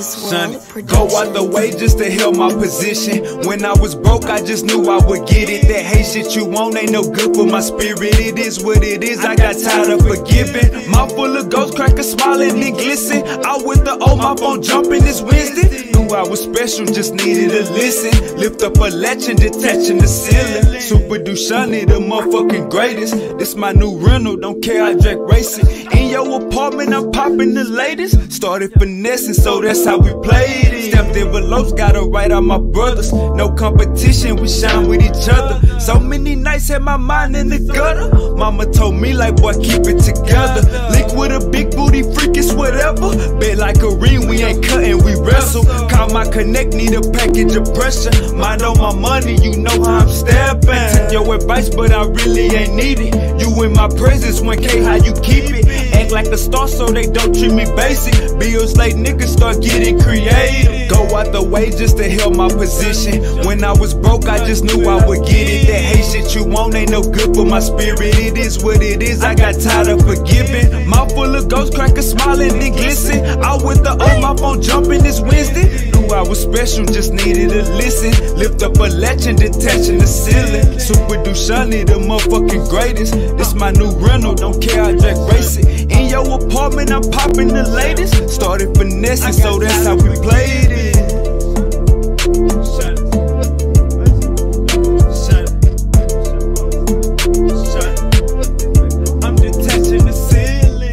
Son, go out the way just to help my position. When I was broke, I just knew I would get it. That hate shit you want ain't no good for my spirit. It is what it is, I got tired of forgiving. Mouth full of ghost crackers smiling and glisten. Out with the old, my phone jumping this Wednesday. Knew I was special, just needed a listen. Lift up a latch and detaching the ceiling. Super Dushani, the motherfucking greatest. This my new rental, don't care, I drag racing. In your apartment, I'm popping the latest. Started finessing, so that's how we played it. Stepped envelopes, got it right out my brothers. No competition, we shine with each other. So many nights had my mind in the gutter. Mama told me like, boy, keep it together. Link with a big booty freak, it's whatever. Bet like a ring, we ain't cutting, we wrestle. Call my connect, need a package of pressure. Mind on my money, you know how I'm stepping. Take your advice, but I really ain't need it. You in my presence, 1K, how you keep it? Act like a star so they don't treat me basic. Bills late, niggas start getting creative. Go out the way just to help my position. When I was broke, I just knew I would get it. That hate shit you want ain't no good for my spirit. It is what it is, I got tired of forgiving. Mouth full of ghost crackers smiling and glisten. Out with the old, my phone jumping this Wednesday. Knew I was special, just needed a listen. Lift up a latch and detaching the ceiling. Super Dushani, the motherfucking greatest. This my new rental, don't care, I drag racing. In your apartment, I'm popping the latest. Started finessing, so that's how we played it. I'm detaching the ceiling.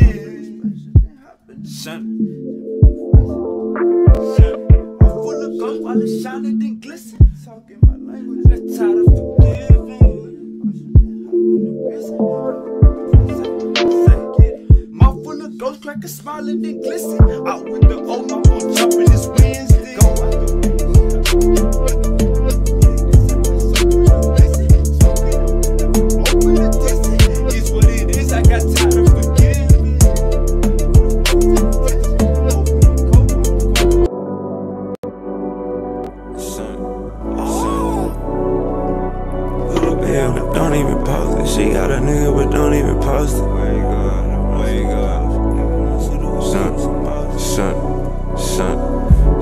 I'm full of ghosts while it's shining and glistening. Talking my language, that's tired of forgiving. Mouth full of ghost crackers smiling and glisten. Out with the old, my phone jumping this Wednesday. Go out the way. Open the distance, it's what it is, I got tired of forgiving. Put a bell, but don't even post it. She got a nigga, but don't even post it.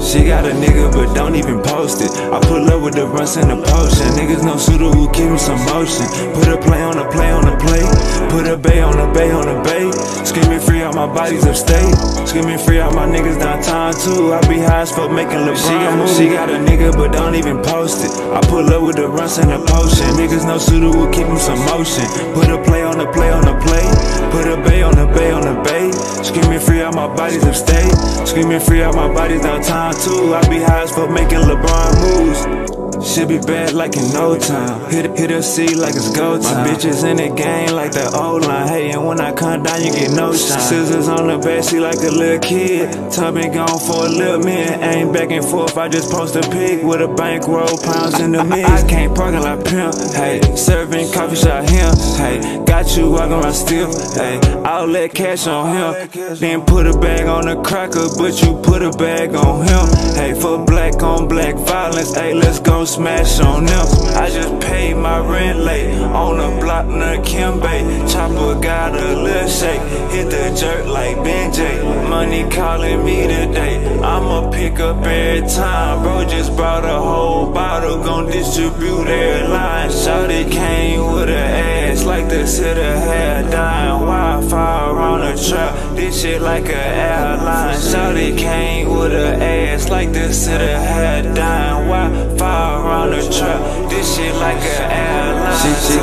She got a nigga, but don't even post it. I pull up with the runs and the potion. Niggas no suitor who keep him some motion. Put a play on a play on a play. Put a bay on a bay on a bay. Screaming free out my bodies upstate. Screaming free out my niggas downtown too. I be high as fuck making LeBron moves. She got a nigga, but don't even post it. I pull up with the runs and the potion. Niggas no suitor who keep him some motion. Put a play on a play on a play. Put a bay on a bay on a bay. Screaming free out my bodies upstate. Screaming free out my bodies downtown too. I be high as fuck making LeBron moves. Should be bad like in no time. Hit a C like it's go time. My bitches in the game like the old line. Hey, and when I come down, you get no shine. Scissors on the backseat like a little kid. Tub been gone for a little minute. Ain't back and forth, I just post a pic with a bankroll, pounds in the mix. I can't parking like pimp. Hey, serving coffee shop him. Hey, got you walking around still. Hey, I'll let cash on him. Then put a bag on the cracker, but you put a bag on him. Hey, for black on black violence. Hey, let's go smash on them. I just paid my rent late on the block near Kimbe. Chopper got a little shake, hit the jerk like Benjay. Money calling me today, I'ma pick up every time. Bro just brought a whole bottle, gon' distribute every line. Shawty came with her ass like the city had dying. Wi-Fi around the trap, this shit like a airline. Shawty came with her ass like the city had dying. Wi-Fi around the trap, this shit like an airline.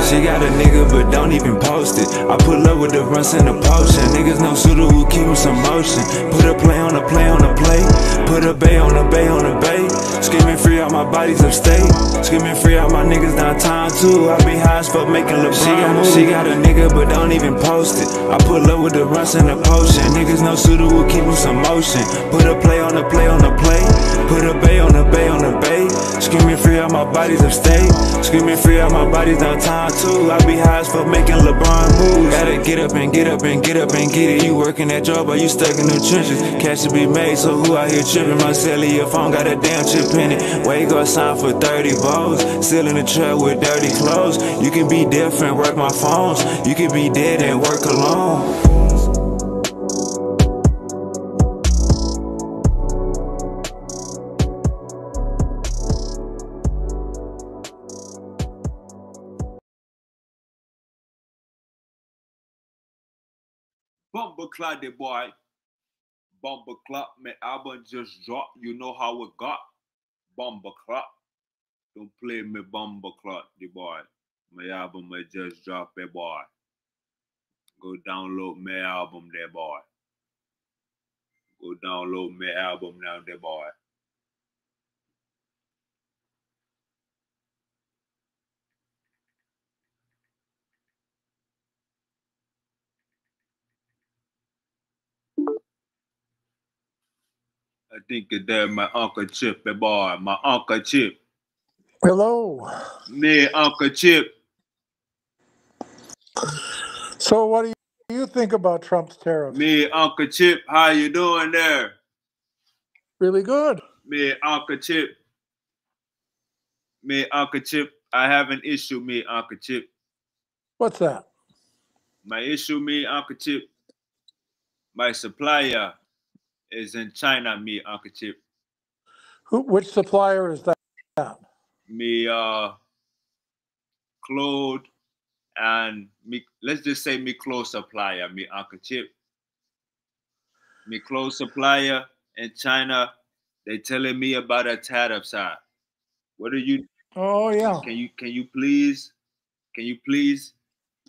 She got a nigga, but don't even post it. I pull up with the runs and the potion. Niggas no suitor who keep him some motion. Put a play on a play on a play. Put a bay on a bay on a bay. Screaming free out my bodies upstate. Screaming free out my niggas downtown too. I be high as fuck making LeBron moves. She got a nigga, but don't even post it. I pull up with the runs and the potion. Niggas no suitor who keep him some motion. Put a play on a play on a play. Put a bay on a bay on a bay. Screaming free out my bodies upstate. Screaming free out my bodies downtown too. I be high as fuck making LeBron moves. Gotta get up and get up and get up and get it. You working that job, but you stuck in the trenches. Cash to be made, so who out here tripping? My cellular phone got a damn chip in it. Wake up, sign for 30 balls. Still in the trap with dirty clothes. You can be different, work my phones. You can be dead and work alone. Bumper clot, the boy. Bumper clot, my album just dropped. You know how it got. Bumper clot. Don't play me bumper clot, the boy. My album may just drop, the boy. Go download my album, there, boy. Go download my album now, there, boy. I think that my Uncle Chip, the boy. My Uncle Chip. Hello. Me, Uncle Chip. So what do you think about Trump's tariffs? Me, Uncle Chip. How you doing there? Really good. Me, Uncle Chip. Me, Uncle Chip. I have an issue, me, Uncle Chip. What's that? My issue, me, Uncle Chip. My supplier is in China, me, Uncle Chip. Which supplier is that? Me, Claude, and me. Let's just say me close supplier, me, Uncle Chip. Me close supplier in China. They telling me about a tariff side. What are you? Oh yeah. Can you please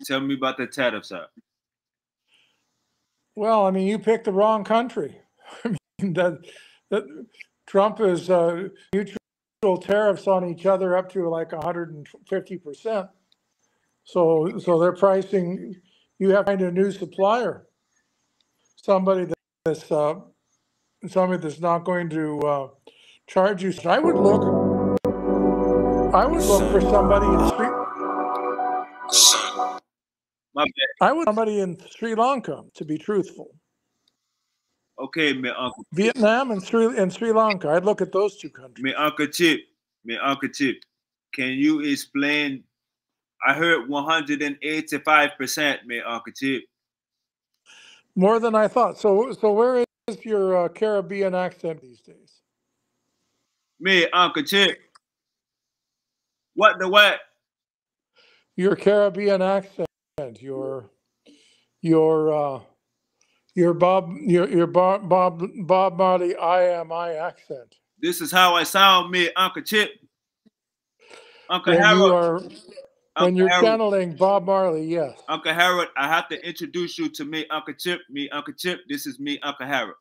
tell me about the tariff side? Well, I mean, you picked the wrong country. I mean, that Trump is neutral tariffs on each other up to like 150%. So they're pricing. You have to find a new supplier, somebody that's not going to charge you. I would look for somebody in Sri Lanka, to be truthful. Okay, me Uncle. Vietnam and Sri Lanka. I'd look at those two countries. Me Uncle Chip. Can you explain? I heard 185%, me Uncle Chip. More than I thought. So where is your Caribbean accent these days? Me Uncle Chip. What the what? Your Caribbean accent. Your Bob Marley I accent. This is how I sound, me Uncle Chip. Uncle when Harold. When you're channeling Bob Marley, yes. Uncle Harold, I have to introduce you to me, Uncle Chip. Me, Uncle Chip. This is me, Uncle Harold.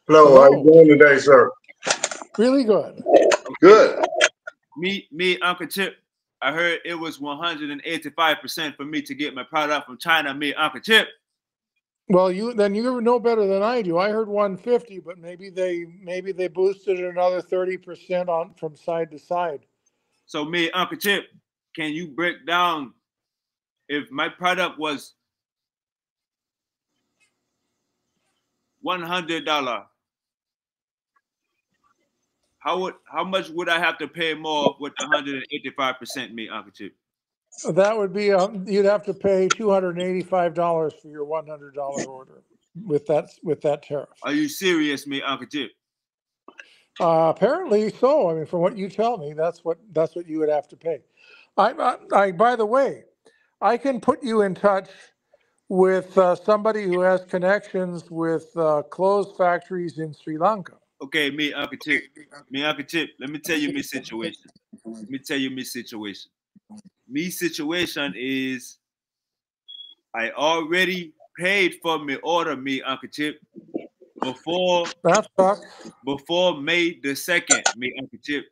Hello, how you doing today, sir? Really good. Good. Me, Uncle Chip. I heard it was 185% for me to get my product from China. Me, Uncle Chip. Well, you know better than I do. I heard 150, but maybe they boosted another 30% on from side to side. So me, Uncle Chip, can you break down if my product was $100? How much would I have to pay more with 185%, me, Uncle Chip? That would be you'd have to pay $285 for your $100 order with that tariff. Are you serious, me, Uncle Chip? Apparently so. I mean, from what you tell me, that's what you would have to pay. I by the way, I can put you in touch with somebody who has connections with clothes factories in Sri Lanka. Okay, me, Uncle Chip. Let me tell you my situation. My situation is I already paid for my order, me, Uncle Chip, before May the 2nd, me, Uncle Chip.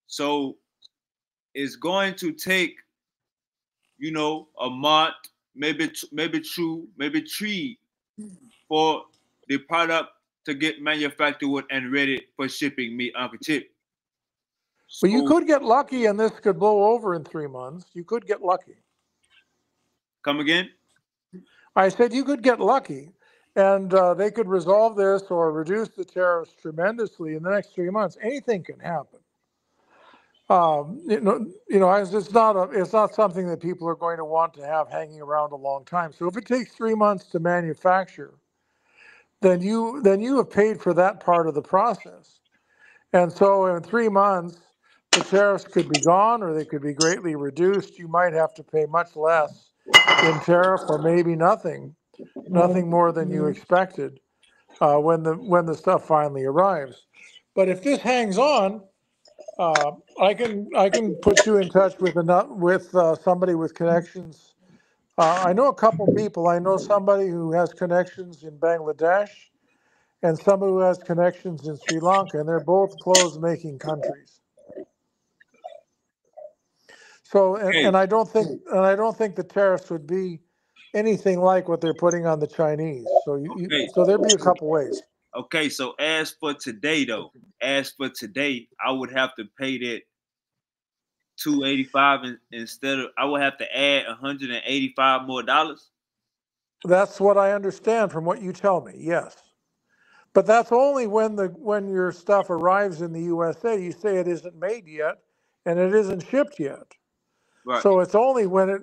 So it's going to take, a month, maybe 2, maybe 3 for the product to get manufactured and ready for shipping, me, Uncle Chip. So, well, you could get lucky and this could blow over in 3 months. You could get lucky. Come again? I said you could get lucky and they could resolve this or reduce the tariffs tremendously in the next 3 months. Anything can happen. It's not something that people are going to want to have hanging around a long time. So if it takes 3 months to manufacture, then you have paid for that part of the process. And so in 3 months, the tariffs could be gone or they could be greatly reduced. You might have to pay much less in tariff or maybe nothing nothing more than you expected when the stuff finally arrives. But if this hangs on, I can put you in touch with somebody with connections. I know a couple people. I know somebody who has connections in Bangladesh and somebody who has connections in Sri Lanka, and they're both clothes-making countries. So, and I don't think the tariffs would be anything like what they're putting on the Chinese. So so there'd be a couple ways. Okay, so as for today though, I would have to pay that 285 instead of I would have to add 185 more dollars. That's what I understand from what you tell me. Yes. But that's only when your stuff arrives in the USA. You say it isn't made yet, and it isn't shipped yet. Right. So it's only when it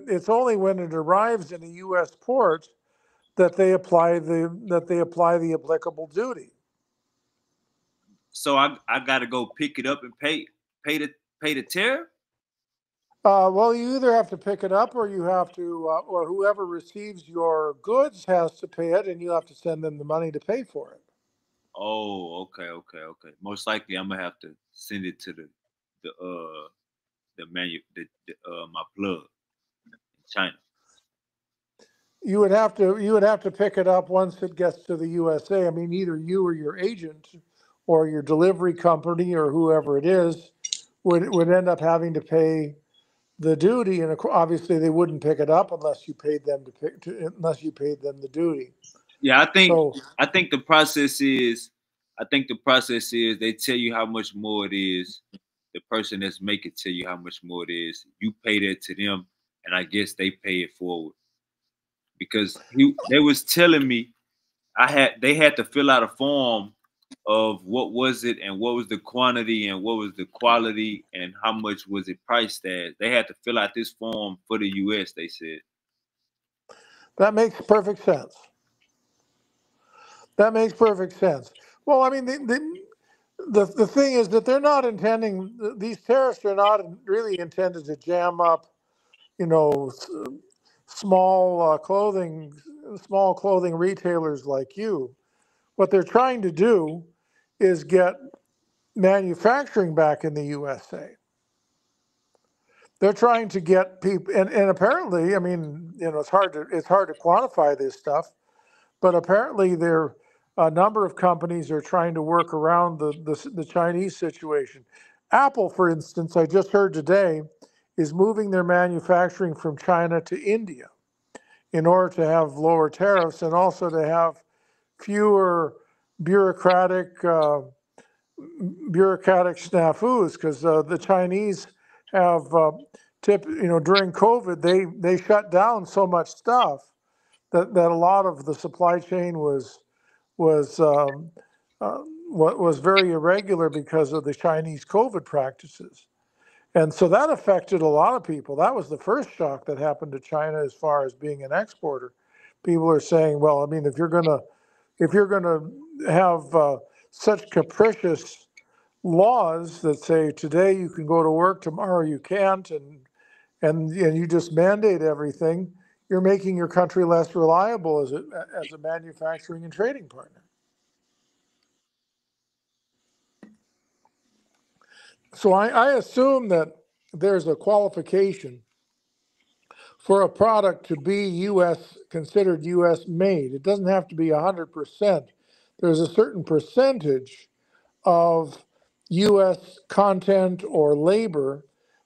arrives in a U.S. port that they apply the applicable duty. So I got to go pick it up and pay the tariff. Well, you either have to pick it up, or you have to, or whoever receives your goods has to pay it, and you have to send them the money to pay for it. Oh, okay. Most likely, I'm gonna have to send it to my plug in China. You would have to pick it up once it gets to the USA. I mean, either you or your agent, or your delivery company, or whoever it is, would end up having to pay the duty, and obviously they wouldn't pick it up unless you paid them the duty. Yeah, I think the process is they tell you how much more it is. The person that's making tell you how much more it is. You pay that to them, and I guess they pay it forward. Because they was telling me they had to fill out a form of what was it and what was the quantity and what was the quality and how much was it priced as. They had to fill out this form for the US, they said. That makes perfect sense. That makes perfect sense. Well, I mean, the thing is that they're not intending, these tariffs are not really intended to jam up, small clothing retailers like you. What they're trying to do is get manufacturing back in the USA. They're trying to get people, and apparently, I mean, it's hard to quantify this stuff, but apparently a number of companies are trying to work around the Chinese situation. Apple, for instance, I just heard today, is moving their manufacturing from China to India in order to have lower tariffs and also to have fewer bureaucratic snafus, because the Chinese have during COVID they shut down so much stuff that a lot of the supply chain was very irregular because of the Chinese COVID practices. And so that affected a lot of people. That was the first shock that happened to China as far as being an exporter. People are saying, well, I mean, if you're gonna have such capricious laws that say today you can go to work, tomorrow you can't, and you just mandate everything, you're making your country less reliable as a manufacturing and trading partner. So I assume that there's a qualification for a product to be considered U.S. made. It doesn't have to be 100%. There's a certain percentage of U.S. content or labor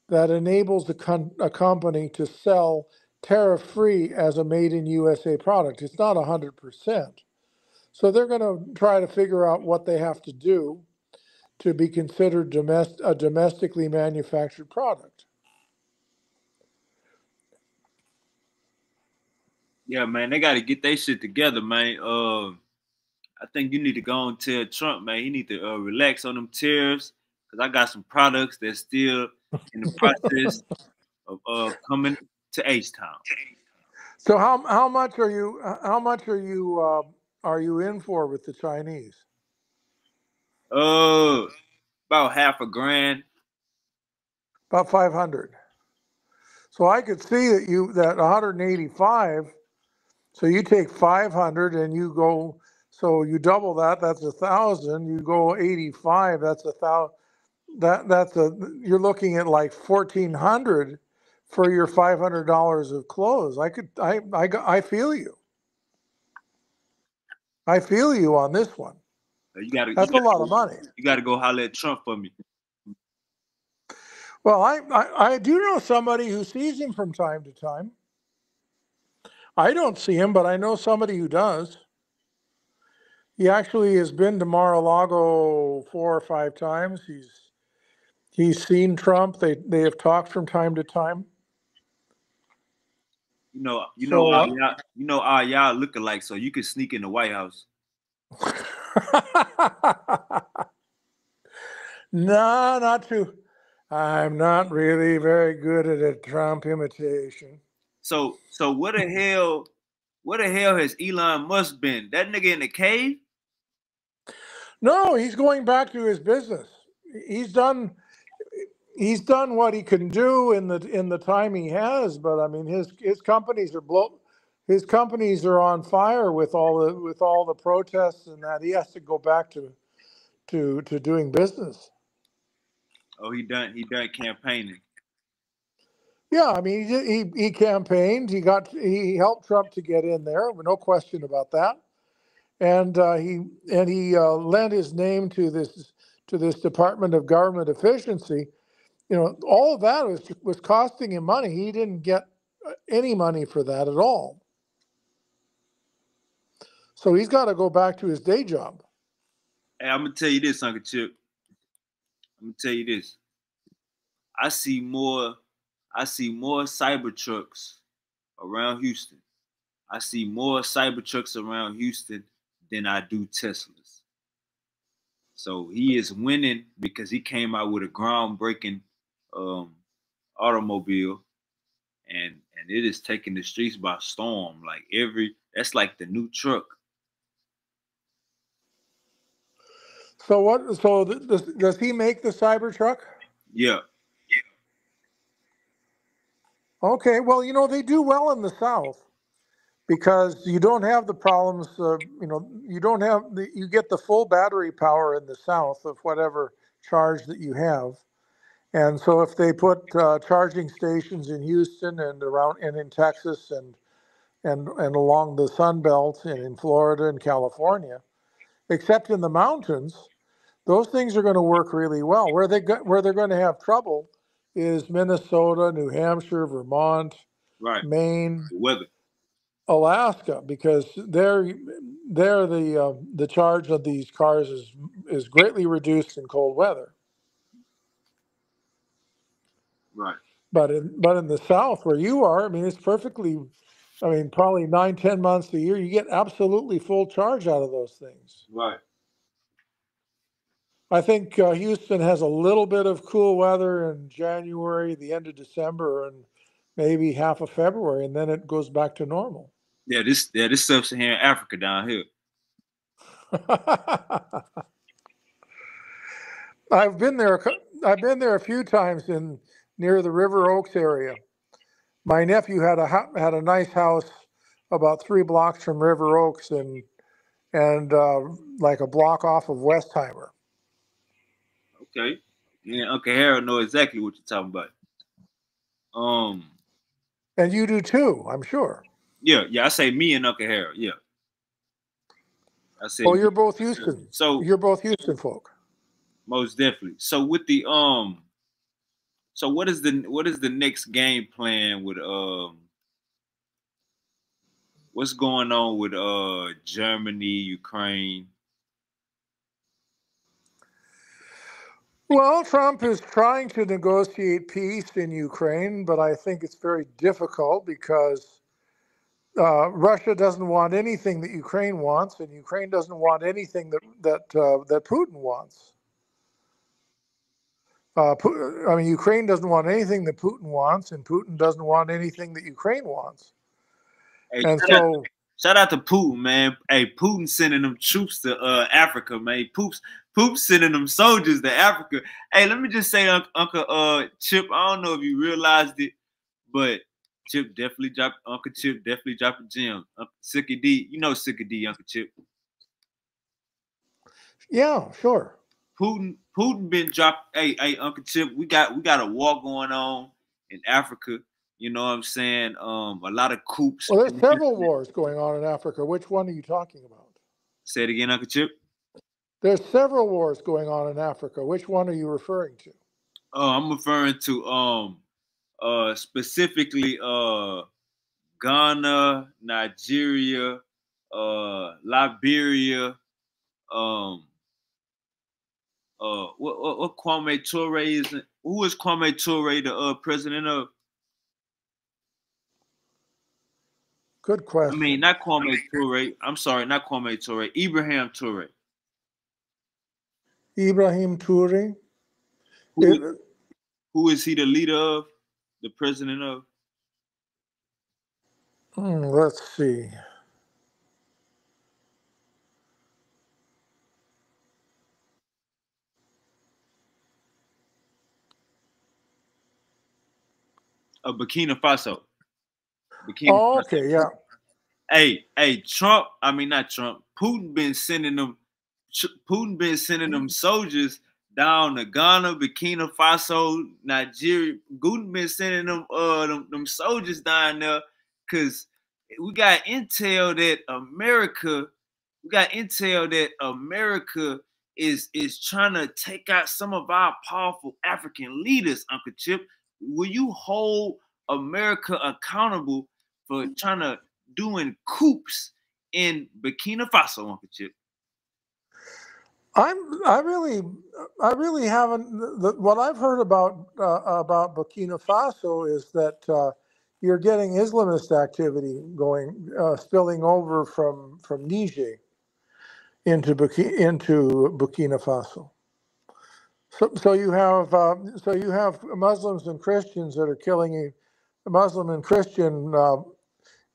that enables a company to sell tariff-free as a made-in-USA product. It's not 100%. So they're going to try to figure out what they have to do to be considered a domestically manufactured product. Yeah, man, they got to get their shit together, man. I think you need to go and tell Trump, man, he need to relax on them tariffs, because I got some products that's still in the process of coming to H-Town. So how much are you in for with the Chinese? About $500,000. About 500. So I could see that 185 So you take 500 and you go, so you double that, that's 1,000. You go 85, that's 1,000. You're looking at like 1,400 for your $500 of clothes. I feel you. I feel you on this one. That's a lot of money. You got to go holler at Trump for me. Well, I do know somebody who sees him from time to time. I don't see him, but I know somebody who does. He actually has been to Mar-a-Lago 4 or 5 times. He's seen Trump. They have talked from time to time. You know all y'all look alike, so you can sneak in the White House. No, not true. I'm not really very good at a Trump imitation. So what the hell has Elon Musk been? That nigga in the cave? No, he's going back to his business. He's done what he can do in the time he has, but I mean his companies are on fire with all the protests and that. He has to go back to doing business. Oh, he done campaigning. Yeah, I mean he campaigned. He helped Trump to get in there, no question about that. And he lent his name to this Department of Government Efficiency. You know, all of that was costing him money. He didn't get any money for that at all. So he's got to go back to his day job. Hey, I'm gonna tell you this, Uncle Chip. I'm gonna tell you this. I see more Cybertrucks around Houston. I see more Cybertrucks around Houston than I do Teslas. So he is winning because he came out with a groundbreaking automobile, and it is taking the streets by storm. Like that's like the new truck. So what? So does he make the Cybertruck? Yeah. Okay. Well, you know they do well in the South because you don't have the problems. You get the full battery power in the South of whatever charge that you have. And so if they put charging stations in Houston and around and in Texas and along the Sun Belt and in Florida and California, except in the mountains, those things are going to work really well. Where they're going to have trouble is Minnesota, New Hampshire, Vermont, right, Maine, the weather, Alaska, because there the charge of these cars is greatly reduced in cold weather. Right. But in the South where you are, I mean, it's perfectly, I mean, probably 9-10 months a year, you get absolutely full charge out of those things. Right. I think Houston has a little bit of cool weather in January, the end of December, and maybe half of February, and then it goes back to normal. Yeah, this sub-Saharan Africa down here. I've been there a few times near the River Oaks area. My nephew had a nice house about 3 blocks from River Oaks and like a block off of Westheimer. Okay. Yeah, Uncle Harold know exactly what you're talking about. And you do too, I'm sure. Yeah, I say me and Uncle Harold. Yeah. I say. Oh, you're both Houston. So you're both Houston folk. Most definitely. So with the so what is the next game plan with what's going on with Germany, Ukraine? Well, Trump is trying to negotiate peace in Ukraine, but I think it's very difficult because Russia doesn't want anything that Ukraine wants, and Ukraine doesn't want anything that Putin wants. I mean, Ukraine doesn't want anything that Putin wants, and Putin doesn't want anything that Ukraine wants. Hey, and so, shout out to Putin, man. Hey, Putin sending them troops to Africa, man. Poop sending them soldiers to Africa. Hey, let me just say, Uncle Chip, I don't know if you realized it, but Chip definitely dropped. Uncle Chip definitely dropped a gem. Sicky D, you know Sicky D, Uncle Chip. Yeah, sure. Putin been dropped. Hey, Uncle Chip, we got a war going on in Africa. You know what I'm saying? A lot of coups. Well, there's several wars going on in Africa. Which one are you talking about? Say it again, Uncle Chip. There's several wars going on in Africa. Which one are you referring to? I'm referring to specifically Ghana, Nigeria, Liberia, what Kwame Ture is? Who is Kwame Ture the president of? Good question. I mean, not Kwame Ture. I'm sorry, not Kwame Ture. Ibrahim Ture. Ibrahim Ture. Who is he the leader of? The president of? Let's see. Burkina Faso. Oh, okay, yeah. Hey, Trump. I mean, not Trump. Putin been sending them soldiers down to Ghana, Burkina Faso, Nigeria. Putin been sending them soldiers down there because we got intel that America is trying to take out some of our powerful African leaders, Uncle Chip. Will you hold America accountable for trying to doing coups in Burkina Faso, Uncle Chip? I really haven't. What I've heard about Burkina Faso is that you're getting Islamist activity spilling over from Niger into Burkina Faso. So you have Muslims and Christians that are killing Muslim and Christian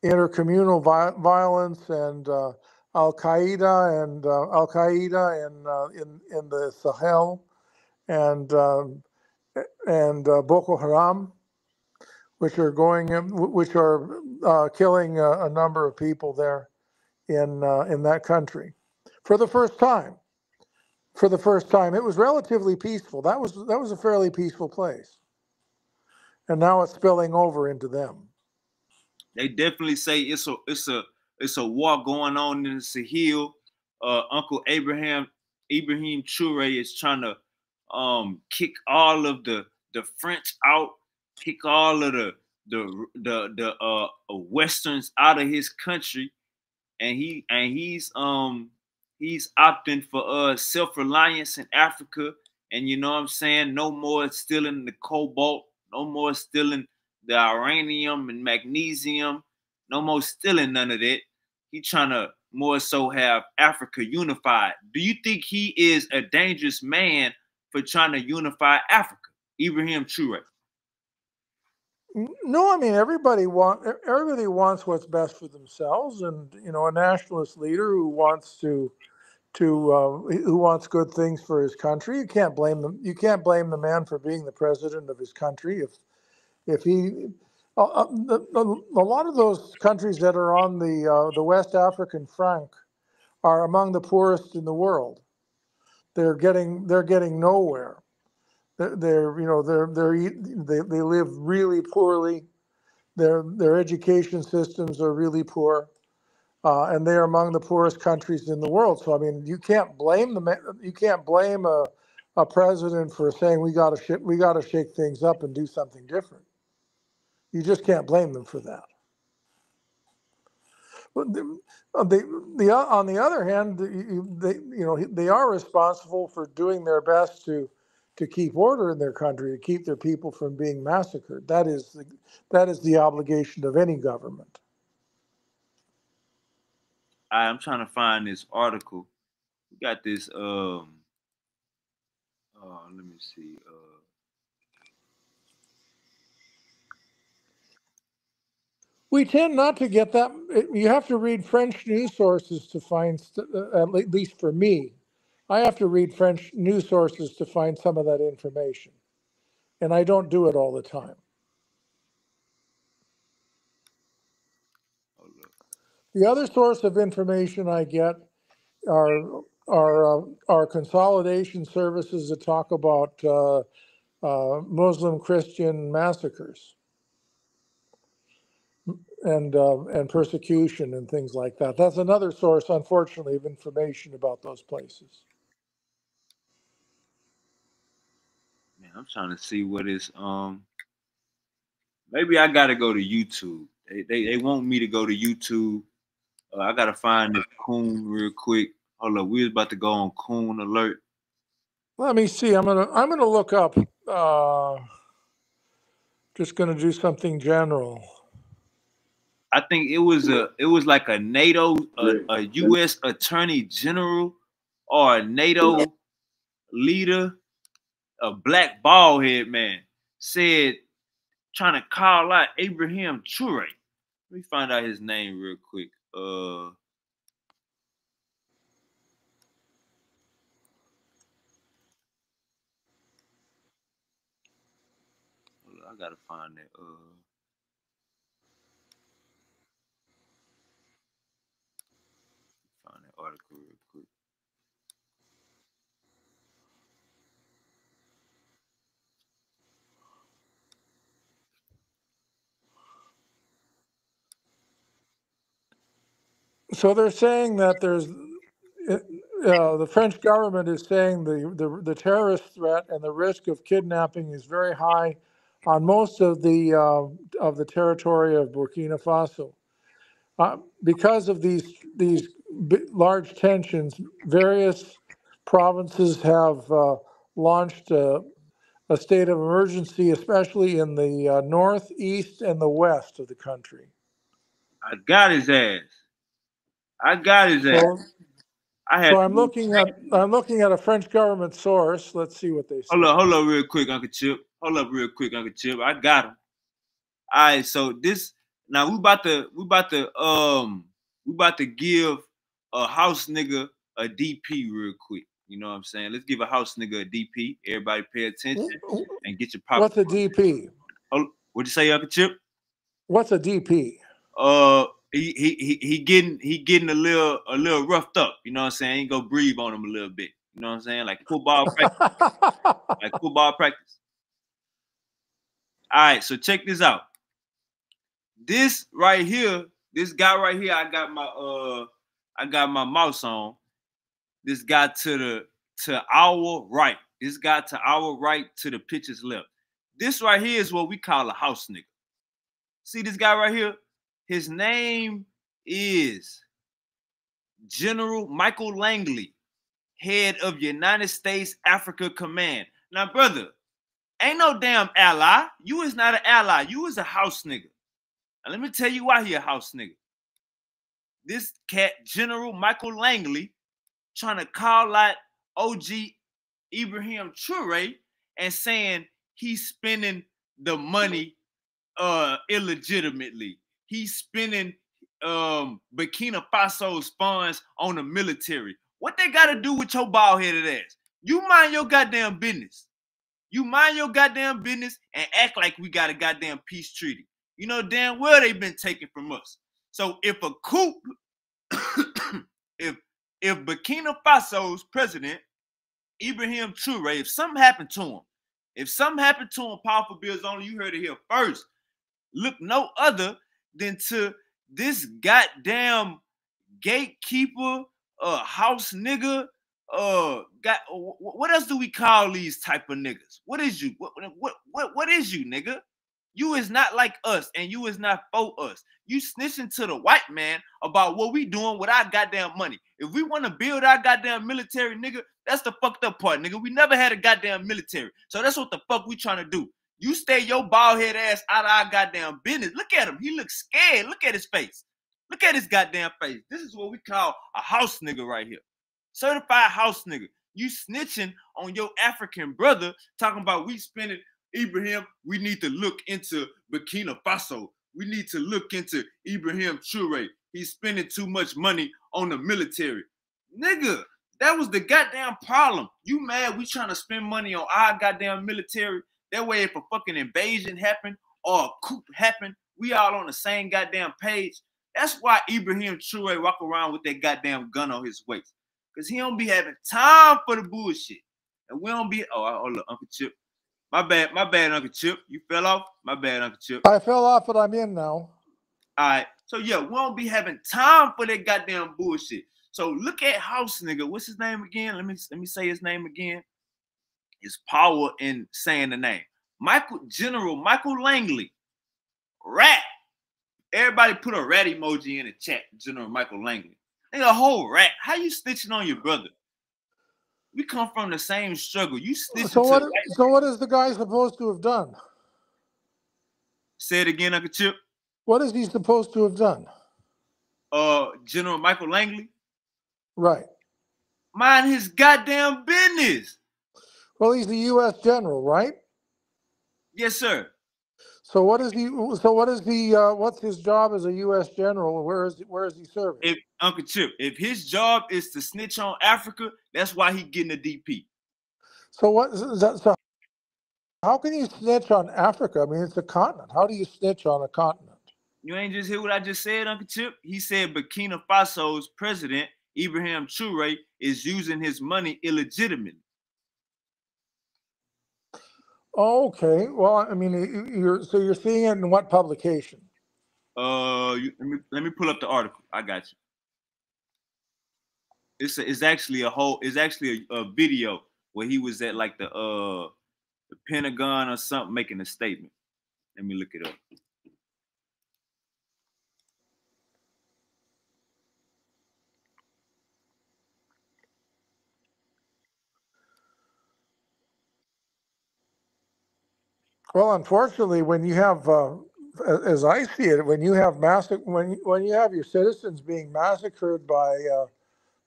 intercommunal violence and Al Qaeda in the Sahel and Boko Haram, which are killing a number of people there in that country for the first time. It was relatively peaceful. That was a fairly peaceful place, and now it's spilling over into them. They definitely say it's a war going on in the Sahel. Uncle Ibrahim Ture is trying to kick all of the French out, kick all of the westerns out of his country, and he's opting for self-reliance in Africa. And you know what I'm saying? No more stealing the cobalt, no more stealing the uranium and magnesium, no more stealing none of that. He trying to more so have Africa unified. Do you think he is a dangerous man for trying to unify Africa? Ibrahim Ture. No, I mean everybody wants what's best for themselves, and a nationalist leader who wants who wants good things for his country. You can't blame them. You can't blame the man for being the president of his country if he. A lot of those countries that are on the West African front are among the poorest in the world. They're getting nowhere. They live really poorly. Their education systems are really poor, and they are among the poorest countries in the world. So I mean, you can't blame a president for saying we got to shake things up and do something different. You just can't blame them for that. But on the other hand, they are responsible for doing their best to keep order in their country, to keep their people from being massacred. That is the obligation of any government. I'm trying to find this article. We got this. Let me see. We tend not to get that. You have to read French news sources to find, at least for me, I have to read French news sources to find some of that information. And I don't do it all the time. The other source of information I get are consolidation services that talk about Muslim Christian massacres and persecution and things like that. That's another source, unfortunately, of information about those places. Man, I'm trying to see what is maybe I gotta go to YouTube. They want me to go to YouTube. I gotta find this coon real quick. Hold up, we was about to go on coon alert. Let me see. I'm gonna look up. Just gonna do something general. I think it was like a NATO, a U.S. Attorney General or a NATO leader, a black bald head man, said trying to call out Abraham Ture. Let me find out his name real quick. I gotta find that. Find that article real quick. So they're saying that the French government is saying the terrorist threat and the risk of kidnapping is very high on most of the territory of Burkina Faso. Because of these large tensions, various provinces have launched a state of emergency, especially in the north, east, and the west of the country. I got his ass. So I'm looking at a French government source. Let's see what they say. Hold up real quick, Uncle Chip. I got him. All right, so this now we about to give a house nigga a DP real quick. You know what I'm saying? Let's give a house nigga a DP. Everybody pay attention and get your popcorn. What's a DP? Oh, what'd you say, Uncle Chip? What's a DP? He getting a little roughed up. You know what I'm saying? Ain't go breathe on him a little bit. You know what I'm saying? Like football practice. All right, so check this out. This right here, this guy right here, I got my mouse on. This guy to our right. This guy to our right, to the pitcher's left. This right here is what we call a house nigga. See this guy right here? His name is General Michael Langley, head of United States Africa Command. Now, brother, ain't no damn ally. You is not an ally. You is a house nigga. Now, let me tell you why he a house nigga. This cat, General Michael Langley, trying to call out OG Ibrahim Ture and saying he's spending the money illegitimately. He's spending Burkina Faso's funds on the military. What they got to do with your bald-headed ass? You mind your goddamn business. You mind your goddamn business and act like we got a goddamn peace treaty. You know damn well they've been taken from us. So if a coup, if Burkina Faso's president, Ibrahim Ture, if something happened to him, Powerful Bills Only, you heard it here first. Look no other than to this goddamn gatekeeper, house nigga, what else do we call these type of niggas? What is you? What is you, nigga? You is not like us, and you is not for us. You snitching to the white man about what we doing with our goddamn money. If we want to build our goddamn military, nigga, that's the fucked up part, nigga. We never had a goddamn military. So that's what the fuck we trying to do. You stay your bald head ass out of our goddamn business. Look at him. He looks scared. Look at his face. Look at his goddamn face. This is what we call a house nigga right here. Certified house nigga. You snitching on your African brother, talking about we spending Ibrahim. We need to look into Burkina Faso. We need to look into Ibrahim Ture. He's spending too much money on the military. Nigga, that was the goddamn problem. You mad we trying to spend money on our goddamn military? That way if a fucking invasion happened or a coup happened, we all on the same goddamn page. That's why Ibrahim Traoré walk around with that goddamn gun on his waist. Because he don't be having time for the bullshit. And we don't be, hold up, Uncle Chip. My bad, Uncle Chip. You fell off? My bad, Uncle Chip. I fell off, but I'm in now. All right. So, yeah, we don't be having time for that goddamn bullshit. So look at House nigga. What's his name again? Let me say his name again. His power in saying the name. General Michael Langley. Rat. Everybody put a rat emoji in the chat. General Michael Langley. Nigga, a whole rat. How you snitching on your brother? We come from the same struggle. You snitching so what is the guy supposed to have done? Say it again, Uncle Chip. What is he supposed to have done? General Michael Langley. Right. Mind his goddamn business. Well, he's the U.S. general, right? Yes, sir. So what is he? So what is the? What's his job as a U.S. general? Where is he serving? If Uncle Chip, if his job is to snitch on Africa, that's why he getting a DP. So what? So how can you snitch on Africa? I mean, it's a continent. How do you snitch on a continent? You ain't just hear what I just said, Uncle Chip? He said Burkina Faso's president, Ibrahim Traoré, is using his money illegitimately. Oh, okay. Well, I mean, you're seeing it in what publication? Let me pull up the article. I got you. It's actually a video where he was at like the Pentagon or something making a statement. Let me look it up. Well, unfortunately, when you have, as I see it, when you have when you have your citizens being massacred by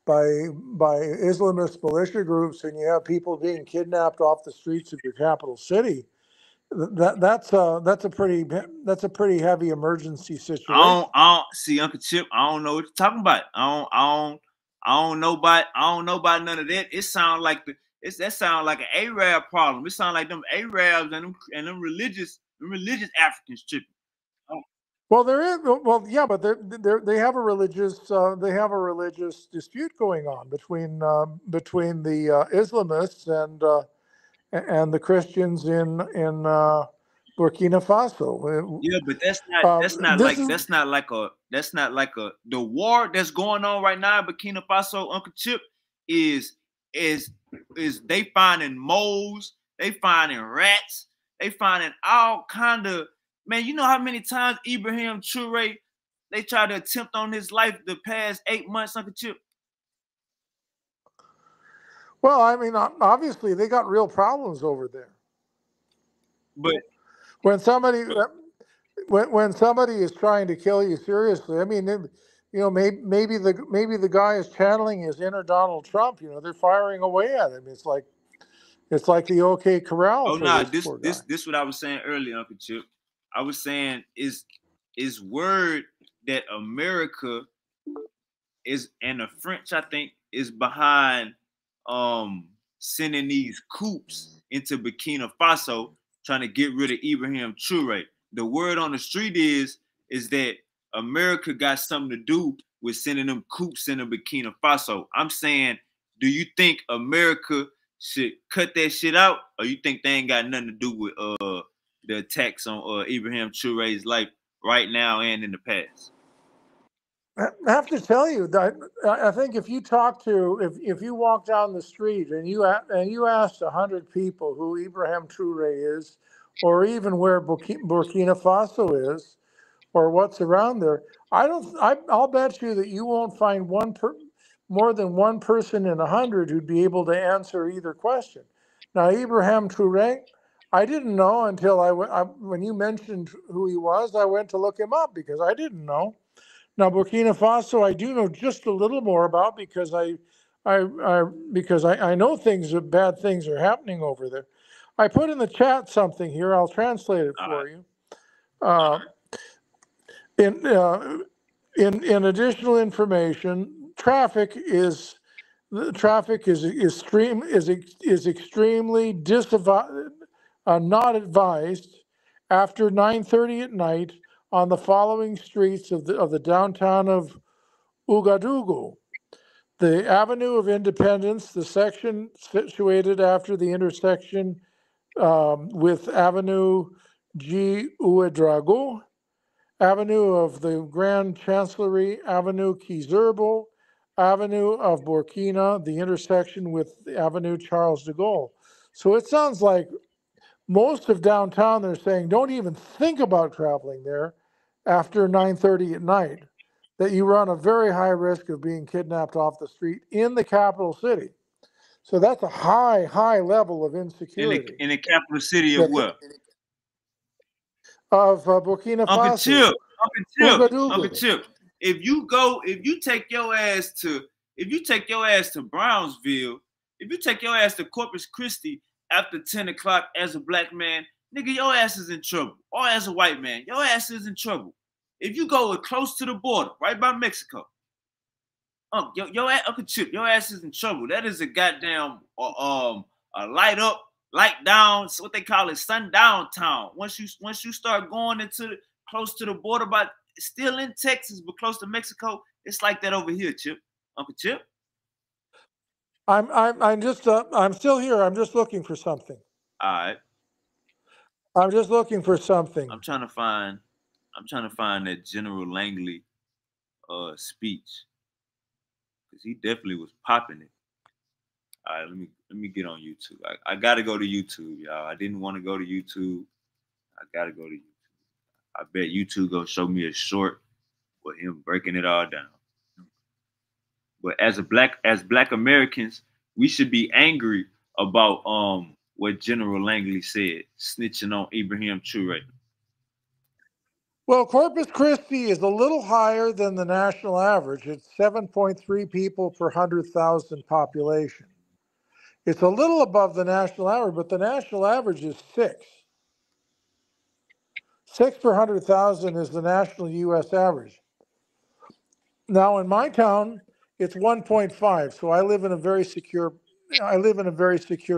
Islamist militia groups, and you have people being kidnapped off the streets of your capital city, that's a pretty heavy emergency situation. I don't see, Uncle Chip. I don't know what you're talking about. I don't know about none of that. It sounds like that sounds like an Arab problem. It sounds like them Arabs and them religious Africans tripping. Well, there is. Well, yeah, but they have a religious dispute going on between the Islamists and the Christians in Burkina Faso. Yeah, but that's not like the war that's going on right now in Burkina Faso, Uncle Chip, is they finding moles, they finding rats, they finding all kind of. Man, you know how many times Ibrahim Traoré, they tried to attempt on his life the past 8 months, Uncle Chip? Well, I mean, obviously they got real problems over there. But when somebody is trying to kill you seriously, I mean, you know, maybe the guy is channeling his inner Donald Trump. You know, they're firing away at him. It's like the OK Corral. Oh no, this what I was saying earlier, Uncle Chip. I was saying is word that America is, and the French, I think, is behind sending these coups into Burkina Faso, trying to get rid of Ibrahim Traoré. The word on the street is that America got something to do with sending them coups into Burkina Faso. I'm saying, do you think America should cut that shit out, or you think they ain't got nothing to do with the attacks on Ibrahim Traoré's life right now and in the past? I have to tell you that I think if you walk down the street and you asked 100 people who Ibrahim Traoré is, or even where Burkina Faso is, or what's around there, I'll bet you that you won't find more than one person in 100 who'd be able to answer either question. Now, Ibrahim Traoré, I didn't know until when you mentioned who he was, I went to look him up because I didn't know. Now, Burkina Faso, I do know just a little more about because I know bad things are happening over there. I put in the chat something here. I'll translate it for you. In additional information, traffic is extremely not advised after 9:30 at night on the following streets of the downtown of Ouagadougou: the Avenue of Independence, the section situated after the intersection with Avenue G. Ouedraogo, Avenue of the Grand Chancellery, Avenue Kizerbo, Avenue of Burkina, the intersection with Avenue Charles de Gaulle. So it sounds like most of downtown, they're saying, don't even think about traveling there after 9:30 at night, that you run a very high risk of being kidnapped off the street in the capital city. So that's a high level of insecurity. In the capital city of that- what? Of Burkina Uncle Faso. Chip, Ouagadougou. Uncle Chip. If you take your ass to Brownsville, if you take your ass to Corpus Christi after 10 o'clock as a black man, nigga, your ass is in trouble. Or as a white man, your ass is in trouble. If you go close to the border, right by Mexico, Uncle Chip, your ass is in trouble. That is a goddamn a light up, light down. It's what they call it, sundown town. Once you start going into close to the border, but still in Texas, but close to Mexico, it's like that over here, Chip. Uncle Chip. I'm still here. I'm just looking for something. All right. I'm just looking for something. I'm trying to find that General Langley speech, because he definitely was popping it. All right, let me get on YouTube. I gotta go to YouTube, y'all. I didn't want to go to YouTube. I gotta go to YouTube. I bet YouTube gonna show me a short with him breaking it all down. But as black Americans, we should be angry about what General Langley said, snitching on Ibrahim Traoré. Well, Corpus Christi is a little higher than the national average. It's 7.3 people per 100,000 population. It's a little above the national average, but the national average is 6. 6 per 100,000 is the national U.S. average. Now, in my town, it's 1.5. So I live in a very secure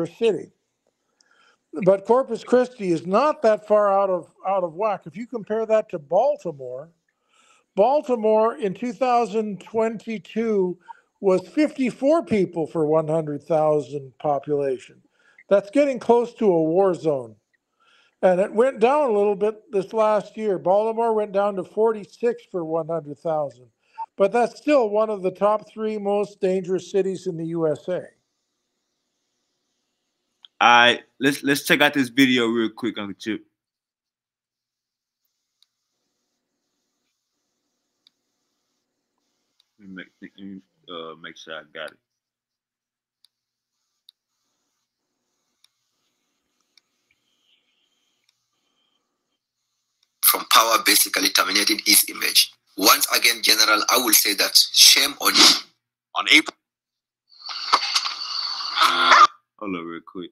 city. But Corpus Christi is not that far out of whack. If you compare that to Baltimore in 2022 was 54 people for 100,000 population. That's getting close to a war zone. And it went down a little bit this last year. Baltimore went down to 46 for 100,000. But that's still one of the top 3 most dangerous cities in the USA. All right, let's check out this video real quick, Uncle Chip. Let me make sure I got it. From power basically terminating his image. Once again, General, I will say that shame on you. On April. Hold on real quick.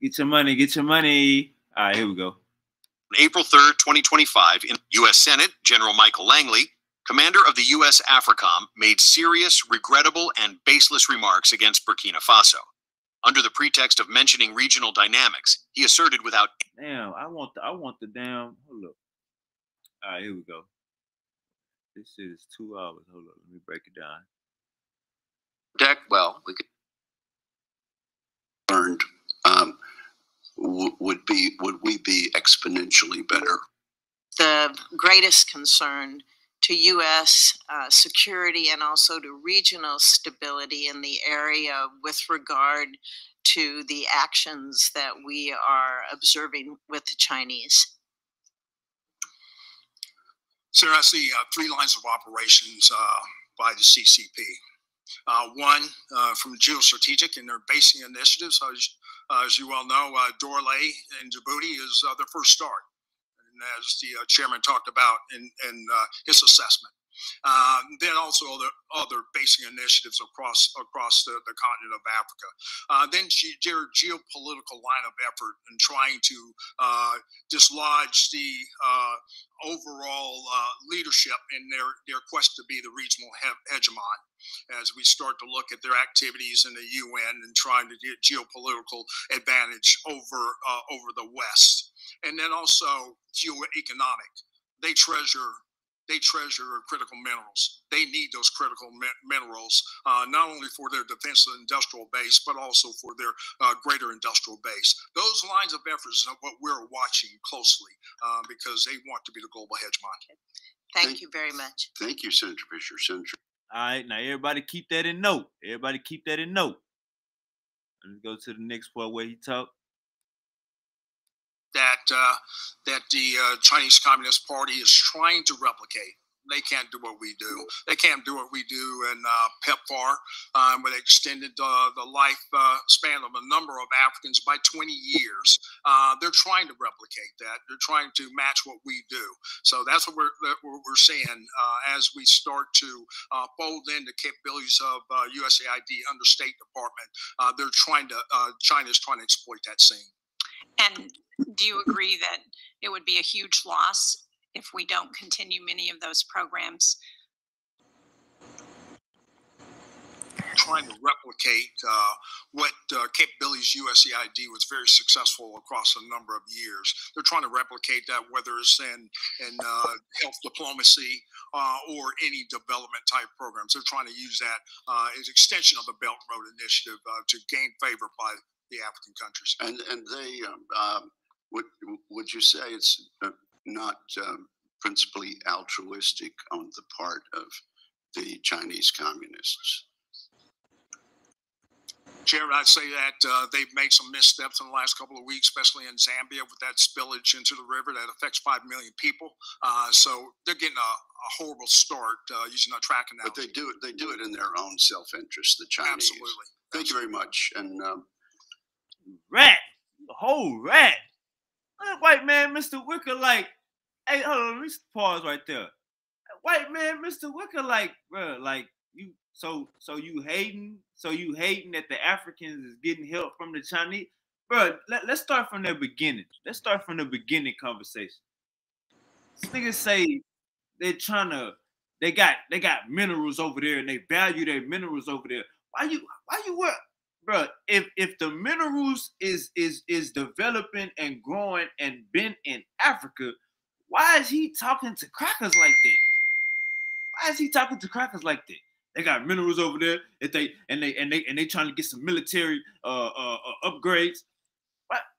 Get your money, get your money. All right, here we go. On April 3rd, 2025, in U.S. Senate, General Michael Langley, commander of the U.S. AFRICOM, made serious, regrettable, and baseless remarks against Burkina Faso. Under the pretext of mentioning regional dynamics, he asserted without... Damn, I want the damn... Hold up. All right, here we go. This shit is 2 hours. Hold up, let me break it down. Well, we could learned. Would we be exponentially better? The greatest concern to U.S. security and also to regional stability in the area with regard to the actions that we are observing with the Chinese. Sir, I see 3 lines of operations by the CCP. One from geostrategic and their basing initiatives. As you well know, Dorley and Djibouti is their first start, and as the chairman talked about in his assessment. Then also other basing initiatives across the continent of Africa. Then their geopolitical line of effort in trying to dislodge the overall leadership in their quest to be the regional hegemon, as we start to look at their activities in the UN and trying to get geopolitical advantage over the West. And then also geoeconomic. They treasure critical minerals. They need those critical minerals, not only for their defense and industrial base, but also for their greater industrial base. Those lines of efforts are what we're watching closely because they want to be the global hegemon. Thank you very much. Thank you, Senator Fisher. Senator. All right, now everybody keep that in note. Everybody keep that in note. Let's go to the next part where he talked. That the Chinese Communist Party is trying to replicate. They can't do what we do. They can't do what we do in PEPFAR, where they extended the life span of a number of Africans by 20 years. They're trying to replicate that. They're trying to match what we do. So that's what we're seeing as we start to fold in the capabilities of USAID under State Department. China is trying to exploit that scene. And do you agree that it would be a huge loss if we don't continue many of those programs? Trying to replicate what capabilities USAID was very successful across a number of years. They're trying to replicate that, whether it's in health diplomacy or any development type programs. They're trying to use that as an extension of the Belt and Road Initiative to gain favor by the African countries. And they would you say it's not principally altruistic on the part of the Chinese communists? Chair, I'd say that they've made some missteps in the last couple of weeks, especially in Zambia with that spillage into the river that affects 5 million people. So they're getting a horrible start using a track analogy. But they do it in their own self-interest, the Chinese. Absolutely. Thank you very much. And rat, the whole rat. That white man, Mr. Wicker, like, hey, hold on, let me pause right there. That white man, Mr. Wicker, like, bro, like you. So you hating that the Africans is getting help from the Chinese, bro. Let's start from the beginning. Let's start from the beginning conversation. These niggas say they got minerals over there and they value their minerals over there. Why you work? Bro, if the minerals is developing and growing and been in Africa, why is he talking to crackers like that? Why is he talking to crackers like that? They got minerals over there. If they trying to get some military upgrades.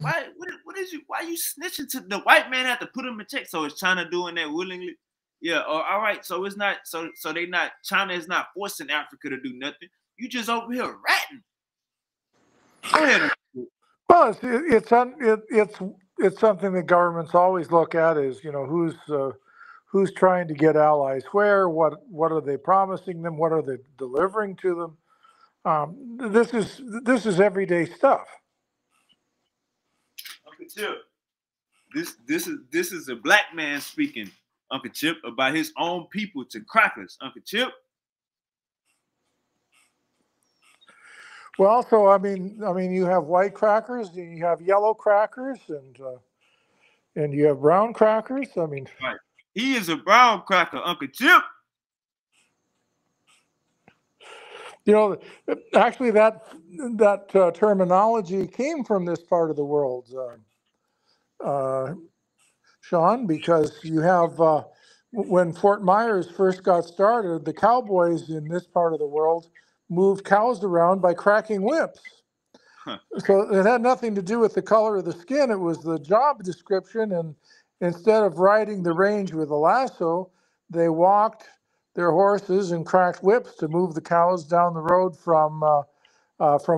Why are you snitching to the white man? Have to put him in check. So is China doing that willingly? Yeah. All right. So it's not. So they not. China is not forcing Africa to do nothing. You just over here ratting. Go ahead. Well, it's something that governments always look at is, you know, who's trying to get allies where, what are they promising them, what are they delivering to them. This is everyday stuff. Uncle Chip, this is a black man speaking, Uncle Chip, about his own people to crackers, Uncle Chip. Well, so I mean, you have white crackers, and you have yellow crackers, and you have brown crackers. I mean, right. He is a brown cracker, Uncle Chip. You know, actually, that terminology came from this part of the world, Sean, because you have when Fort Myers first got started, the cowboys in this part of the world moved cows around by cracking whips. Huh. So it had nothing to do with the color of the skin. It was the job description. And instead of riding the range with a lasso, they walked their horses and cracked whips to move the cows down the road from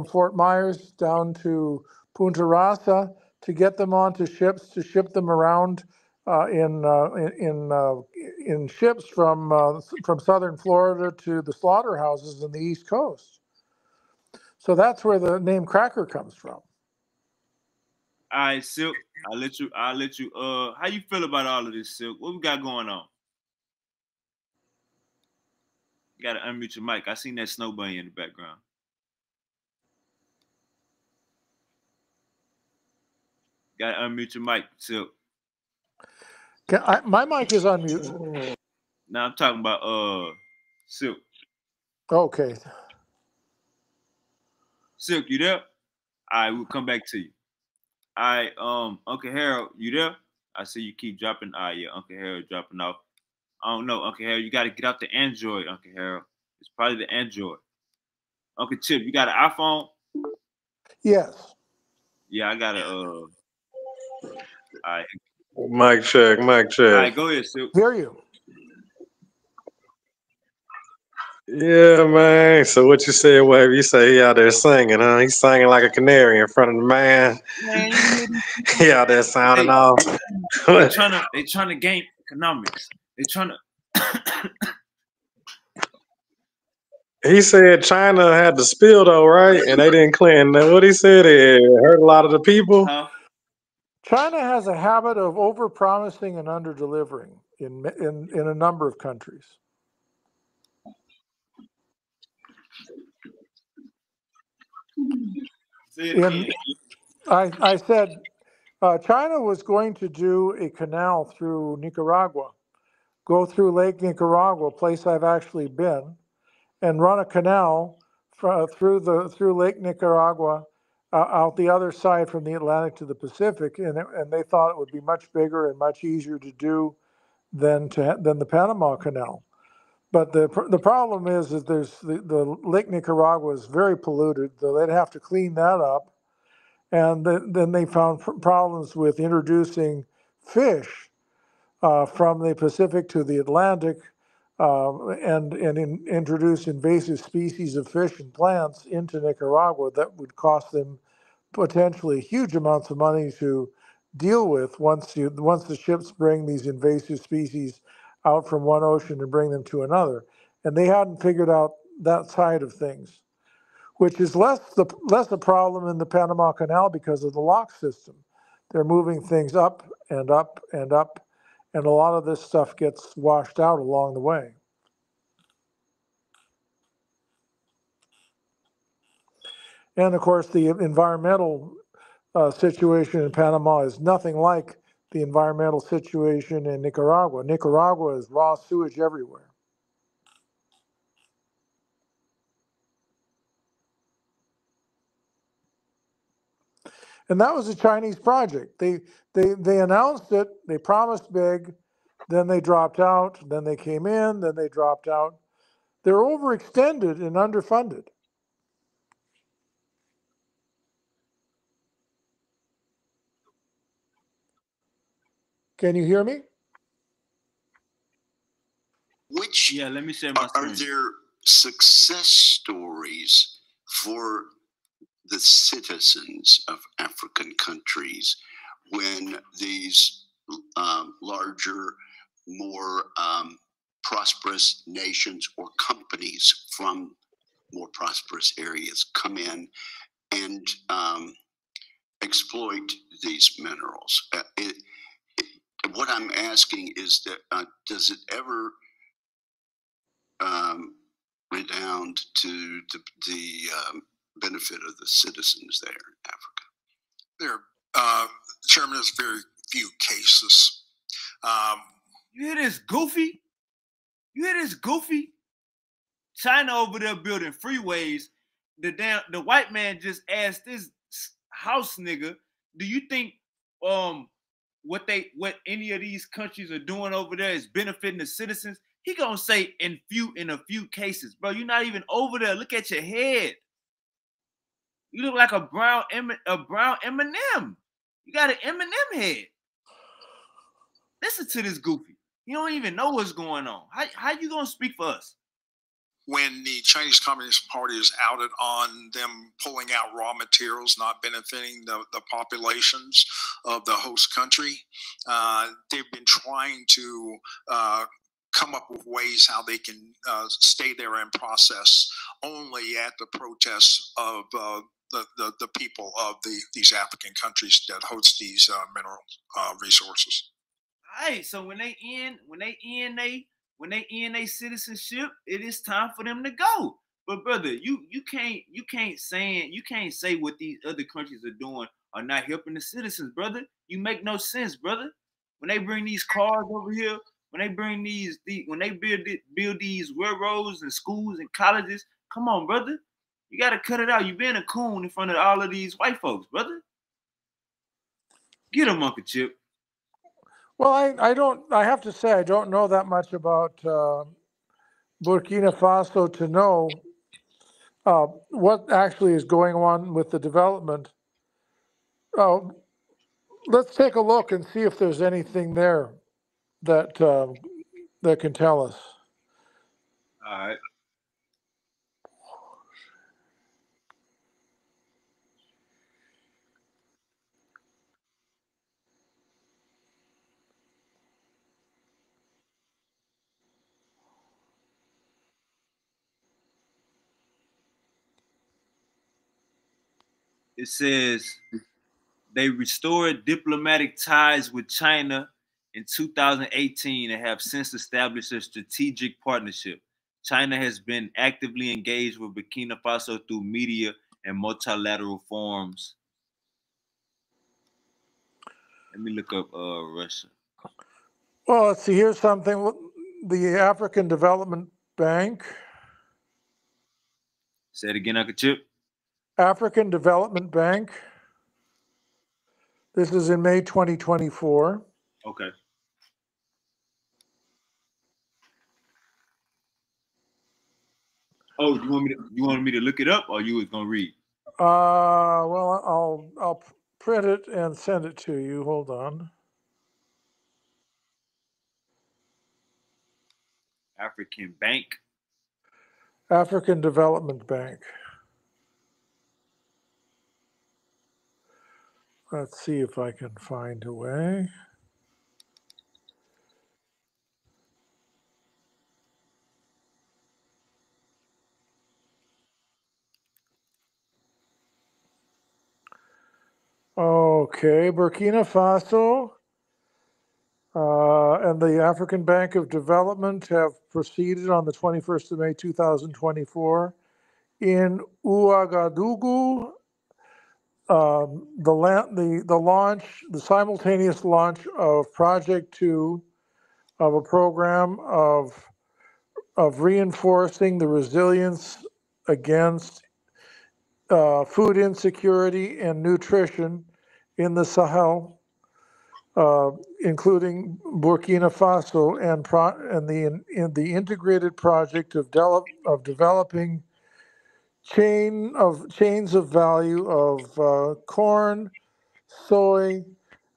Fort Myers down to Punta Rasa to get them onto ships to ship them around in ships from southern Florida to the slaughterhouses in the East Coast. So that's where the name cracker comes from. All right, Silk. I'll let you. How you feel about all of this, Silk? What we got going on? You gotta unmute your mic. I seen that snow bunny in the background. Gotta unmute your mic, Silk. My mic is on mute. Now I'm talking about Silk. Okay. Silk, you there? All right, we'll come back to you. All right, Uncle Harold, you there? I see you keep dropping. All right, yeah, Uncle Harold dropping off. I don't know, Uncle Harold. You got to get out the Android, Uncle Harold. It's probably the Android. Uncle Chip, you got an iPhone? Yes. Yeah, I got a. All right. Mic check, mic check. All right, go ahead, Silk. Hear you. Yeah, man. So what you said, Wave? You say he out there singing, huh? He's singing like a canary in front of the man. He out there sounding off. They trying to gain economics. They trying to. He said China had the spill though, right? And they didn't clean. What he said, it hurt a lot of the people. China has a habit of over-promising and under-delivering in a number of countries. I said China was going to do a canal through Nicaragua, go through Lake Nicaragua, a place I've actually been, and run a canal through Lake Nicaragua out the other side from the Atlantic to the Pacific, and they thought it would be much bigger and much easier to do than the Panama Canal. But the problem is that the Lake Nicaragua is very polluted, so they'd have to clean that up. And then they found problems with introducing fish from the Pacific to the Atlantic, and introduce invasive species of fish and plants into Nicaragua that would cost them potentially huge amounts of money to deal with once the ships bring these invasive species out from one ocean and bring them to another. And they hadn't figured out that side of things, which is less a problem in the Panama Canal because of the lock system. They're moving things up and up and up, and a lot of this stuff gets washed out along the way. And of course, the environmental situation in Panama is nothing like the environmental situation in Nicaragua. Nicaragua is raw sewage everywhere. And that was a Chinese project. They announced it, they promised big, then they dropped out, then they came in, then they dropped out. They're overextended and underfunded. Can you hear me? Yeah, let me share my screen. Are there success stories for the citizens of African countries when these larger, more prosperous nations or companies from more prosperous areas come in and exploit these minerals? What I'm asking is that does it ever redound to the benefit of the citizens there in Africa? Chairman, there's very few cases. You hear this goofy? You hear this goofy? China over there building freeways. The white man just asked this house nigga, do you think what any of these countries are doing over there is benefiting the citizens? He gonna say in a few cases, bro. You're not even over there. Look at your head. You look like a brown M&M. You got an M&M head. Listen to this goofy. You don't even know what's going on. How you gonna speak for us? When the Chinese Communist Party is outed on them pulling out raw materials, not benefiting the populations of the host country, they've been trying to come up with ways how they can stay there and process only at the protests of the people of these African countries that host these mineral resources. All right, so when they end when they end their citizenship, it is time for them to go. But brother, you can't say what these other countries are doing are not helping the citizens, brother. You make no sense, brother. When they bring these cars over here, when they bring when they build these railroads and schools and colleges, come on, brother. You gotta cut it out. You being a coon in front of all of these white folks, brother. Get him, Uncle Chip. Well, I have to say, I don't know that much about Burkina Faso to know what actually is going on with the development. Let's take a look and see if there's anything there that that can tell us. All right. It says they restored diplomatic ties with China in 2018 and have since established a strategic partnership. China has been actively engaged with Burkina Faso through media and multilateral forums. Let me look up Russia. Well, let's see. Here's something. The African Development Bank. Say it again, Uncle Chip. African Development Bank. This is in May 2024. Okay. Oh, you want me to look it up, or you was gonna read? Well, I'll print it and send it to you. Hold on. African Bank. African Development Bank. Let's see if I can find a way. Okay, Burkina Faso and the African Bank of Development have proceeded on the 21st of May 2024 in Ouagadougou. The simultaneous launch of Project 2 of a program of reinforcing the resilience against food insecurity and nutrition in the Sahel, including Burkina Faso, and the integrated project of developing chains of value of corn, soy,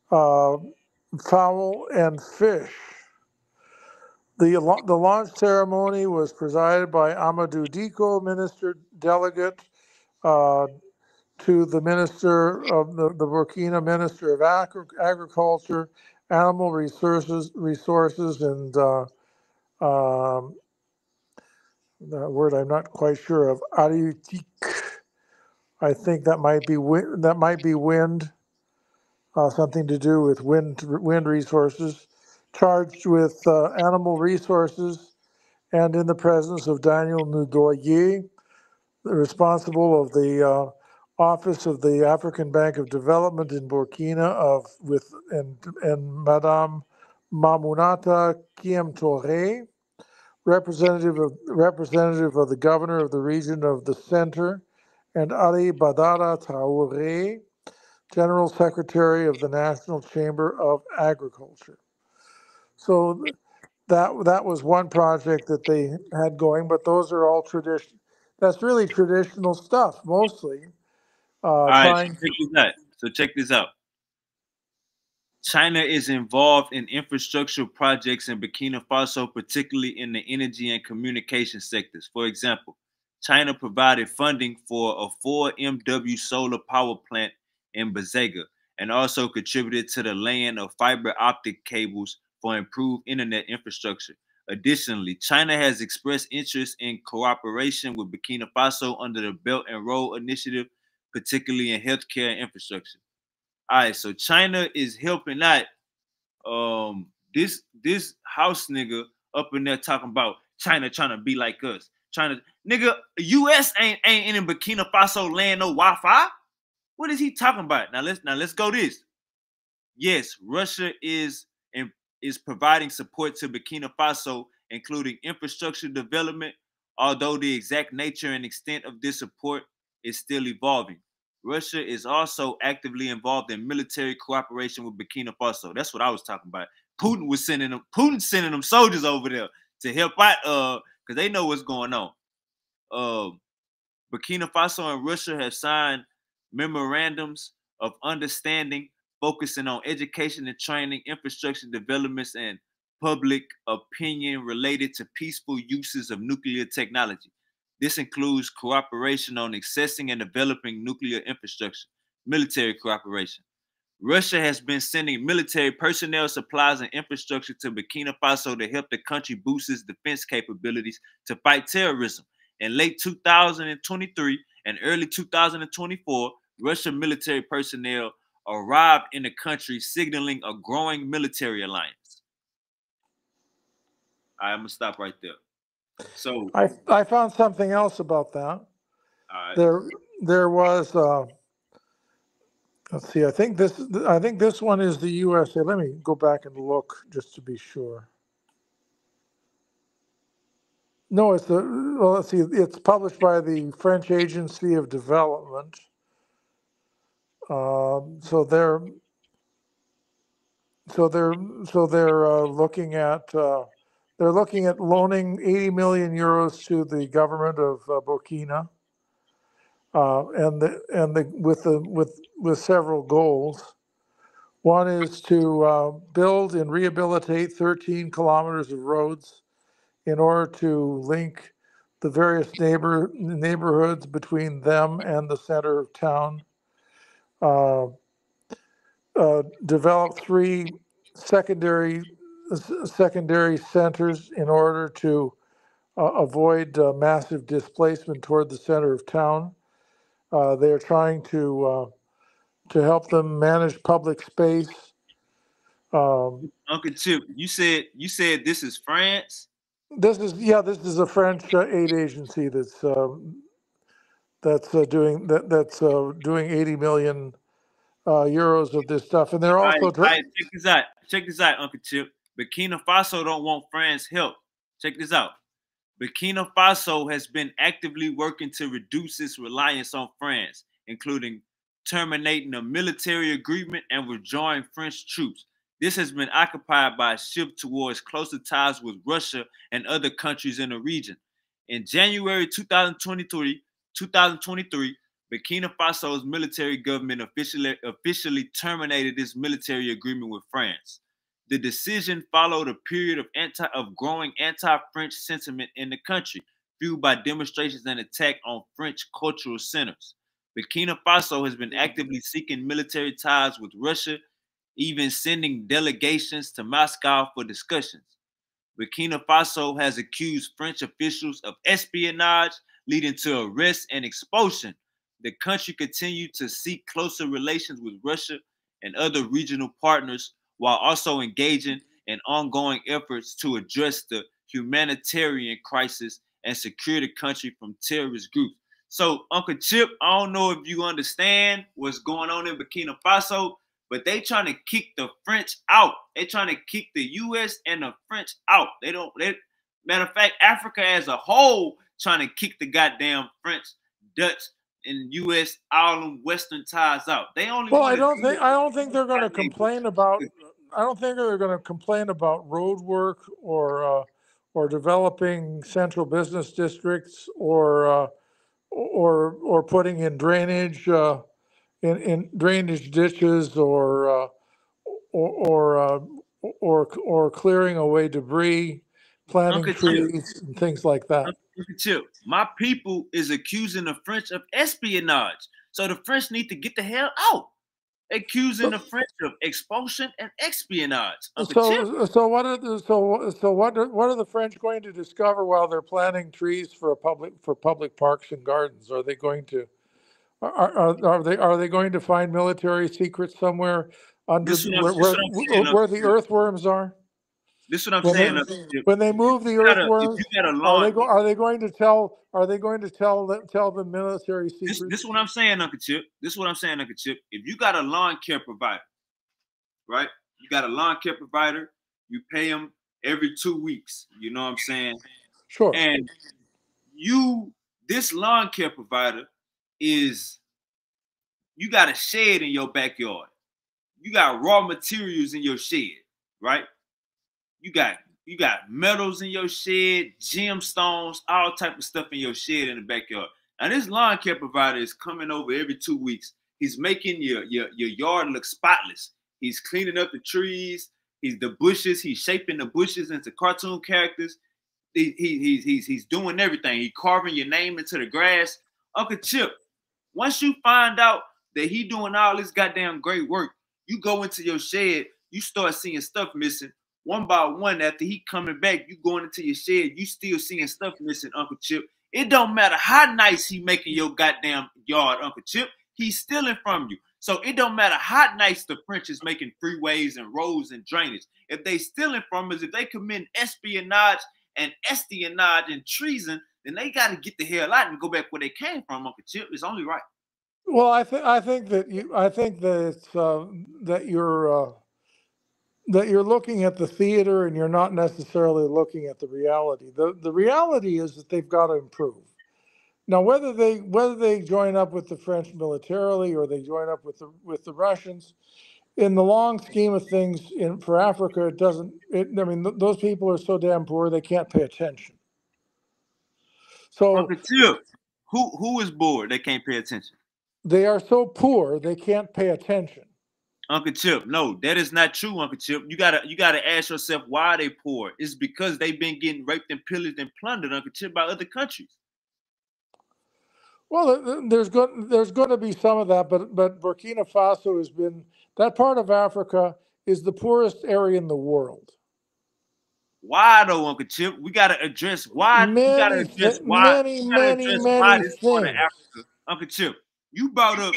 fowl, and fish. The launch ceremony was presided by Amadou Diko, Minister Delegate to the Minister of the Burkina Minister of Agriculture, Animal Resources, and that word I'm not quite sure of, Ariutik. I think that might be wind, something to do with wind resources, charged with animal resources, and in the presence of Daniel Ndoye, responsible of the Office of the African Bank of Development in Burkina, and Madame Mamounata Kiemtore, representative of the governor of the region of the center, and Ali Badara Traoré, General Secretary of the National Chamber of Agriculture. So that was one project that they had going, but those are all tradition. That's really traditional stuff, mostly. All right, so check this out. China is involved in infrastructure projects in Burkina Faso, particularly in the energy and communication sectors. For example, China provided funding for a 4 MW solar power plant in Bazega and also contributed to the laying of fiber optic cables for improved internet infrastructure. Additionally, China has expressed interest in cooperation with Burkina Faso under the Belt and Road Initiative, particularly in healthcare and infrastructure. All right, so China is helping out this house nigga up in there talking about China trying to be like us. China, nigga, U.S. ain't in Burkina Faso land no Wi-Fi. What is he talking about? Now let's go this. Yes, Russia is providing support to Burkina Faso, including infrastructure development, although the exact nature and extent of this support is still evolving. Russia is also actively involved in military cooperation with Burkina Faso. That's what I was talking about. Putin sending them soldiers over there to help out, because they know what's going on. Burkina Faso and Russia have signed memorandums of understanding focusing on education and training, infrastructure developments, and public opinion related to peaceful uses of nuclear technology. This includes cooperation on accessing and developing nuclear infrastructure, military cooperation. Russia has been sending military personnel, supplies, and infrastructure to Burkina Faso to help the country boost its defense capabilities to fight terrorism. In late 2023 and early 2024, Russian military personnel arrived in the country, signaling a growing military alliance. All right, I'm gonna stop right there. So I found something else about that. There was let's see. I think this one is the USA. Let me go back and look just to be sure. No, it's let's see. It's published by the French Agency of Development. So they're looking at loaning 80 million euros to the government of Burkina, with several goals. One is to build and rehabilitate 13 kilometers of roads in order to link the various neighborhoods between them and the center of town. Develop 3 secondary centers in order to avoid massive displacement toward the center of town. They're trying to help them manage public space. Uncle Chip, you said this is France? This is a French aid agency that's doing 80 million euros of this stuff, and they're also check this out, Uncle Chip. Burkina Faso don't want France help. Check this out. Burkina Faso has been actively working to reduce its reliance on France, including terminating a military agreement and withdrawing French troops. This has been occupied by a shift towards closer ties with Russia and other countries in the region. In January 2023, Burkina Faso's military government officially terminated its military agreement with France. The decision followed a period of growing anti-French sentiment in the country, fueled by demonstrations and attack on French cultural centers. Burkina Faso has been actively seeking military ties with Russia, even sending delegations to Moscow for discussions. Burkina Faso has accused French officials of espionage, leading to arrest and expulsion. The country continued to seek closer relations with Russia and other regional partners, while also engaging in ongoing efforts to address the humanitarian crisis and secure the country from terrorist groups. So, Uncle Chip, I don't know if you understand what's going on in Burkina Faso, but they trying to kick the French out. They trying to kick the U.S. and the French out. Matter of fact, Africa as a whole trying to kick the goddamn French, Dutch, and U.S. all them Western ties out. They only. Well, I don't think they're going to complain about. I don't think they're going to complain about road work or developing central business districts or putting in drainage in drainage ditches or clearing away debris, planting trees, and things like that. Chip, my people is accusing the French of espionage, so the French need to get the hell out. Accusing the French of expulsion and espionage. So what are the French going to discover while they're planting trees for public parks and gardens? Are they going to are they going to find military secrets somewhere under where the earthworms are? This is what I'm saying. When they move the earthworms, are they going to tell the military secrets? This is what I'm saying, Uncle Chip. This is what I'm saying, Uncle Chip. If you got a lawn care provider, right? You got a lawn care provider, you pay them every 2 weeks. You know what I'm saying? Sure. And this lawn care provider is, you got a shed in your backyard. You got raw materials in your shed, right? You got metals in your shed, gemstones, all type of stuff in your shed in the backyard. Now this lawn care provider is coming over every 2 weeks. He's making your yard look spotless. He's cleaning up the trees. The bushes. He's shaping the bushes into cartoon characters. He's doing everything. He's carving your name into the grass. Uncle Chip, once you find out that he doing all this goddamn great work, you go into your shed, you start seeing stuff missing. One by one, after he coming back, you going into your shed, you still seeing stuff missing, Uncle Chip. It don't matter how nice he making your goddamn yard, Uncle Chip. He's stealing from you. So it don't matter how nice the French is making freeways and roads and drainage. If they stealing from us, if they commit espionage and treason, then they got to get the hell out and go back where they came from, Uncle Chip. It's only right. Well, I think that it's that you're looking at the theater and you're not necessarily looking at the reality. The reality is that they've got to improve. Now, whether they join up with the French militarily or they join up with the Russians, in the long scheme of things, for Africa, it doesn't. I mean, those people are so damn poor they can't pay attention. So, Uncle Chip, who is bored? They can't pay attention. They are so poor they can't pay attention. Uncle Chip, no, that is not true, Uncle Chip. You gotta ask yourself why they poor. It's because they've been getting raped and pillaged and plundered, Uncle Chip, by other countries. Well, there's going to be some of that, but Burkina Faso has been, that part of Africa is the poorest area in the world. Why though, Uncle Chip? We gotta address why. Many this part of Africa, Uncle Chip. You gotta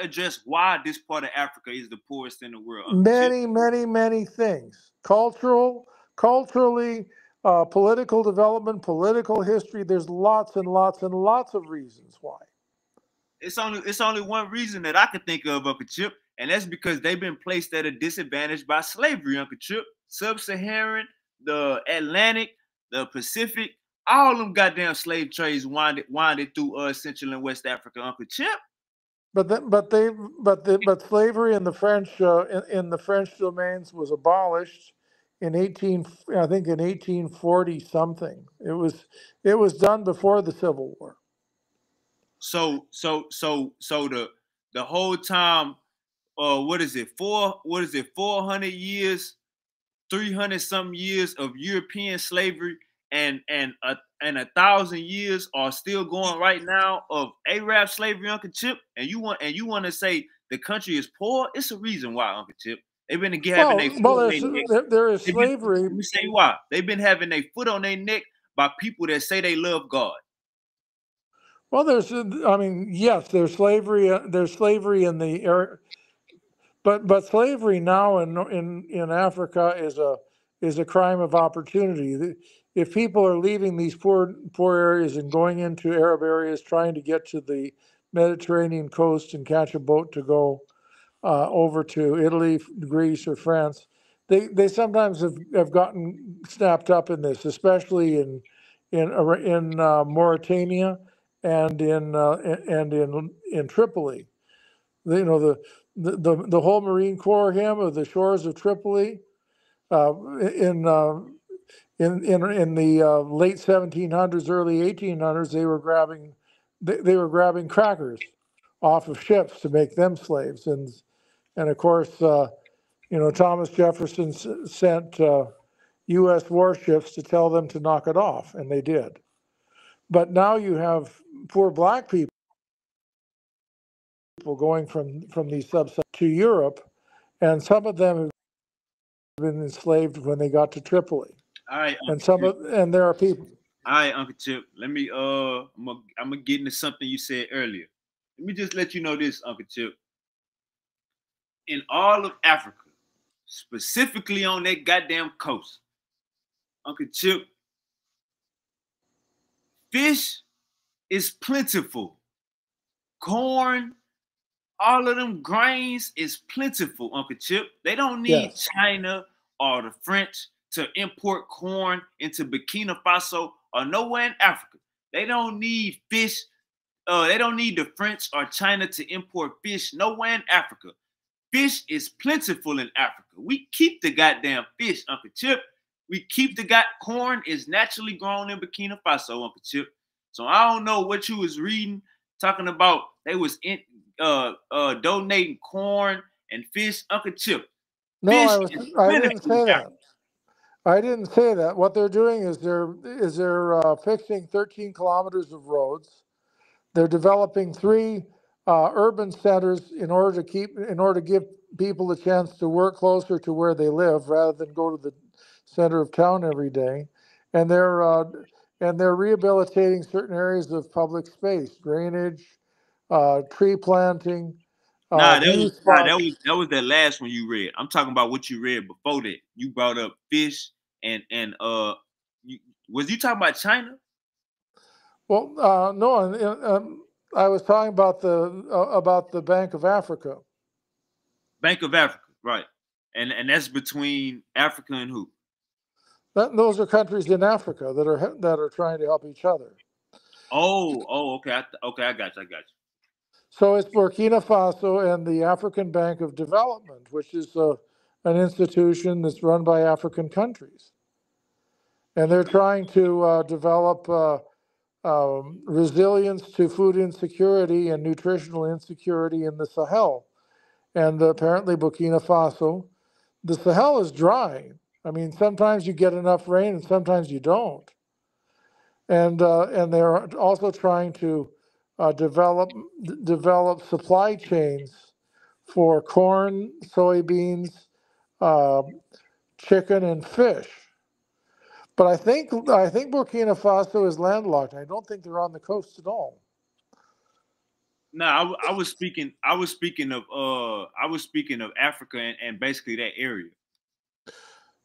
address why this part of Africa is the poorest in the world, Uncle Chip. Many things. Culturally, political development, political history. There's lots and lots and lots of reasons why. It's only one reason that I can think of, Uncle Chip, and that's because they've been placed at a disadvantage by slavery, Uncle Chip. Sub-Saharan, the Atlantic, the Pacific, all of them goddamn slave trades winded through Central and West Africa, Uncle Chip. But slavery in the French domains was abolished in 1840 something. It was done before the Civil War. So the whole time, 400 years, 300 something years of European slavery and 1,000 years are still going right now of Arab slavery, Uncle Chip, and you want to say the country is poor? It's a reason why, Uncle Chip. They've been having their foot on their neck. There is slavery. Let me say why. They've been having their foot on their neck by people that say they love God. Well, yes, there's slavery. There's slavery in the area, but slavery now in Africa is a crime of opportunity. If people are leaving these poor areas and going into Arab areas, trying to get to the Mediterranean coast and catch a boat to go over to Italy, Greece, or France, they sometimes have gotten snapped up in this, especially in Mauritania and in Tripoli. The whole Marine Corps of the shores of Tripoli in the late 1700s, early 1800s, they were grabbing crackers off of ships to make them slaves, and of course, Thomas Jefferson sent U.S. warships to tell them to knock it off, and they did. But now you have poor black people going from these sub-Saharan to Europe, and some of them have been enslaved when they got to Tripoli. All right, and there are people. All right, Uncle Chip. Let me I'm gonna get into something you said earlier. Let me just let you know this, Uncle Chip. In all of Africa, specifically on that goddamn coast, Uncle Chip, fish is plentiful. Corn, all of them grains is plentiful, Uncle Chip. They don't need China or the French to import corn into Burkina Faso or nowhere in Africa. They don't need fish. They don't need the French or China to import fish nowhere in Africa. Fish is plentiful in Africa. We keep the goddamn fish, Uncle Chip. We keep the corn is naturally grown in Burkina Faso, Uncle Chip. So I don't know what you was reading, talking about they was donating corn and fish, Uncle Chip. No, I didn't say that. I didn't say that. What they're doing is they're fixing 13 kilometers of roads. They're developing 3 urban centers in order to give people a chance to work closer to where they live rather than go to the center of town every day. And they're rehabilitating certain areas of public space, drainage, tree planting. That was that last one you read. I'm talking about what you read before that. You brought up fish and was you talking about China? Well, no, I was talking about the Bank of Africa. Bank of Africa, right? And that's between Africa and who? Those are countries in Africa that are trying to help each other. Oh, okay, I got you. So it's Burkina Faso and the African Bank of Development, which is an institution that's run by African countries, and they're trying to develop resilience to food insecurity and nutritional insecurity in the Sahel. And apparently Burkina Faso, the Sahel is dry. I mean, sometimes you get enough rain and sometimes you don't. And they're also trying to develop supply chains for corn, soybeans, chicken, and fish. But I think Burkina Faso is landlocked. I don't think they're on the coast at all. No, I was speaking of Africa and basically that area.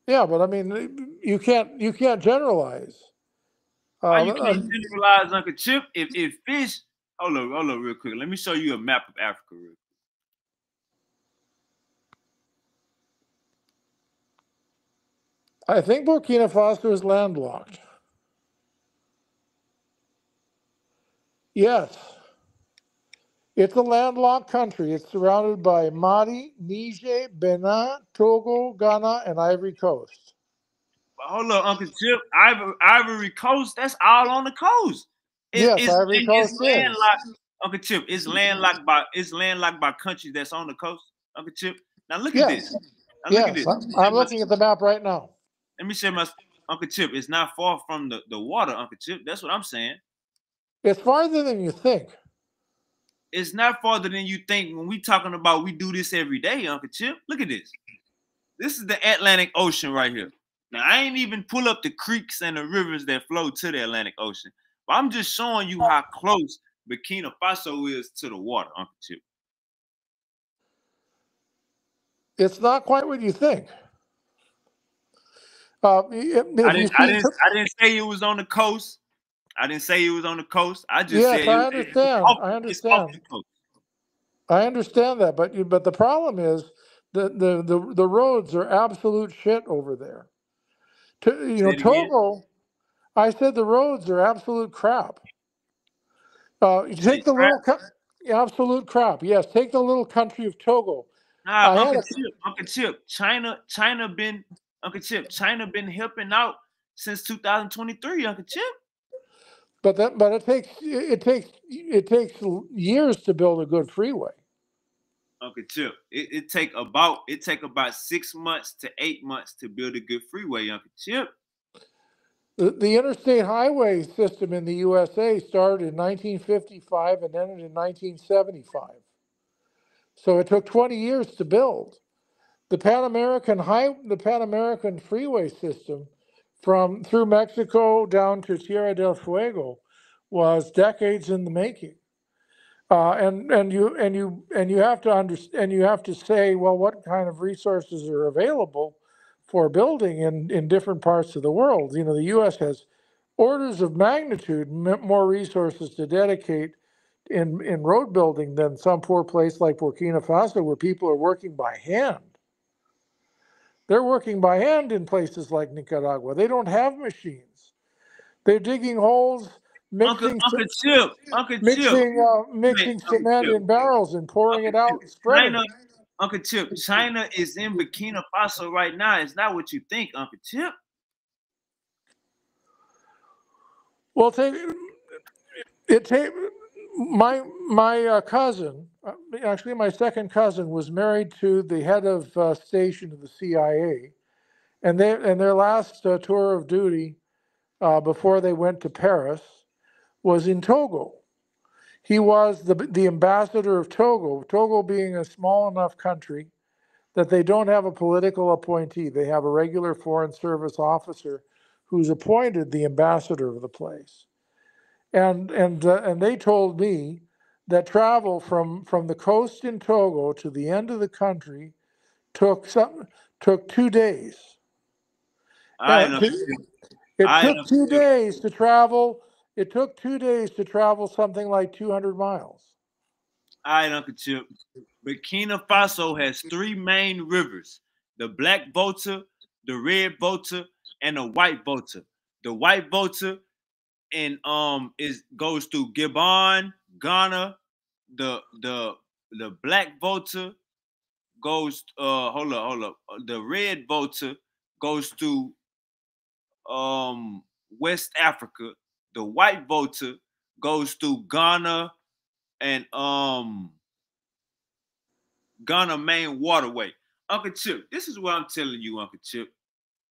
Yeah, but I mean, you can't generalize. Why you can't generalize, Uncle Chip? If fish, hold on, real quick. Let me show you a map of Africa, real quick. I think Burkina Faso is landlocked. Yes. It's a landlocked country. It's surrounded by Mali, Niger, Benin, Togo, Ghana, and Ivory Coast. Hold on, Uncle Chip. Ivory Coast, that's all on the coast. Ivory Coast is landlocked. Uncle Chip, it's landlocked by countries that's on the coast, Uncle Chip. Now look at this. Look at this. I'm looking at the map right now. Let me say, Uncle Chip, it's not far from the water, Uncle Chip. That's what I'm saying. It's farther than you think. It's not farther than you think when we talking about we do this every day, Uncle Chip. Look at this. This is the Atlantic Ocean right here. Now, I ain't even pull up the creeks and the rivers that flow to the Atlantic Ocean. But I'm just showing you how close Burkina Faso is to the water, Uncle Chip. It's not quite what you think. I didn't say it was on the coast. I didn't say it was on the coast. I just said I understand. I understand that, but the problem is the roads are absolute shit over there. Togo. I said the roads are absolute crap. You take the little absolute crap. Yes, take the little country of Togo. Uncle Chip, China been helping out since 2023, Uncle Chip. But it takes years to build a good freeway. Uncle Chip, it take about 6 months to 8 months to build a good freeway, Uncle Chip. The interstate highway system in the USA started in 1955 and ended in 1975. So it took 20 years to build. The Pan American freeway system through Mexico down to Tierra del Fuego was decades in the making. And you have to understand, and you have to say, well, what kind of resources are available for building in different parts of the world. You know, the U.S. has orders of magnitude more resources to dedicate in road building than some poor place like Burkina Faso, where people are working by hand. They're working by hand in places like Nicaragua. They don't have machines. They're digging holes, mixing cement in barrels and pouring it out and spreading it. Uncle Chip, China is in Burkina Faso right now. It's not what you think, Uncle Chip. Well, my cousin, actually my second cousin, was married to the head of station of the CIA, and their last tour of duty before they went to Paris was in Togo. He was the ambassador of Togo. Togo being a small enough country that they don't have a political appointee. They have a regular Foreign Service officer who's appointed the ambassador of the place. And they told me that travel from the coast in Togo to the end of the country took 2 days. It took 2 days to travel. It took 2 days to travel something like 200 miles. All right, Uncle Chip. Burkina Faso has 3 main rivers: the Black Volta, the Red Volta, and the White Volta. The White Volta goes through Gabon, Ghana. The Black Volta goes hold up. The Red Volta goes through West Africa. The White Volta goes through Ghana and Ghana main waterway. Uncle Chip, this is what I'm telling you, Uncle Chip.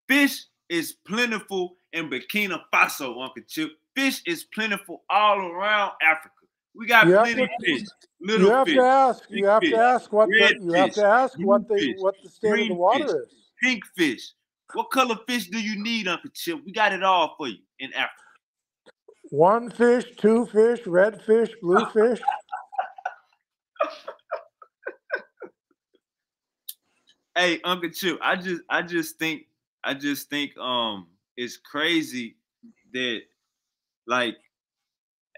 Fish is plentiful in Burkina Faso, Uncle Chip. Fish is plentiful all around Africa. We got plenty of fish. You have to ask what the state of the water is. Pink fish. What color fish do you need, Uncle Chip? We got it all for you in Africa. 1 fish, 2 fish, red fish, blue fish. Hey, Uncle Chip, I just think it's crazy that, like,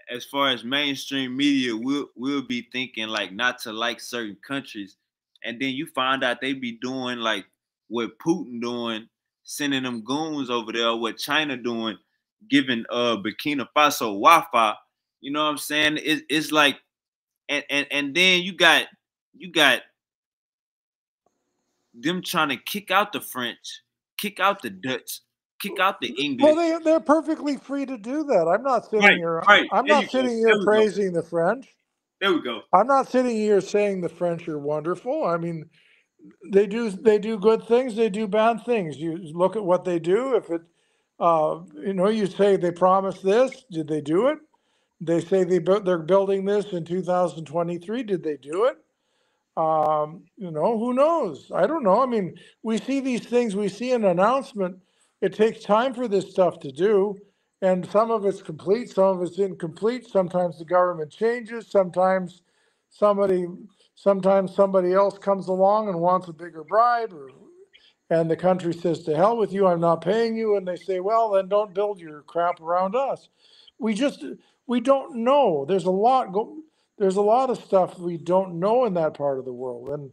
as far as mainstream media, we'll be thinking like not to like certain countries, and then you find out they be doing like what Putin doing, sending them goons over there, what China doing, giving Burkina Faso Wi-Fi. You know what I'm saying? It's like, and then you got them trying to kick out the French, kick out the Dutch, kick out the English. Well, they're perfectly free to do that. I'm not sitting here. I'm not sitting here praising the French. There we go. I'm not sitting here saying the French are wonderful. I mean, they do good things. They do bad things. You look at what they do. If it, you say they promised this. Did they do it? They say they're building this in 2023. Did they do it? Who knows? I don't know. I mean, we see these things. We see an announcement. It takes time for this stuff to do, and some of it's complete, some of it's incomplete. Sometimes the government changes. Sometimes somebody else comes along and wants a bigger bribe, and the country says, "To hell with you! I'm not paying you." And they say, "Well, then don't build your crap around us." We don't know. There's a lot of stuff we don't know in that part of the world, and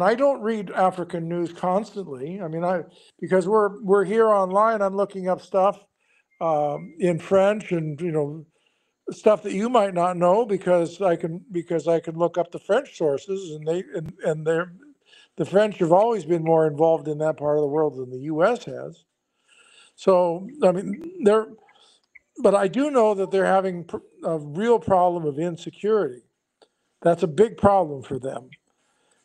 I don't read African news constantly. I mean, because we're here online. I'm looking up stuff in French, and stuff that you might not know because I can look up the French sources, and the French have always been more involved in that part of the world than the U.S. has. So I mean, but I do know that they're having a real problem of insecurity. That's a big problem for them.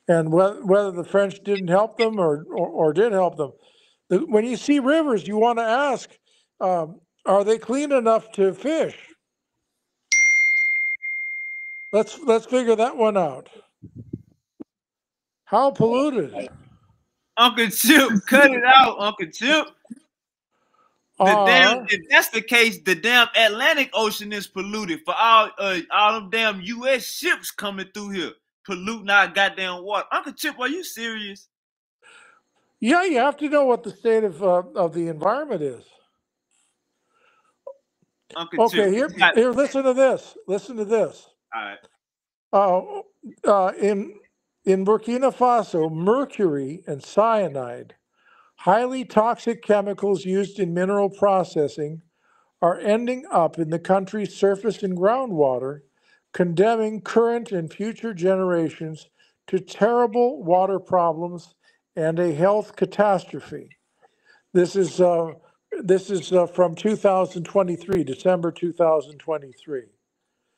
And whether the French didn't help them or did help them, when you see rivers, you want to ask, are they clean enough to fish? Let's figure that one out. How polluted? Uncle Chip, cut it out, Uncle Chip. If that's the case, the damn Atlantic Ocean is polluted for all them damn U.S. ships coming through here, polluting our goddamn water. Uncle Chip, are you serious? Yeah, you have to know what the state of the environment is. Uncle Okay, Chip, here, listen to this. Listen to this. all right. In Burkina Faso, mercury and cyanide, highly toxic chemicals used in mineral processing, are ending up in the country's surface and groundwater, condemning current and future generations to terrible water problems and a health catastrophe. This is from 2023, December 2023.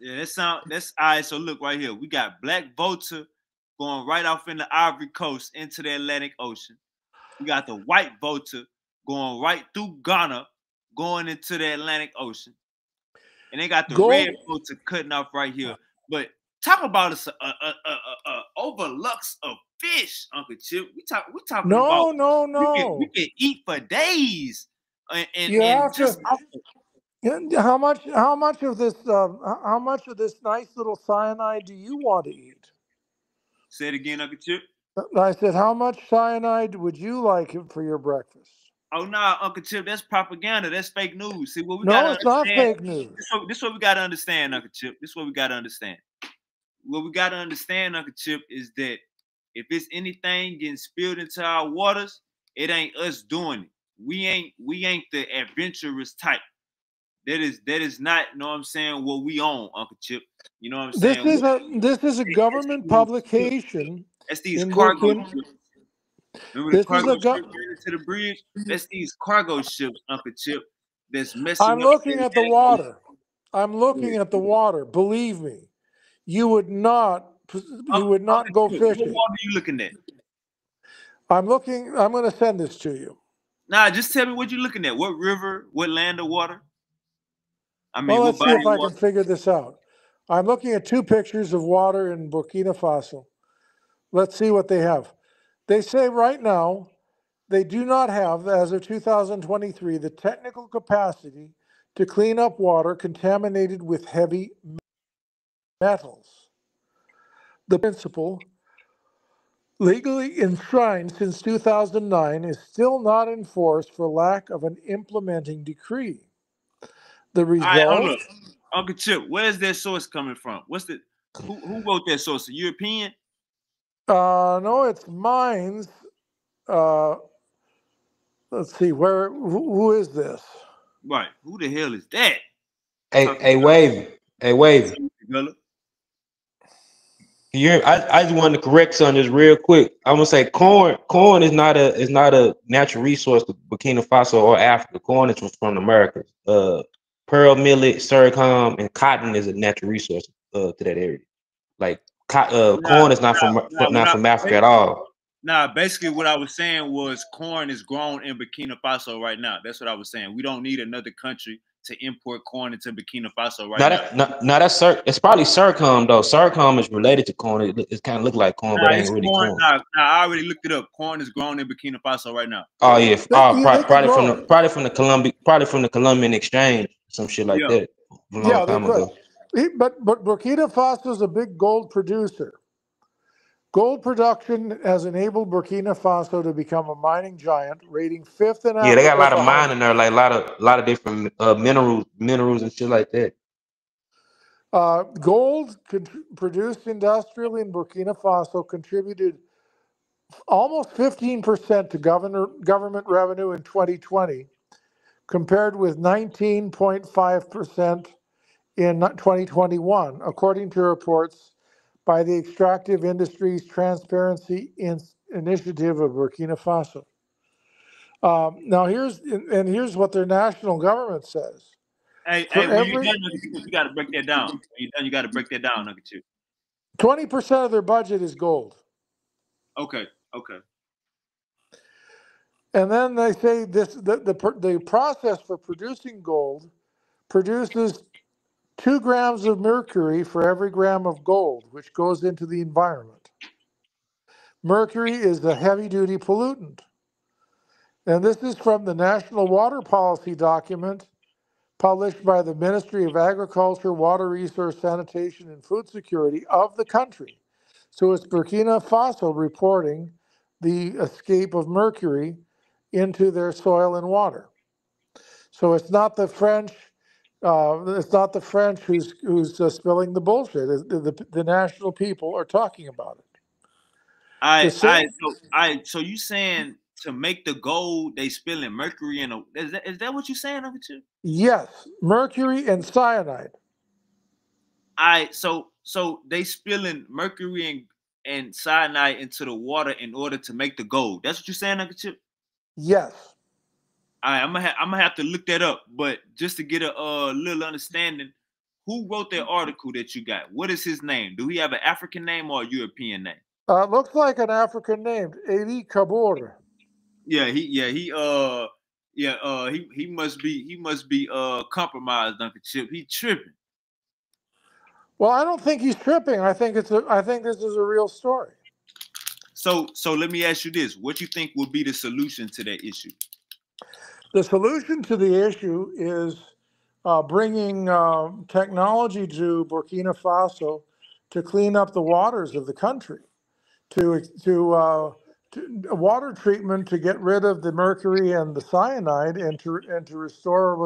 Yeah, that's all right. So look right here. We got black voter going right off in the Ivory Coast into the Atlantic Ocean. We got the white voter going right through Ghana, going into the Atlantic Ocean. And they got the red voter cutting off right here. But talk about a overlux of fish, Uncle Chip. We talking about we can eat for days. And just how much of this nice little cyanide do you want to eat? Say it again, Uncle Chip. I said, how much cyanide would you like for your breakfast? Oh no, Uncle Chip, that's propaganda. That's fake news. See what we No, gotta it's not understand. fake news. This is what we gotta understand, Uncle Chip. This is what we gotta understand. What we gotta understand, Uncle Chip, is that if it's anything getting spilled into our waters, it ain't us doing it. We ain't the adventurous type. That is not, you know what I'm saying, what we own, Uncle Chip. You know what I'm saying? This is a government publication. That's these cargo ships. Remember the cargo ships ran into the bridge? That's these cargo ships, Uncle Chip, that's messing up. I'm looking at the water. I'm looking at the water. Believe me, you would not go fishing. What water are you looking at? I'm going to send this to you. Nah, just tell me what you're looking at. What river? What land of water? I mean, well, let's see if I can figure this out. I'm looking at two pictures of water in Burkina Faso. Let's see what they have. They say right now they do not have, as of 2023, the technical capacity to clean up water contaminated with heavy metals. The principle, legally enshrined since 2009, is still not enforced for lack of an implementing decree. The result. All right, hold up. Uncle Chip, where's that source coming from? Who wrote that source? A European? No, it's Mines. Let's see, who is this? Right. Who the hell is that? Hey, Wavy. Hey, Wavy. I just wanted to correct something just real quick. I'm gonna say corn is not a natural resource to Burkina Faso or Africa. Corn is from the Americas. Pearl millet, sorghum, and cotton is a natural resource to that area. Like corn is not from Africa at all. Nah, basically what I was saying was corn is grown in Burkina Faso right now. That's what I was saying. We don't need another country to import corn into Burkina Faso right now. It's probably sorghum though. Sorghum is related to corn. It kind of look like corn, but it ain't really corn. I already looked it up. Corn is grown in Burkina Faso right now. Oh yeah, probably from the Colombian exchange, some shit like that. A long time ago. But Burkina Faso is a big gold producer. Gold production has enabled Burkina Faso to become a mining giant, rating 5th in Africa. Yeah, they got a lot of mining there, like a lot of different minerals and shit like that. Gold produced industrially in Burkina Faso contributed almost 15% to government revenue in 2020, compared with 19.5% in 2021, according to reports by the Extractive Industries Transparency Initiative of Burkina Faso. Now here's what their national government says. Hey, when you're done, you got to break that down. When you're done, you got to break that down, Uncle Chip. 20% of their budget is gold. Okay. And then they say the process for producing gold produces 2 grams of mercury for every gram of gold, which goes into the environment. Mercury is a heavy-duty pollutant. And this is from the National Water Policy document published by the Ministry of Agriculture, Water Resource, Sanitation, and Food Security of the country. So it's Burkina Faso reporting the escape of mercury into their soil and water. So it's not the French. It's not the French who's spilling the bullshit. The national people are talking about it. So you saying to make the gold they spilling mercury in a is that what you saying, Uncle Chip? Yes, mercury and cyanide. So they spilling mercury and cyanide into the water in order to make the gold. That's what you're saying, Uncle Chip? Yes. All right, I'm gonna have to look that up, but just to get a little understanding, who wrote that article that you got? What is his name? Do he have an African name or a European name? Looks like an African name, Eli Kabor. He must be compromised, Uncle Chip. He tripping. Well, I don't think he's tripping. I think this is a real story. So let me ask you this: what you think will be the solution to that issue? The solution to the issue is bringing technology to Burkina Faso to clean up the waters of the country, to water treatment to get rid of the mercury and the cyanide, and to restore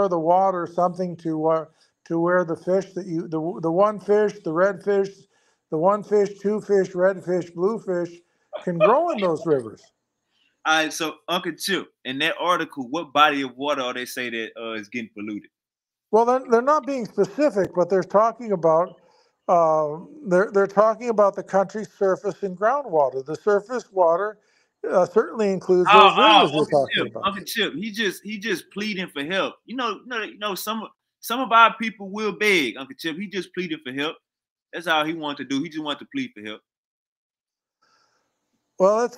the water something to where the fish that the one fish, the red fish, the one fish, two fish, red fish, blue fish can grow in those rivers. All right, so Uncle Chip, in that article, what body of water are they say that is getting polluted? Well, they're not being specific, but they're talking about they're talking about the country's surface and groundwater. The surface water certainly includes those rivers they're talking about. Uncle Chip, he just pleading for help. You know, some of our people will beg, Uncle Chip. He just pleading for help. That's all he wanted to do. He just wanted to plead for help. Well, let's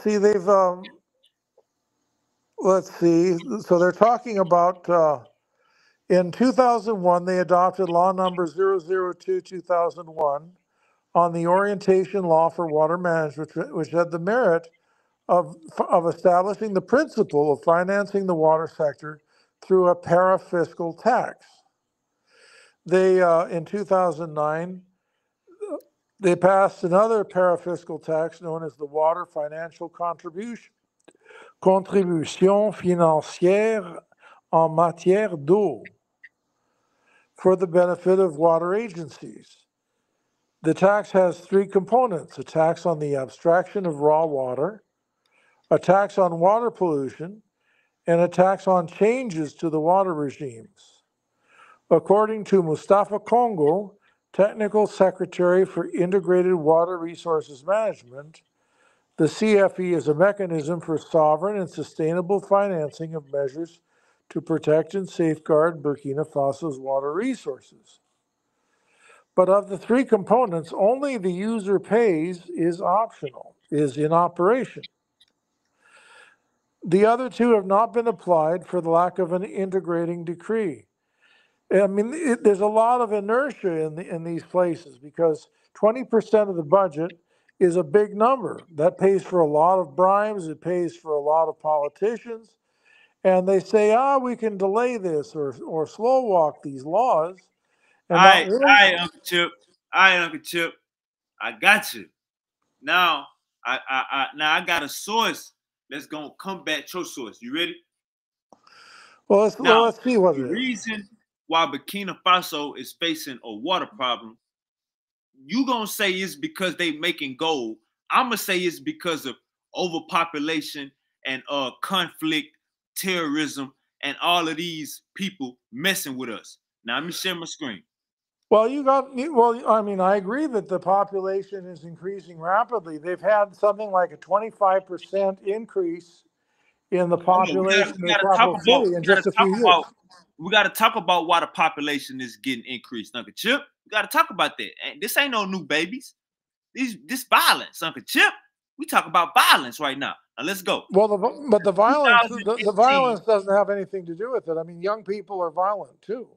see. So they're talking about in 2001, they adopted law number 002/2001 on the orientation law for water management, which had the merit of establishing the principle of financing the water sector through a parafiscal tax. They in 2009, they passed another parafiscal tax known as the Water Financial Contribution financière en matière d'eau for the benefit of water agencies. The tax has three components: a tax on the abstraction of raw water, a tax on water pollution, and a tax on changes to the water regimes. According to Mustafa Congo, Technical Secretary for Integrated Water Resources Management, the CFE is a mechanism for sovereign and sustainable financing of measures to protect and safeguard Burkina Faso's water resources. But of the three components, only the user pays is optional, is in operation. The other two have not been applied for the lack of an integrating decree. I mean, there's a lot of inertia in these places because 20% of the budget is a big number. That pays for a lot of bribes, it pays for a lot of politicians, and they say, we can delay this or slow walk these laws. And All right, Uncle Chip. I got you. Now, I got a source that's gonna combat your source. You ready? Well, let's see what it is. The reason why Burkina Faso is facing a water problem, you gonna say it's because they making gold. I'm gonna say it's because of overpopulation and conflict, terrorism, and all of these people messing with us. Now let me share my screen. Well, I mean, I agree that the population is increasing rapidly. They've had something like a 25% increase in the population of the capital city in just a few years. We got to talk about why the population is getting increased, Uncle Chip. We got to talk about that. And this ain't no new babies. This violence, Uncle Chip. We talk about violence right now. Now let's go. Well, but the violence doesn't have anything to do with it. I mean, young people are violent too.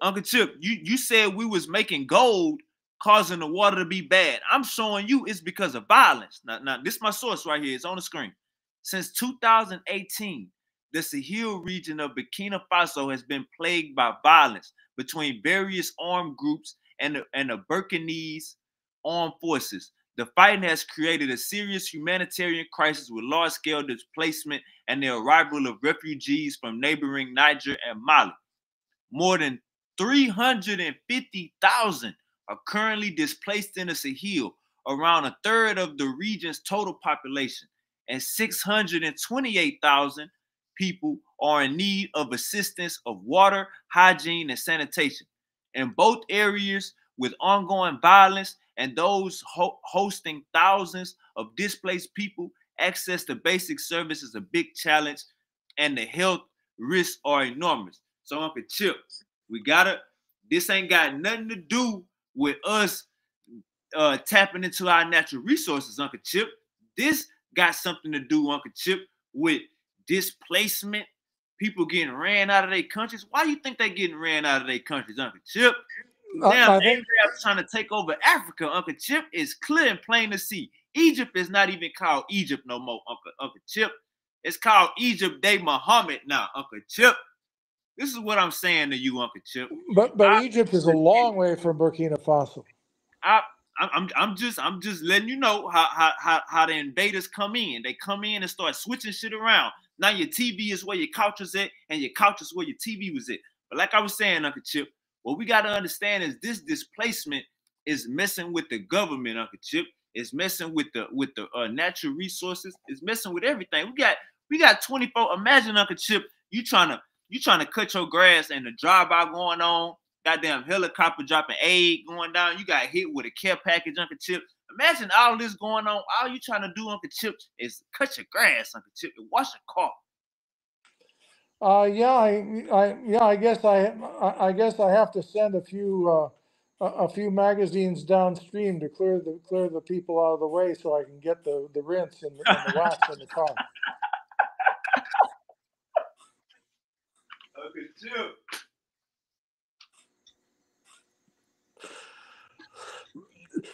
Uncle Chip, you said we was making gold, causing the water to be bad. I'm showing you it's because of violence. Now this is my source right here. It's on the screen. Since 2018, the Sahel region of Burkina Faso has been plagued by violence between various armed groups and the Burkinese armed forces. The fighting has created a serious humanitarian crisis with large-scale displacement and the arrival of refugees from neighboring Niger and Mali. More than 350,000 are currently displaced in the Sahel, around a third of the region's total population, and 628,000 people are in need of assistance of water, hygiene, and sanitation. In both areas with ongoing violence and those hosting thousands of displaced people, access to basic service is a big challenge, and the health risks are enormous. So, Uncle Chip, this ain't got nothing to do with us tapping into our natural resources, Uncle Chip. This got something to do, Uncle Chip, with displacement, people getting ran out of their countries. Why do you think they getting ran out of their countries, Uncle Chip? Damn, Arabs trying to take over Africa, Uncle Chip. Is clear and plain to see. Egypt is not even called Egypt no more, Uncle Chip. It's called Egypt de Muhammad now, Uncle Chip. This is what I'm saying to you, Uncle Chip. But Egypt is a long way from Burkina Faso. I'm just letting you know how the invaders come in. They come in and start switching shit around. Now your TV is where your couch is at, and your couch is where your TV was at. But like I was saying, Uncle Chip, what we got to understand is this displacement is messing with the government, Uncle Chip. It's messing with the natural resources. It's messing with everything. We got 24. Imagine, Uncle Chip, you trying to cut your grass and the drive-by going on. Goddamn helicopter dropping aid going down. You got hit with a care package, Uncle Chip. Imagine all this going on. All you trying to do, Uncle Chip, is cut your grass, Uncle Chip, and wash your car. I guess I have to send a few magazines downstream to clear the people out of the way so I can get the rinse and the wax in the car. Uncle Chip.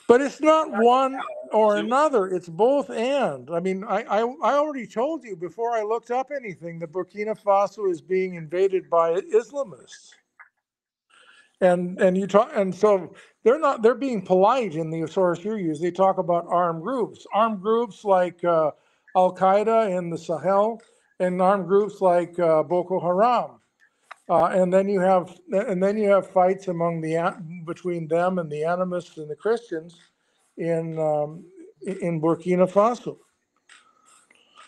But it's not one or another. It's both and. I mean, I already told you before I looked up anything that Burkina Faso is being invaded by Islamists. And so they're being polite in the source you use. They talk about armed groups like Al Qaeda in the Sahel, and armed groups like Boko Haram. And then you have fights between them and the animists and the Christians in Burkina Faso.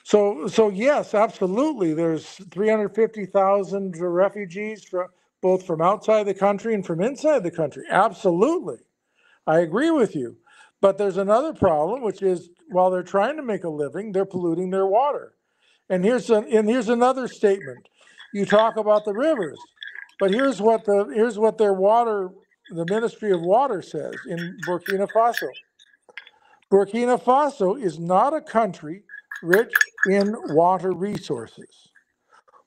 So yes, absolutely. There's 350,000 refugees both from outside the country and from inside the country. Absolutely, I agree with you. But there's another problem, which is while they're trying to make a living, they're polluting their water. And here's another statement. You talk about the rivers, but here's what the Ministry of Water says in Burkina Faso. Burkina Faso is not a country rich in water resources.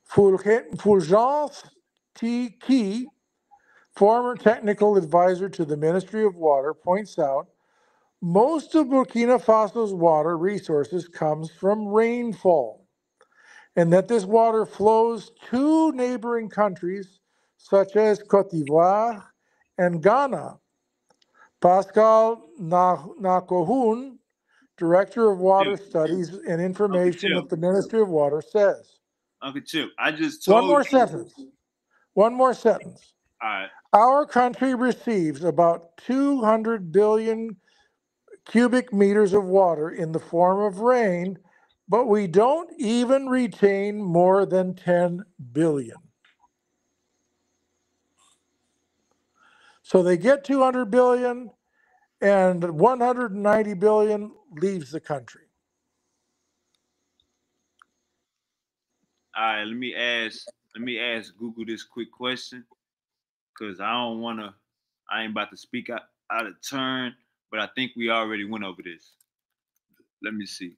Fulgence Tiki, former technical advisor to the Ministry of Water, points out most of Burkina Faso's water resources comes from rainfall, and that this water flows to neighboring countries such as Cote d'Ivoire and Ghana. Pascal Nakohun, Director of Water Studies and Information at the Ministry of Water, says, Uncle Chip, I just told you. One more sentence. All right. Our country receives about 200 billion cubic meters of water in the form of rain, but we don't even retain more than 10 billion. So they get 200 billion and 190 billion leaves the country. All right, let me ask Google this quick question, because I ain't about to speak out of turn, but I think we already went over this. Let me see.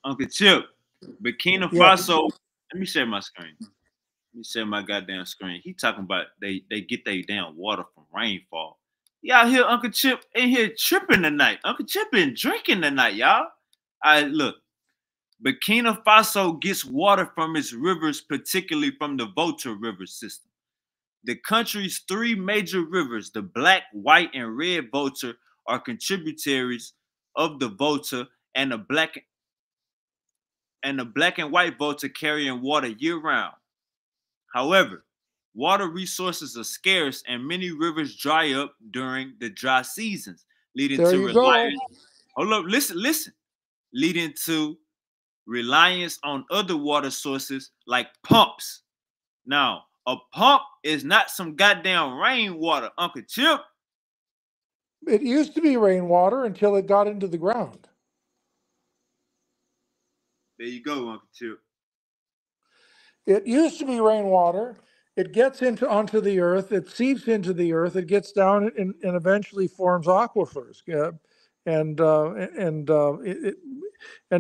Uncle Chip, Burkina Faso. Let me share my screen. Let me share my goddamn screen. He talking about they get their damn water from rainfall. Y'all here, Uncle Chip in here tripping tonight. Uncle Chip been drinking tonight, y'all. Look, Burkina Faso gets water from its rivers, particularly from the Volta River system. The country's three major rivers, the Black, White, and Red Volta, are contributaries of the Volta, and the Black and White Volta carrying water year-round. However, water resources are scarce, and many rivers dry up during the dry seasons, leading to reliance. Hold up, listen. Leading to reliance on other water sources like pumps. Now, a pump is not some goddamn rainwater, Uncle Chip. It used to be rainwater until it got into the ground. There you go, Uncle Chip. It used to be rainwater. It gets onto the earth. It seeps into the earth. It gets down and eventually forms aquifers, and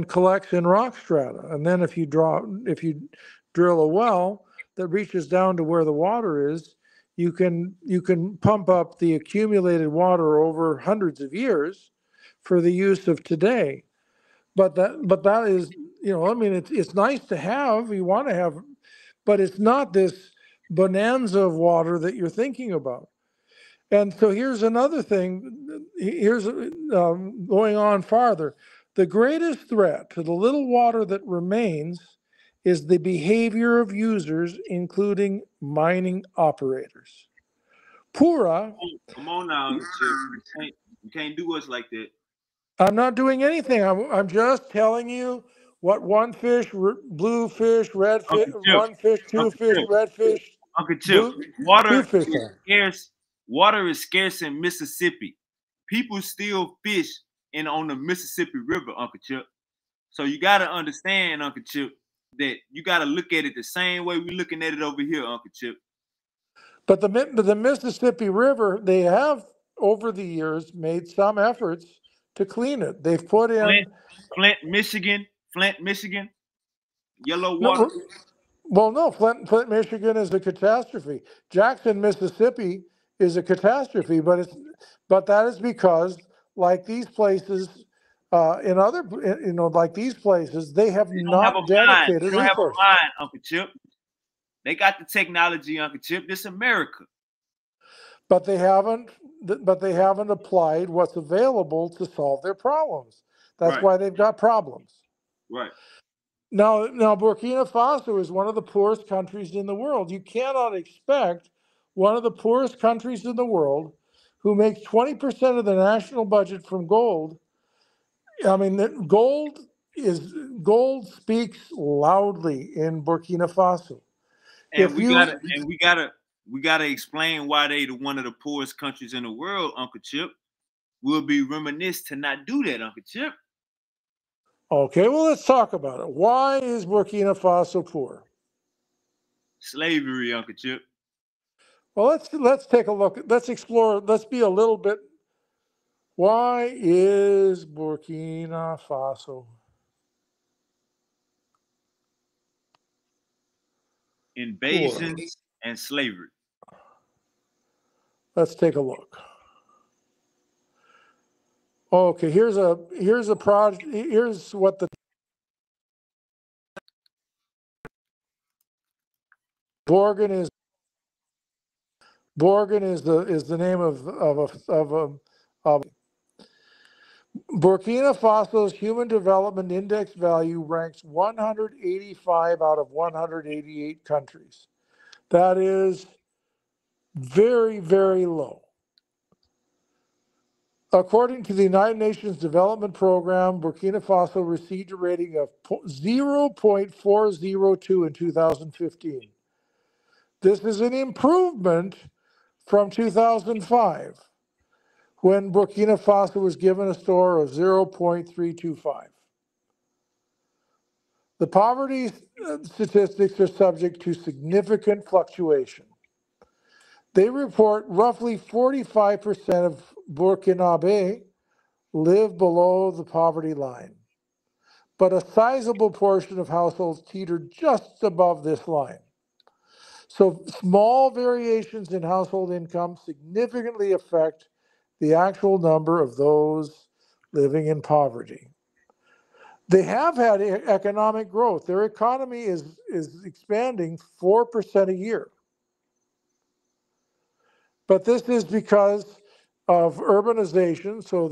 collects in rock strata. And then if you drill a well that reaches down to where the water is, you can pump up the accumulated water over hundreds of years for the use of today. But that is, I mean, it's nice to have. You want to have, but it's not this bonanza of water that you're thinking about. And so here's another thing. Here's going on farther. The greatest threat to the little water that remains is the behavior of users, including mining operators. Pura. Come on now, Uncle Chip. You can't do us like that. I'm not doing anything. I'm just telling you what one fish, blue fish, red fish, one fish, two fish, red fish. Uncle Chip, water is scarce in Mississippi. People still fish on the Mississippi River, Uncle Chip. So you got to understand, Uncle Chip, that you got to look at it the same way we're looking at it over here, Uncle Chip. But the Mississippi River, they have over the years made some efforts to clean it. They've put in Flint, Michigan, yellow water. No, Flint, Michigan is a catastrophe. Jackson, Mississippi is a catastrophe, but that is because, like these places, like these places, they have not dedicated resources. They don't have a mind, Uncle Chip. They got the technology, Uncle Chip. This America. But they haven't applied what's available to solve their problems. That's why they've got problems. Right. Now, Burkina Faso is one of the poorest countries in the world. You cannot expect one of the poorest countries in the world, who makes 20% of the national budget from gold. I mean, gold speaks loudly in Burkina Faso. And we gotta explain why they one of the poorest countries in the world, Uncle Chip. We'll be remiss to not do that, Uncle Chip. Okay, well, let's talk about it. Why is Burkina Faso poor? Slavery, Uncle Chip. Well, let's take a look. Let's explore. Let's be a little bit. Why is Burkina Faso? Invasions and slavery. Let's take a look. Okay, here's a project. Here's what the Borgen is. Borgen is the name of Burkina Faso's Human Development Index value ranks 185 out of 188 countries. That is very, very low. According to the United Nations Development Program, Burkina Faso received a rating of 0.402 in 2015. This is an improvement from 2005, when Burkina Faso was given a score of 0.325. The poverty statistics are subject to significant fluctuation. They report roughly 45% of Burkinabé live below the poverty line, but a sizable portion of households teeter just above this line. So small variations in household income significantly affect the actual number of those living in poverty. They have had economic growth. Their economy is expanding 4% a year. But this is because of urbanization, so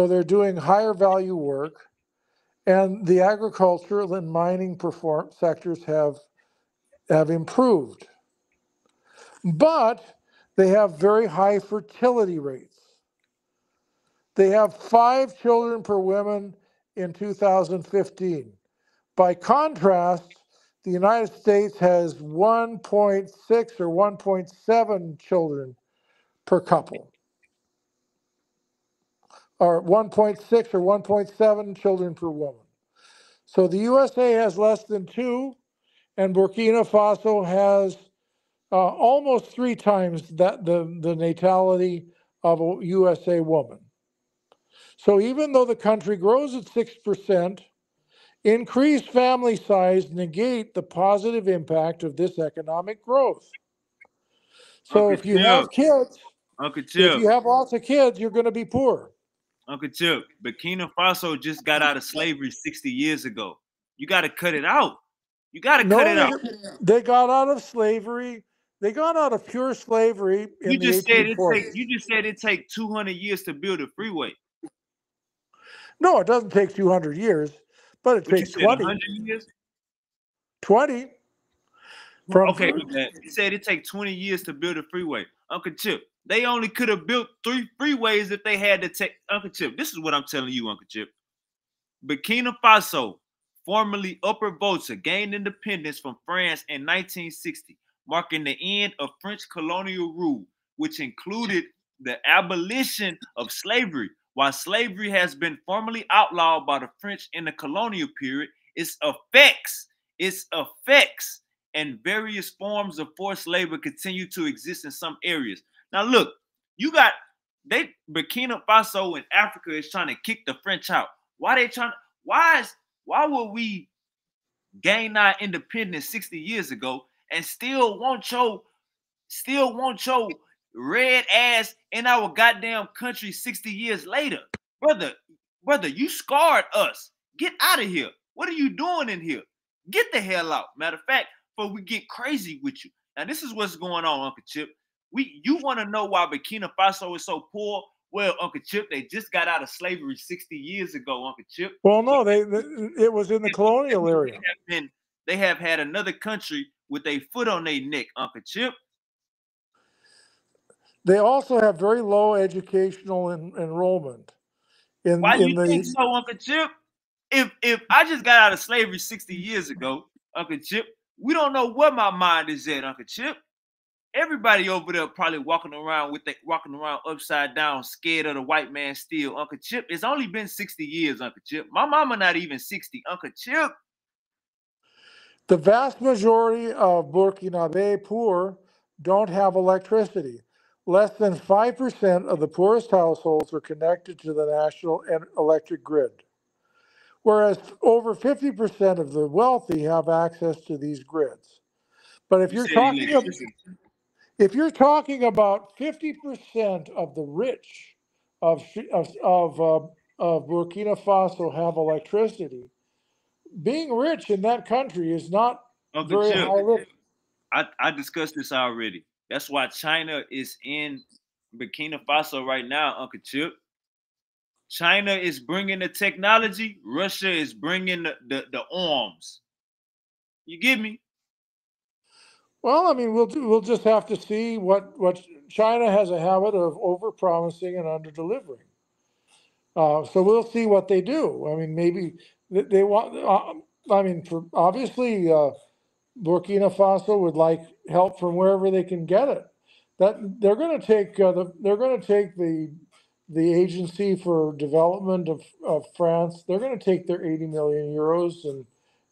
they're doing higher value work, and the agricultural and mining sectors have improved. But they have very high fertility rates. They have 5 children per woman in 2015. By contrast, the United States has 1.6 or 1.7 children per couple, or 1.6 or 1.7 children per woman. So the USA has less than 2, and Burkina Faso has almost 3 times that the natality of a USA woman. So even though the country grows at 6%, increased family size negate the positive impact of this economic growth. So if you have kids, if you have lots of kids, you're going to be poor. Uncle Chip, Burkina Faso just got out of slavery 60 years ago. You got to cut it out. You got to cut it out. They got out of slavery. They got out of pure slavery in the 1840s. You just said it take 200 years to build a freeway. No, it doesn't take 200 years, but it takes 20. 100 years? 20. Okay, you said it take 20 years to build a freeway. Uncle Chip, they only could have built 3 freeways if they had to take. Uncle Chip, this is what I'm telling you, Uncle Chip. Burkina Faso, formerly Upper Volta, gained independence from France in 1960, marking the end of French colonial rule, which included the abolition of slavery. While slavery has been formally outlawed by the French in the colonial period, its effects and various forms of forced labor continue to exist in some areas. Now look, Burkina Faso in Africa is trying to kick the French out. Why would we gain our independence 60 years ago and still want your red ass in our goddamn country 60 years later? Brother, you scarred us. Get out of here. What are you doing in here? Get the hell out. Matter of fact, before we get crazy with you. Now, this is what's going on, Uncle Chip. You want to know why Burkina Faso is so poor? Well, Uncle Chip, they just got out of slavery 60 years ago, Uncle Chip. Well, no, it was in the colonial area. They have had another country with a foot on their neck, Uncle Chip. They also have very low educational enrollment. Why do you think so, Uncle Chip? If I just got out of slavery 60 years ago, Uncle Chip, we don't know where my mind is at, Uncle Chip. Everybody over there probably walking around upside down, scared of the white man still. Uncle Chip, it's only been 60 years, Uncle Chip. My mama not even 60, Uncle Chip. The vast majority of Burkinabe poor don't have electricity. Less than 5% of the poorest households are connected to the national electric grid, whereas over 50% of the wealthy have access to these grids. But if you're talking about 50% of the rich of Burkina Faso have electricity, being rich in that country is not very high risk. I discussed this already. That's why China is in Burkina Faso right now, Uncle Chip. China is bringing the technology. Russia is bringing the arms. You get me? Well, I mean, we'll just have to see what China has a habit of over-promising and under-delivering. So we'll see what they do. I mean, maybe they want. Obviously, Burkina Faso would like help from wherever they can get it. That they're going to take the Agency for Development of France. They're going to take their 80 million euros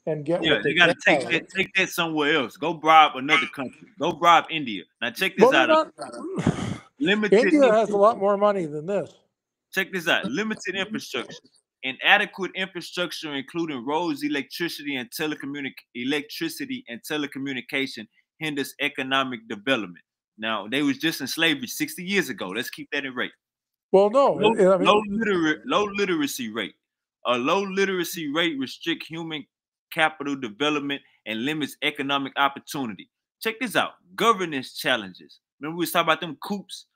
and get what they got to take that somewhere else. Go bribe another country. Go bribe India. Now check this out. India has a lot more money than this. Check this out. Limited infrastructure. Inadequate infrastructure, including roads, electricity, and telecommunication, hinders economic development. Now, they was just in slavery 60 years ago. Let's keep that in rate. Well, no. Low literacy rate. A low literacy rate restricts human capital development and limits economic opportunity. Check this out. Governance challenges. Remember we was talking about them coups,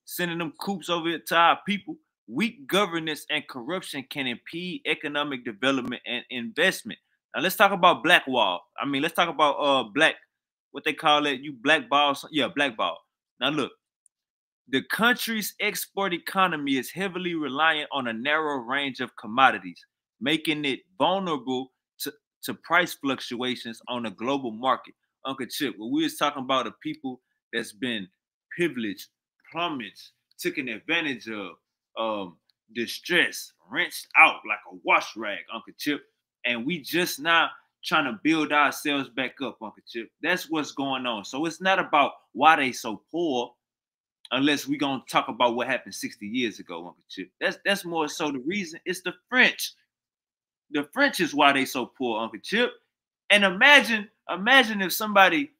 sending them coups over here to our people. Weak governance and corruption can impede economic development and investment. Now let's talk about blackball. I mean, let's talk about black, what they call it, you blackball. Yeah, blackball. Now look, the country's export economy is heavily reliant on a narrow range of commodities, making it vulnerable to price fluctuations on a global market. Uncle Chip, when we was talking about the people that's been privileged, plummets, taken advantage of, distressed, wrenched out like a wash rag, Uncle Chip, and we just now trying to build ourselves back up, Uncle Chip. That's what's going on. So it's not about why they so poor, unless we gonna talk about what happened 60 years ago, Uncle Chip. That's more so the reason. It's the French. The French is why they so poor, Uncle Chip. And imagine if somebody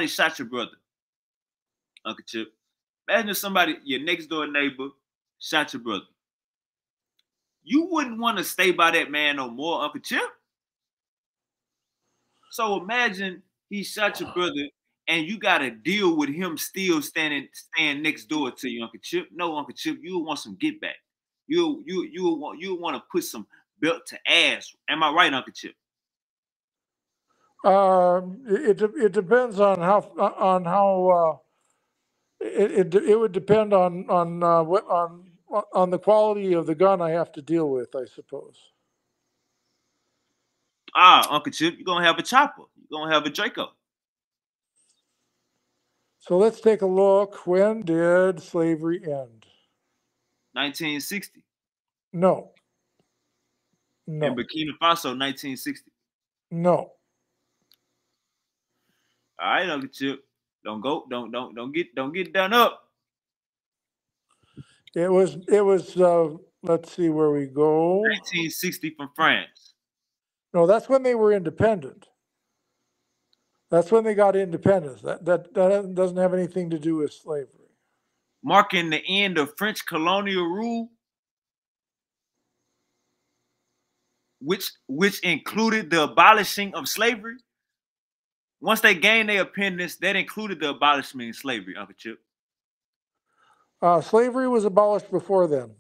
shot your brother, Uncle Chip. Imagine if somebody, your next door neighbor, shot your brother. You wouldn't want to stay by that man no more, Uncle Chip. So imagine he shot your brother and you got to deal with him still staying next door to you, Uncle Chip. No, Uncle Chip, you want some get back. You want to put some belt to ass. Am I right, Uncle Chip? It depends on how it would depend on the quality of the gun I have to deal with, I suppose. Uncle Chip, you're gonna have a chopper. You're gonna have a Draco. So let's take a look. When did slavery end? 1960. No. In Burkina Faso, 1960. No. All right, Uncle Chip. Don't get done up. It was let's see where we go. 1960 from France. No, that's when they were independent. That's when they got independence. That doesn't have anything to do with slavery. Marking the end of French colonial rule, which included the abolishing of slavery. Once they gained their independence, that included the abolishment of slavery, Uncle Chip. Slavery was abolished before then.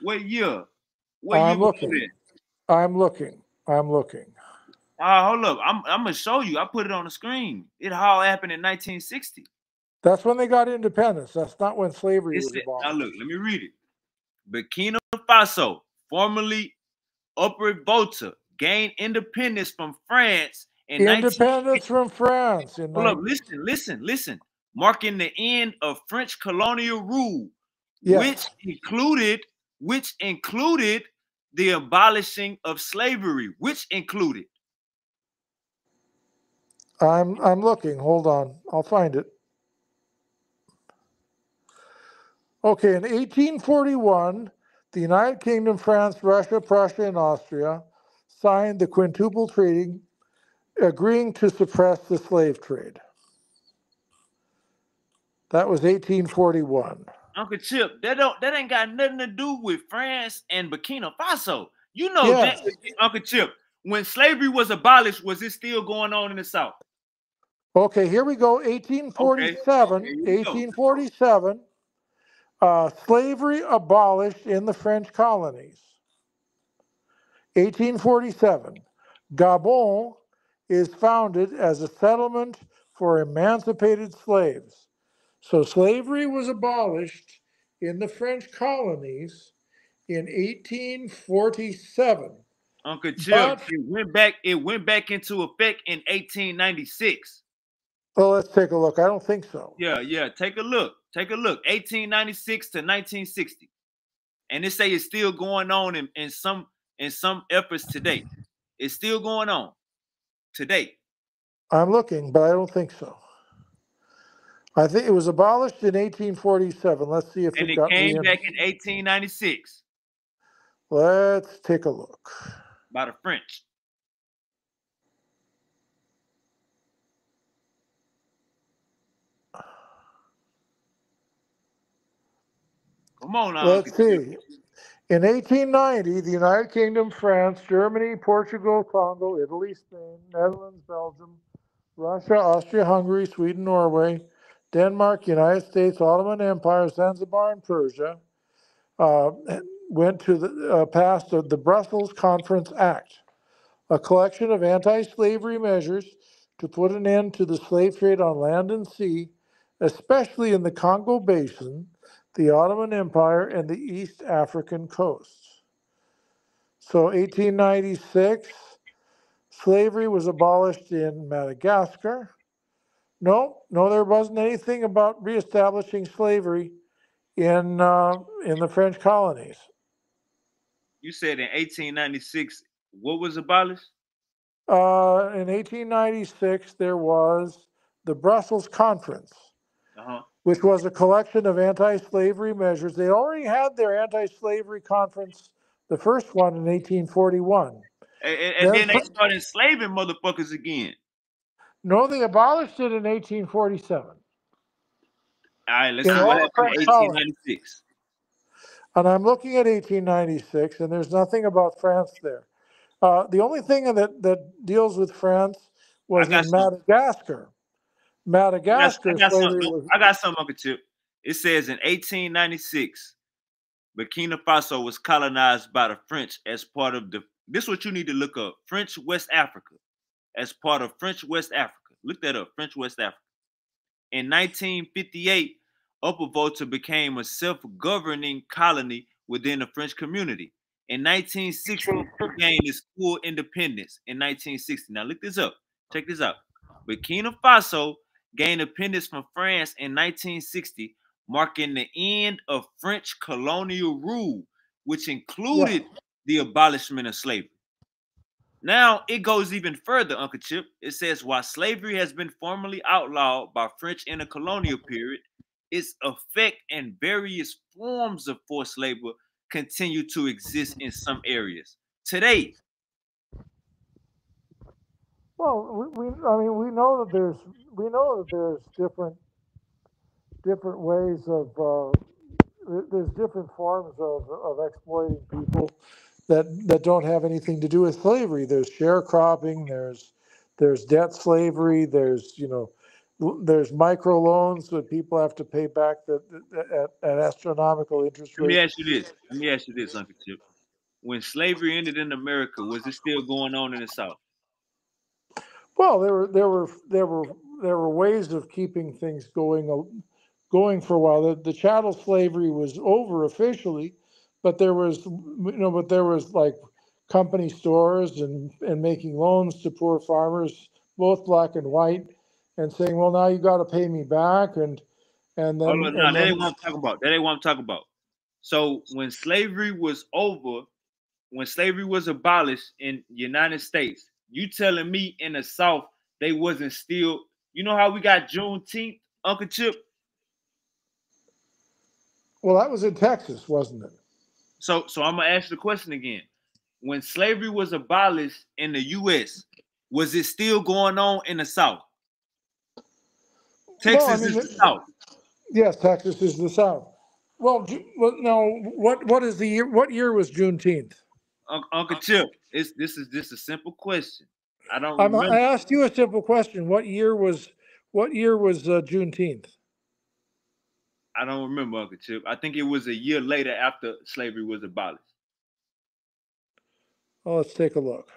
What year? I'm looking. Hold up. I'm gonna show you. I put it on the screen. It all happened in 1960. That's when they got independence. That's not when slavery was abolished. Now look, let me read it. Burkina Faso, formerly Upper Volta, gained independence from France in from France. Hold up, listen. Marking the end of French colonial rule, yes. which included the abolishing of slavery, which included. I'm looking. Hold on. I'll find it. Okay, in 1841, the United Kingdom, France, Russia, Prussia, and Austria signed the Quintuple Treaty, agreeing to suppress the slave trade. That was 1841. Uncle Chip, that ain't got nothing to do with France and Burkina Faso. You know yes. that, Uncle Chip. When slavery was abolished, was it still going on in the South? Okay, here we go. 1847. Okay, 1847. Slavery abolished in the French colonies. 1847. Gabon is founded as a settlement for emancipated slaves. So slavery was abolished in the French colonies in 1847. Uncle Chip, it went back into effect in 1896. Well, let's take a look. I don't think so. Yeah. Take a look. 1896 to 1960. And they say it's still going on in some efforts today. It's still going on today. I'm looking, but I don't think so. I think it was abolished in 1847. Let's see if it came back in 1896. Let's take a look. By the French. Come on now. Let's see. In 1890, the United Kingdom, France, Germany, Portugal, Congo, Italy, Spain, Netherlands, Belgium, Russia, Austria-Hungary, Sweden, Norway, Denmark, United States, Ottoman Empire, Zanzibar, and Persia passed the Brussels Conference Act, a collection of anti-slavery measures to put an end to the slave trade on land and sea, especially in the Congo Basin, the Ottoman Empire, and the East African coasts. So 1896, slavery was abolished in Madagascar. No, there wasn't anything about reestablishing slavery in the French colonies. You said in 1896, what was abolished? In 1896, there was the Brussels Conference, which was a collection of anti-slavery measures. They already had their anti-slavery conference, the first one in 1841. And then they started enslaving motherfuckers again. No, they abolished it in 1847. All right, let's see what happened in 1896. And I'm looking at 1896, and there's nothing about France there. The only thing that deals with France was in Madagascar. Madagascar slavery was... I got something, Uncle Chip. It says in 1896, Burkina Faso was colonized by the French as part of the... This is what you need to look up. French West Africa. As part of French West Africa. Look that up. French West Africa. In 1958, Upper Volta became a self-governing colony within the French community. In 1960, it gained its full independence in 1960. Now look this up. Check this out. Burkina Faso gained independence from France in 1960, marking the end of French colonial rule, which included the abolishment of slavery. Now it goes even further, Uncle Chip. It says, while slavery has been formally outlawed by French in the colonial period, its effect and various forms of forced labor continue to exist in some areas today. Well, we know that there's different ways of there's different forms of exploiting people that don't have anything to do with slavery. There's sharecropping, there's debt slavery, there's microloans that people have to pay back at astronomical interest rates. Let me ask you this, Uncle Chip. When slavery ended in America, was it still going on in the South? Well, there were ways of keeping things going for a while. The chattel slavery was over officially, but there was like company stores and making loans to poor farmers, both black and white, and saying, well, now you got to pay me back, and then that ain't what I'm talking about. So when slavery was over, when slavery was abolished in the United States, you telling me in the South they wasn't still, you know how we got Juneteenth, Uncle Chip? Well, that was in Texas, wasn't it? So I'm gonna ask the question again. When slavery was abolished in the U.S., was it still going on in the South? Texas is the South. Yes, Texas is the South. Well, now what is the year? What year was Juneteenth? Uncle Chip, this is just a simple question. I don't remember. I asked you a simple question. What year was Juneteenth? I don't remember, Uncle Chip. I think it was a year later after slavery was abolished. Oh, let's take a look.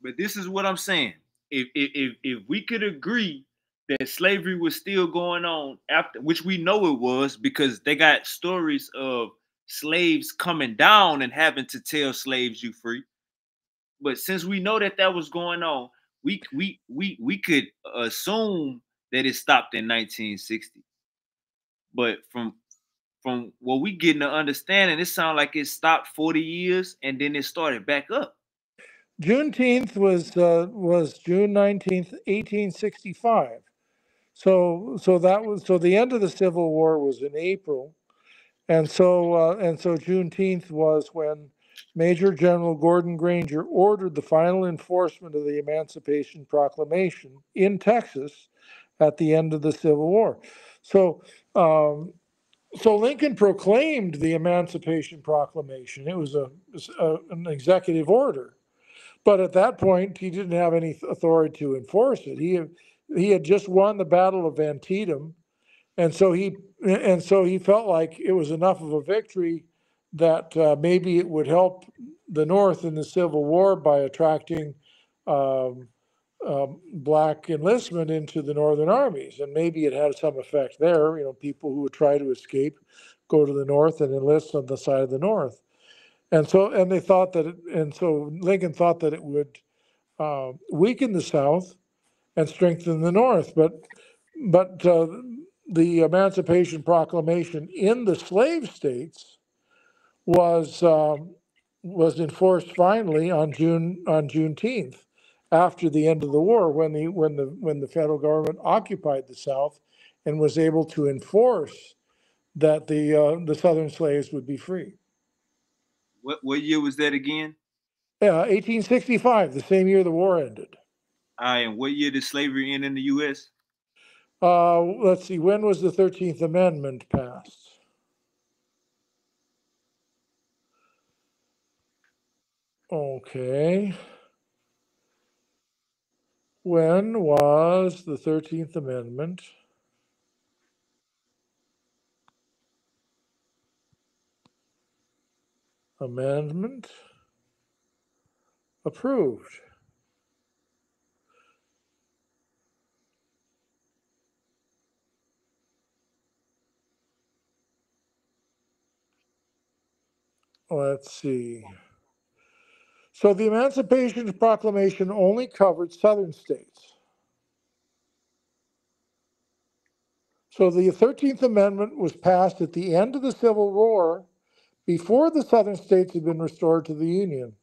But this is what I'm saying. If we could agree that slavery was still going on after, which we know it was, because they got stories of slaves coming down and having to tell slaves you free. But since we know that was going on, we could assume that it stopped in 1960. But from what we getting to understanding, it sounds like it stopped 40 years and then it started back up. Juneteenth was June 19th, 1865. So the end of the Civil War was in April, and so Juneteenth was when Major General Gordon Granger ordered the final enforcement of the Emancipation Proclamation in Texas at the end of the Civil War. So So Lincoln proclaimed the Emancipation Proclamation. It was an executive order. But at that point, he didn't have any authority to enforce it. He had just won the Battle of Antietam, and so he felt like it was enough of a victory that maybe it would help the North in the Civil War by attracting black enlistment into the Northern armies, and maybe it had some effect there. You know, people who would try to escape go to the North and enlist on the side of the North. And so Lincoln thought that it would weaken the South and strengthen the North. But the Emancipation Proclamation in the slave states was enforced finally on Juneteenth, after the end of the war, when the federal government occupied the South and was able to enforce that the Southern slaves would be free. What year was that again? 1865, the same year the war ended. And what year did slavery end in the U.S.? Let's see, when was the 13th Amendment passed? Okay. When was the 13th Amendment approved? Let's see. So the Emancipation Proclamation only covered Southern states. So the 13th Amendment was passed at the end of the Civil War, before the Southern states had been restored to the Union.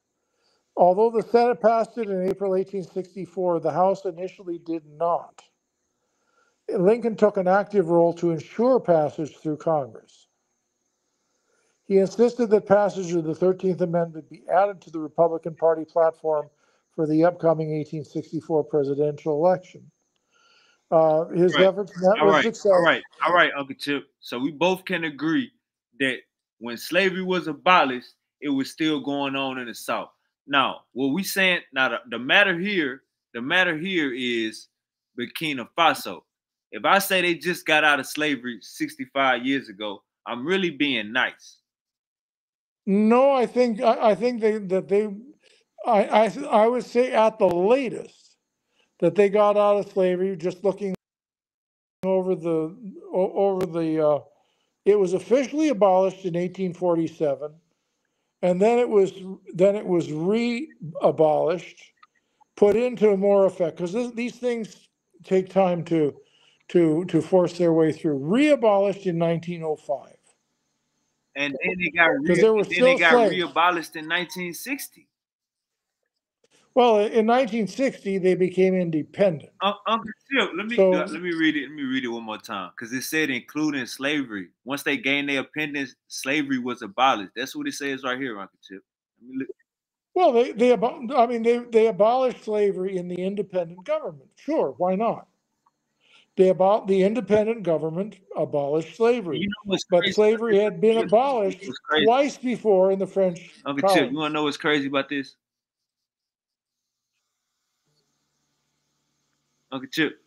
Although the Senate passed it in April 1864, the House initially did not. Lincoln took an active role to ensure passage through Congress. He insisted that passage of the 13th Amendment be added to the Republican Party platform for the upcoming 1864 presidential election. His efforts met with success. All right, Uncle Chip. So we both can agree that when slavery was abolished, it was still going on in the South. Now, what we saying now, the matter here is Burkina Faso. If I say they just got out of slavery 65 years ago, I'm really being nice. No, I think I would say at the latest that they got out of slavery. Just looking over the it was officially abolished in 1847, and then it was re-abolished, put into more effect, because these things take time to force their way through. Re-abolished in 1905. And then they got re-abolished in 1960. Well, in 1960 they became independent. Uncle Chip, let me read it. Let me read it one more time, because it said including slavery. Once they gained their independence, slavery was abolished. That's what it says right here, Uncle Chip. Let me look. Well, they abolished slavery in the independent government. Sure, why not? The independent government abolished slavery, but slavery had been abolished twice before in the French Uncle colonies. Chip, you want to know what's crazy about this? Uncle Chip.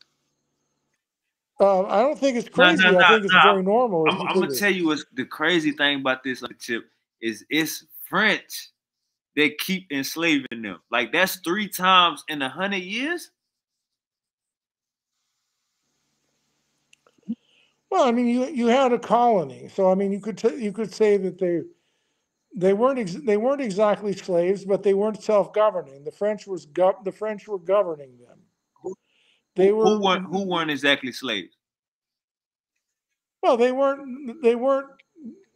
I don't think it's crazy. I think it's very normal. I'm going to tell you what's the crazy thing about this, Uncle Chip, is it's French that keep enslaving them. Like, that's 3 times in 100 years? Well, I mean, you had a colony, so I mean, you could say that they weren't exactly slaves, but they weren't self-governing. The French were governing them. Who weren't exactly slaves? Well, they weren't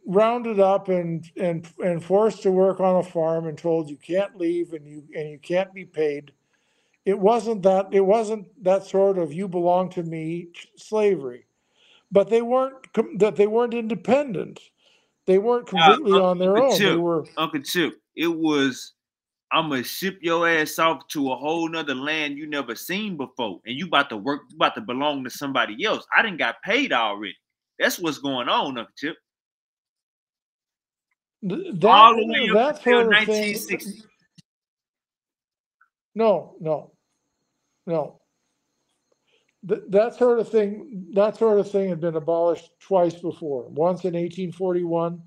rounded up and forced to work on a farm and told you can't leave and you can't be paid. It wasn't that sort of you belong to me slavery. But they weren't independent. They weren't completely on their own. They were Uncle Chip. It was, I'm gonna ship your ass off to a whole nother land you never seen before, and you about to belong to somebody else. I didn't got paid already. That's what's going on, Uncle Chip. All the way up until 1960. No. That sort of thing had been abolished twice before. Once in 1841,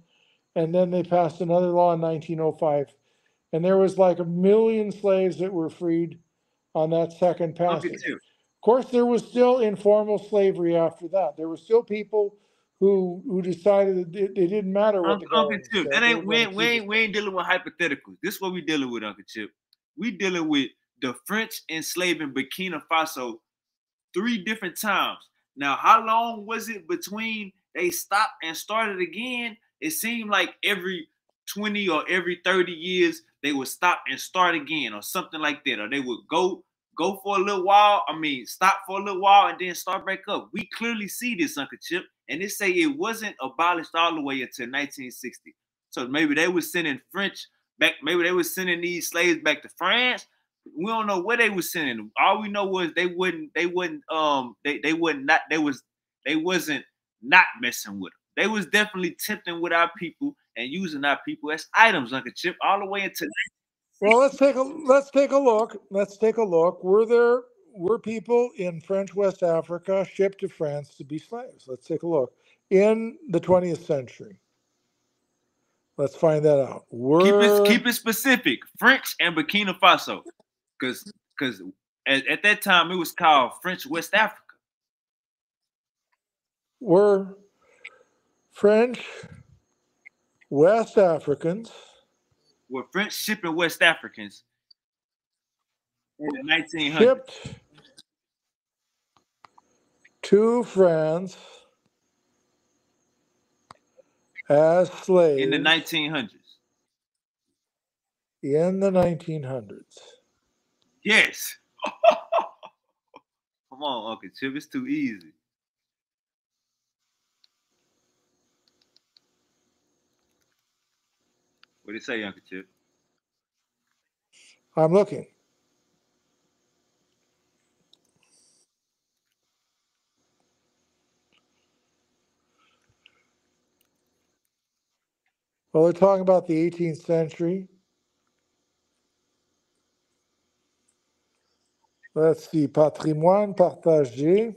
and then they passed another law in 1905. And there was like 1 million slaves that were freed on that second passage. Of course, there was still informal slavery after that. There were still people who decided that it didn't matter what the government said. That ain't we ain't dealing with hypotheticals. This is what we dealing with, Uncle Chip. We dealing with the French enslaving Burkina Faso 3 different times. Now, how long was it between they stopped and started again? It seemed like every 20 or every 30 years they would stop and start again, or something like that, or they would go for a little while. I mean, stop for a little while and then start back up. We clearly see this, Uncle Chip, and they say it wasn't abolished all the way until 1960. So maybe they were sending French back. Maybe they were sending these slaves back to France. We don't know where they were sending them. All we know was they wasn't not messing with them. They was definitely tempting with our people and using our people as items, Uncle Chip, all the way into. Well, let's take a look. Let's take a look. Were people in French West Africa shipped to France to be slaves? Let's take a look. In the 20th century. Let's find that out. Keep it specific. French and Burkina Faso. Because at that time it was called French West Africa. Were French West Africans. Were French shipping West Africans in the 1900s. Shipped to France as slaves. In the 1900s. In the 1900s. Yes. Come on, Uncle Chip. It's too easy. What did it say, Uncle Chip? I'm looking. Well, they're talking about the 18th century. Let's see, patrimoine partagé.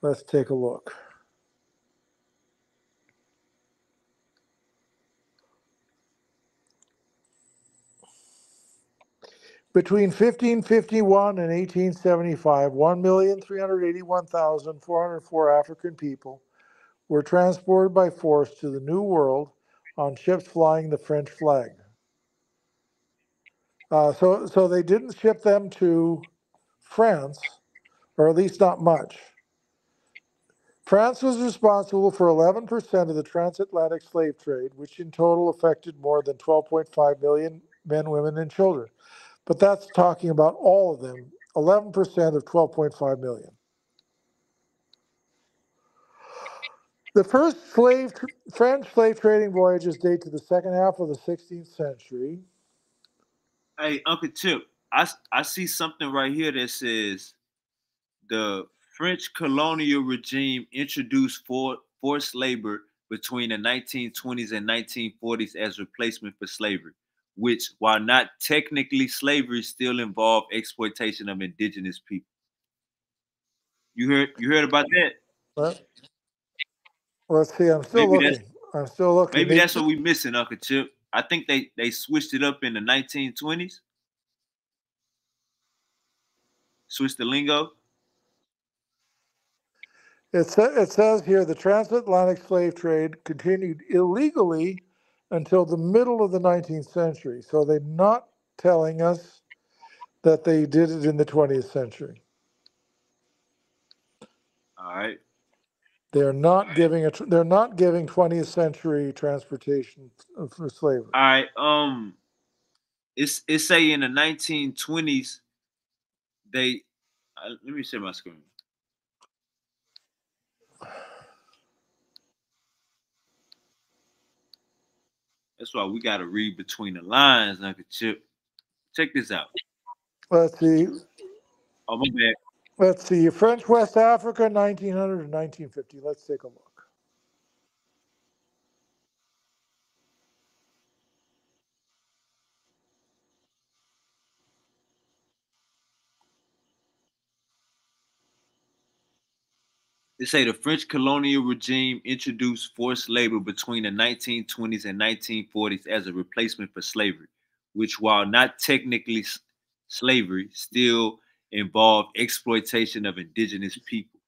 Let's take a look. Between 1551 and 1875, 1,381,404 African people were transported by force to the New World on ships flying the French flag. So they didn't ship them to France, or at least not much. France was responsible for 11% of the transatlantic slave trade, which in total affected more than 12.5 million men, women, and children. But that's talking about all of them, 11% of 12.5 million. The first French slave trading voyages date to the second half of the 16th century. Hey, Uncle Chip, I see something right here that says the French colonial regime introduced forced labor between the 1920s and 1940s as replacement for slavery, which, while not technically slavery, still involved exploitation of indigenous people. You heard about that? What? Let's see. I'm still looking. Maybe that's what we're missing, Uncle Chip. I think they switched it up in the 1920s. Switched the lingo. It says here the transatlantic slave trade continued illegally until the middle of the 19th century. So they're not telling us that they did it in the 20th century. All right. They're not giving 20th century transportation for slavery. All right. It's say in the 1920s they let me share my screen. That's why we got to read between the lines, Uncle Chip. Check this out. Let's see. Oh, my bad. Let's see, French West Africa, 1900 to 1950. Let's take a look. They say the French colonial regime introduced forced labor between the 1920s and 1940s as a replacement for slavery, which, while not technically slavery, still involved exploitation of indigenous people.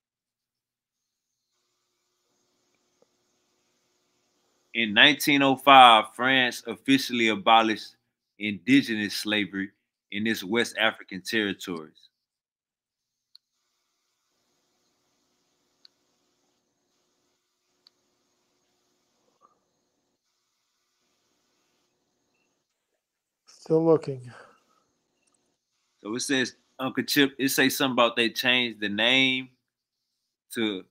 In 1905, France officially abolished indigenous slavery in its West African territories. Still looking. So it says, Uncle Chip, it says something about they changed the name to.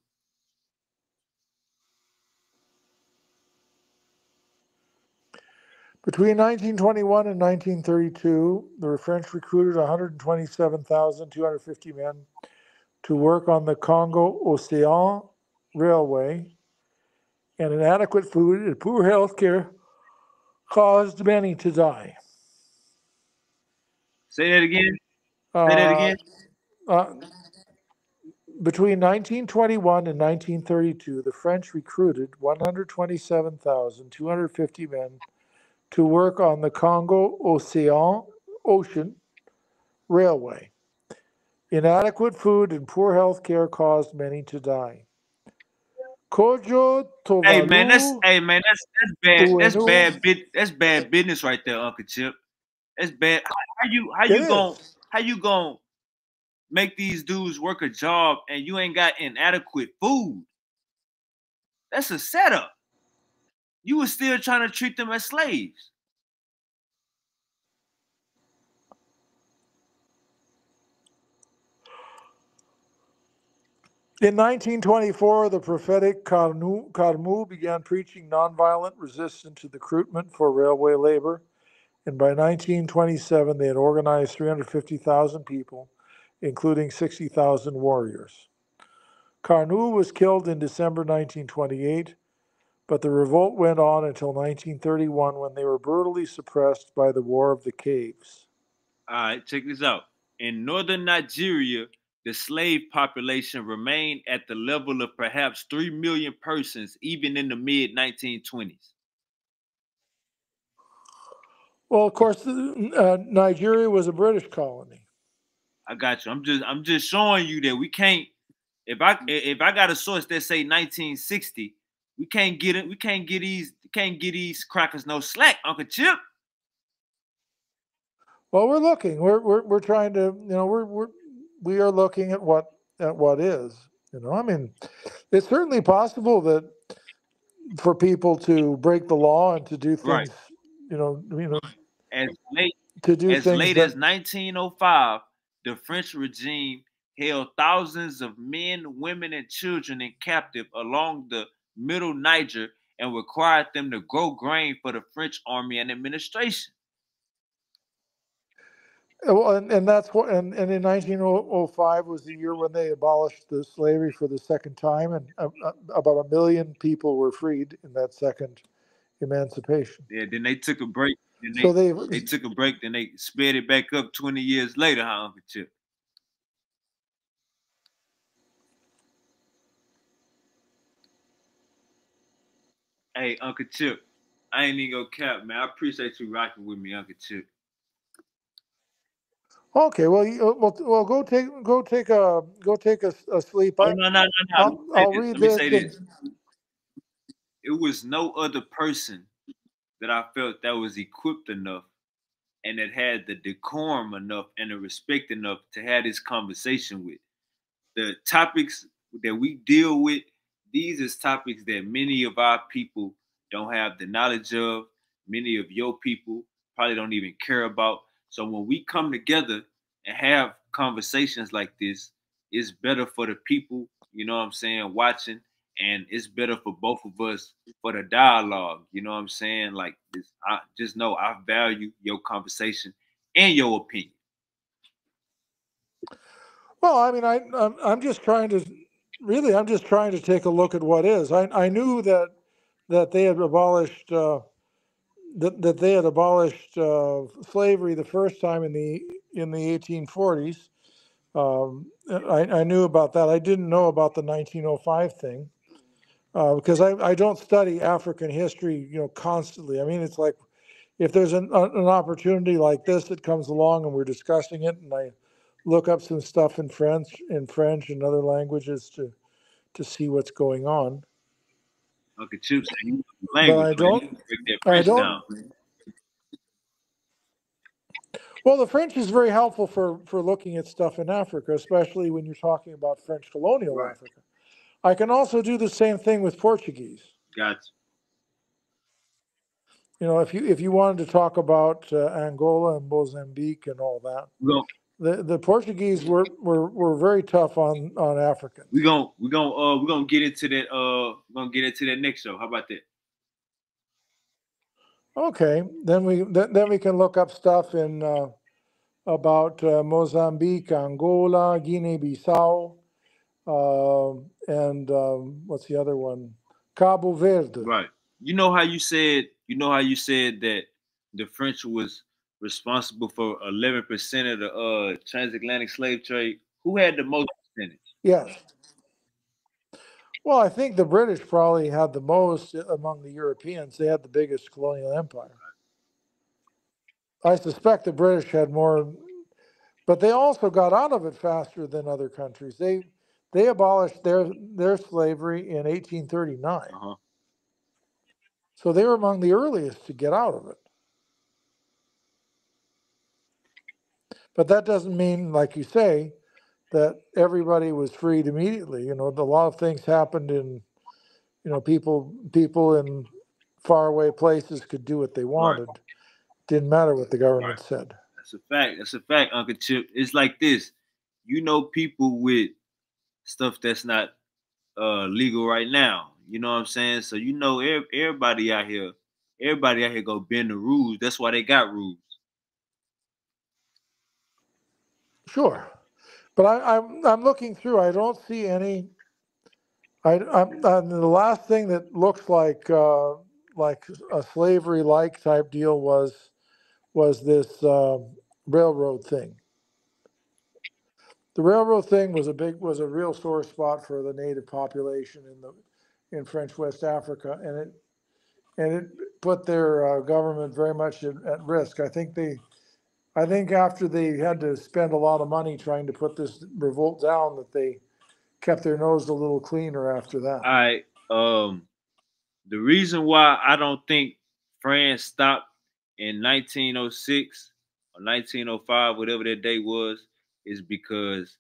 Between 1921 and 1932, the French recruited 127,250 men to work on the Congo-Océan Railway, and inadequate food and poor health care caused many to die. Say that again. Say that again. Between 1921 and 1932, the French recruited 127,250 men to work on the Congo-Océan Railway. Inadequate food and poor health care caused many to die. Kojo Tovalu. Hey man, that's bad. That's bad business right there, Uncle Chip. That's bad. How you gonna make these dudes work a job and you ain't got inadequate food? That's a setup. You were still trying to treat them as slaves. In 1924, the prophetic Carnot began preaching nonviolent resistance to the recruitment for railway labor, and by 1927, they had organized 350,000 people, including 60,000 warriors. Carnot was killed in December 1928, but the revolt went on until 1931 when they were brutally suppressed by the War of the Caves. All right, check this out. In northern Nigeria, the slave population remained at the level of perhaps 3 million persons, even in the mid-1920s. Well, of course, Nigeria was a British colony. I got you. I'm just showing you that we can't. If I got a source that say 1960, we can't get it. We can't get these crackers no slack, Uncle Chip. Well, we're looking. We're trying to. We are looking at what is. I mean, it's certainly possible that for people to break the law and to do things, right. As late that, as 1905, the French regime held thousands of men, women, and children in captive along the middle Niger and required them to grow grain for the French army and administration. Well, and that's what, and in 1905 was the year when they abolished the slavery for the second time, and about 1 million people were freed in that second emancipation. Yeah, then they took a break. So they took a break, then they sped it back up 20 years later, huh, Uncle Chip? Hey, Uncle Chip, I ain't even gonna cap, man. I appreciate you rocking with me, Uncle Chip. Okay, well, go take a sleep. Oh, no. I'll read this. Let me say this. It was no other person that I felt that was equipped enough and that had the decorum enough and the respect enough to have this conversation with. The topics that we deal with, these is topics that many of our people don't have the knowledge of. Many of your people probably don't even care about. So when we come together and have conversations like this, it's better for the people, you know what I'm saying, watching, and it's better for both of us for the dialogue, you know what I'm saying? Like this, I just know I value your conversation and your opinion. Well, I mean, I'm just trying to I'm just trying to take a look at what is. I knew that they had abolished that they had abolished slavery the first time in the 1840s. I knew about that. I didn't know about the 1905 thing because I don't study African history, constantly. I mean, it's like if there's an opportunity like this that comes along and we're discussing it, and I look up some stuff in French and other languages to see what's going on. Okay, Chips, But I don't. Well, the French is very helpful for looking at stuff in Africa, especially when you're talking about French colonial Africa. I can also do the same thing with Portuguese. Gotcha. If you wanted to talk about Angola and Mozambique and all that, the Portuguese were very tough on Africans. We're gonna get into that. We're gonna get into that next show. How about that? Okay, then we can look up stuff in about Mozambique, Angola, Guinea-Bissau, and what's the other one? Cabo Verde. Right. You know how you said that the French was responsible for 11% of the transatlantic slave trade. Who had the most percentage? Yes. Well, I think the British probably had the most among the Europeans. They had the biggest colonial empire. I suspect the British had more, but they also got out of it faster than other countries. They abolished their slavery in 1839. So they were among the earliest to get out of it. But that doesn't mean, like you say, that everybody was freed immediately. A lot of things happened in, people in faraway places could do what they wanted. Right. Didn't matter what the government said. That's a fact. That's a fact, Uncle Chip. It's like this. People with stuff that's not legal right now. You know what I'm saying? So everybody out here go bend the rules. That's why they got rules. Sure, but I'm looking through. I don't see any. The last thing that looks like a slavery-like type deal was this railroad thing. The railroad thing was a real sore spot for the native population in French West Africa, and it put their government very much at risk. I think after they had to spend a lot of money trying to put this revolt down, that they kept their nose a little cleaner after that. The reason why I don't think France stopped in 1906 or 1905, whatever that date was, is because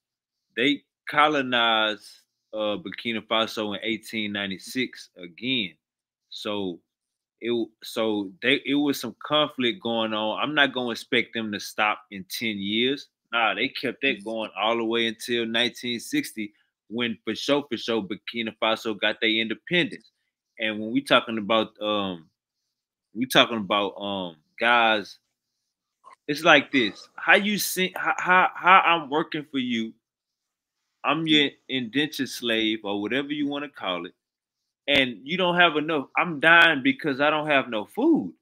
they colonized Burkina Faso in 1896 again. So it was some conflict going on. I'm not gonna expect them to stop in 10 years. Nah, they kept that going all the way until 1960, when for sure Burkina Faso got their independence. And when we talking about guys, it's like this. How you see how I'm working for you, I'm your indentured slave or whatever you want to call it, and you don't have enough. I'm dying because I don't have no food.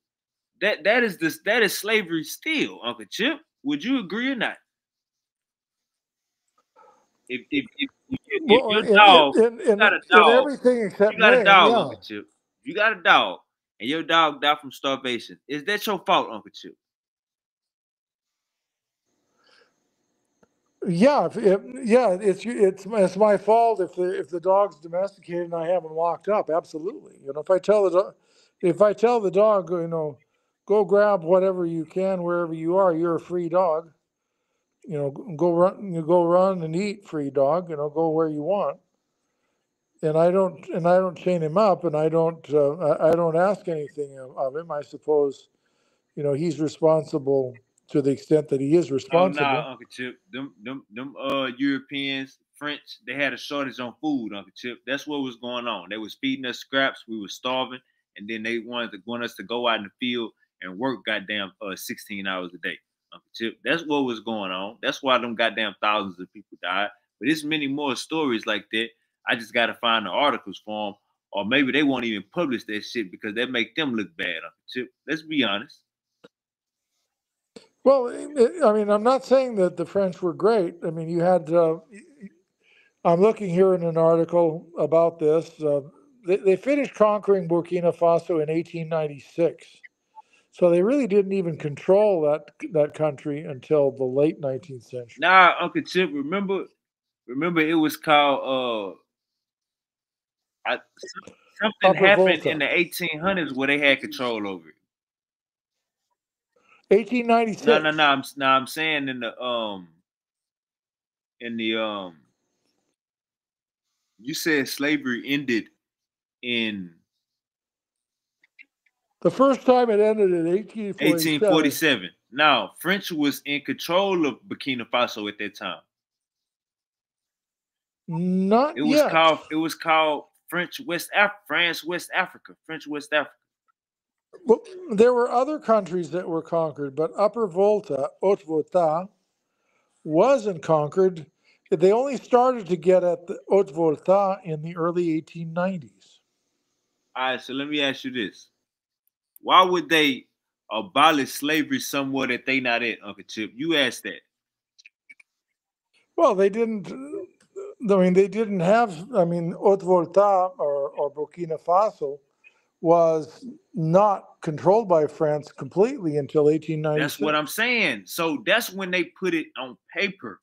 That is slavery still, Uncle Chip. Would you agree or not? If your dog, you got a dog, in everything except you got a dog, yeah. Uncle Chip. You got a dog, and your dog died from starvation. Is that your fault, Uncle Chip? Yeah, it's my fault if the dog's domesticated and I have him locked up. Absolutely. If I tell the dog, go grab whatever you can wherever you are, you're a free dog. Go run and eat, free dog. Go where you want. And I don't chain him up, and I don't ask anything of him. I suppose, he's responsible to the extent that he is responsible. Oh, nah, Uncle Chip. Them Europeans, French, they had a shortage on food, Uncle Chip. That's what was going on. They was feeding us scraps. We were starving, and then they want us to go out in the field and work goddamn 16 hours a day. Uncle Chip. That's what was going on. That's why them goddamn thousands of people died. But there's many more stories like that. I just got to find the articles for them. Or maybe they won't even publish that shit because that make them look bad, Uncle Chip. Let's be honest. Well, I mean, I'm not saying that the French were great. I mean, you had, I'm looking here in an article about this. They finished conquering Burkina Faso in 1896. So they really didn't even control that country until the late 19th century. Nah, Uncle Chip, remember it was called something Upper happened Volta. in the 1800s where they had control over it. 1896. No. I'm saying in the you said slavery ended in the first time it ended in 1847. Now, French was in control of Burkina Faso at that time. Not it yet. It was called France West Africa. French West Africa. Well, there were other countries that were conquered, but Upper Volta, Haute Volta, wasn't conquered. They only started to get at the Haute Volta in the early 1890s. All right, so let me ask you this. Why would they abolish slavery somewhere that they not at, Uncle Chip? You asked that. Well, they didn't. I mean, they didn't have. I mean, Haute Volta or Burkina Faso was not controlled by France completely until 1896. That's what I'm saying. So that's when they put it on paper.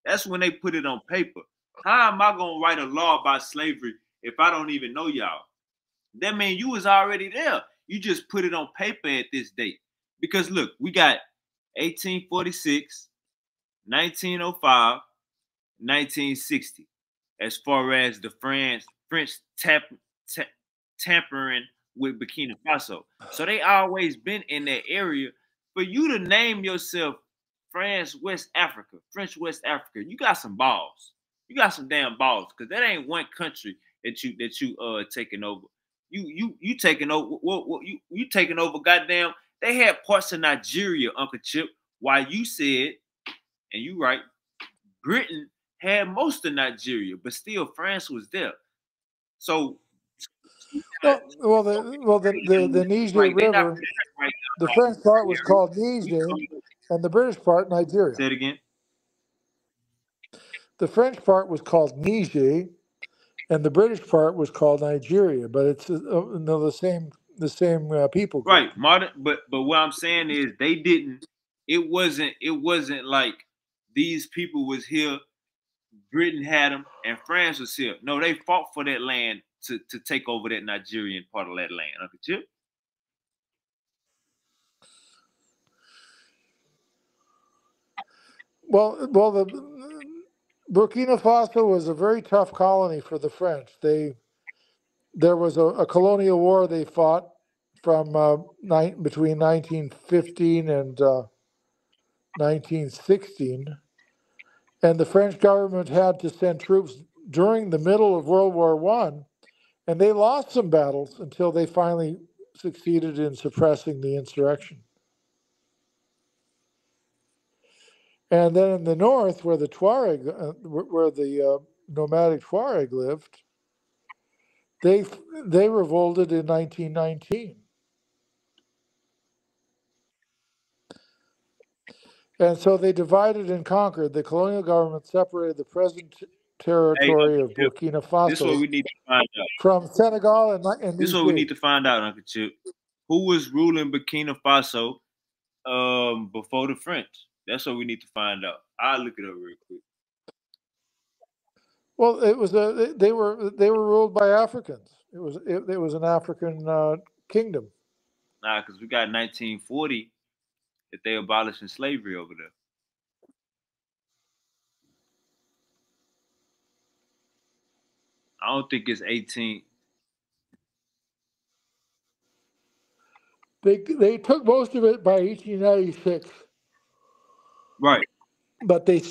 That's when they put it on paper. How am I gonna write a law about slavery if I don't even know y'all? That means you was already there. You just put it on paper at this date. Because look, we got 1846, 1905, 1960, as far as the French tampering with Burkina Faso. So they always been in that area. For you to name yourself French West Africa, you got some balls. You got some damn balls, because that ain't one country that you taking over. You taking over you taking over goddamn. They had parts of Nigeria, Uncle Chip, while you said, and you right, Britain had most of Nigeria, but still France was there. So the Niger River, the French part was called Niger, and the British part Nigeria. Say it again. The French part was called Niger, and the British part was called Nigeria. But it's the same people group. Right, modern. But what I'm saying is they didn't. It wasn't like these people was here. Britain had them, and France was here. No, they fought for that land to take over that Nigerian part of that land. Uncle Chip. Well, the Burkina Faso was a very tough colony for the French. There was a colonial war they fought from between 1915 and 1916, and the French government had to send troops during the middle of World War I, and they lost some battles until they finally succeeded in suppressing the insurrection. And then in the north, where the Tuareg, nomadic Tuareg lived, they revolted in 1919. And so they divided and conquered. The colonial government separated the present territory of Burkina Faso. This is what we need to find out. From Senegal and this is what we need to find out, Uncle Chip. Who was ruling Burkina Faso before the French? That's what we need to find out. I'll look it up real quick. Well, it was they were ruled by Africans. It was an African kingdom. Nah, because we got 1940 that they abolishing slavery over there. I don't think it's 18. They took most of it by 1896. Right. But there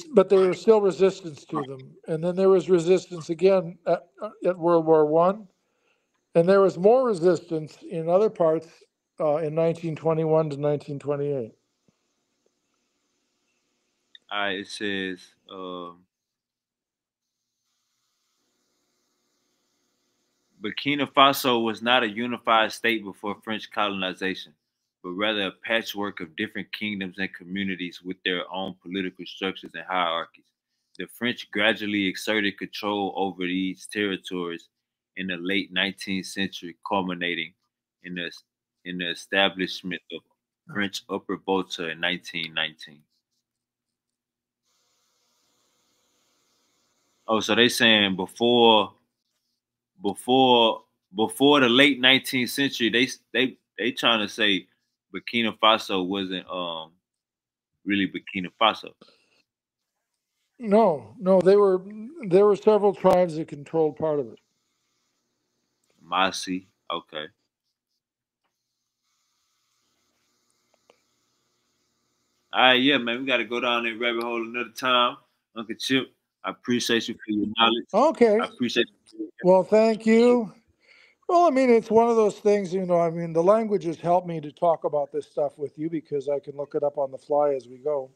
was still resistance to them, and then there was resistance again at World War I, and there was more resistance in other parts in 1921 to 1928. right, it says Burkina Faso was not a unified state before French colonization, but rather a patchwork of different kingdoms and communities with their own political structures and hierarchies. The French gradually exerted control over these territories in the late 19th century, culminating in the establishment of French Upper Volta in 1919. Oh, so they saying before before the late 19th century, they trying to say Burkina Faso wasn't really Burkina Faso. No, there were several tribes that controlled part of it. Masi, okay. All right, yeah, man, we got to go down that rabbit hole another time. Uncle Chip, I appreciate you for your knowledge. Okay. I appreciate you. Well, thank you. Well, I mean, it's one of those things, you know, I mean, the language has helped me to talk about this stuff with you because I can look it up on the fly as we go.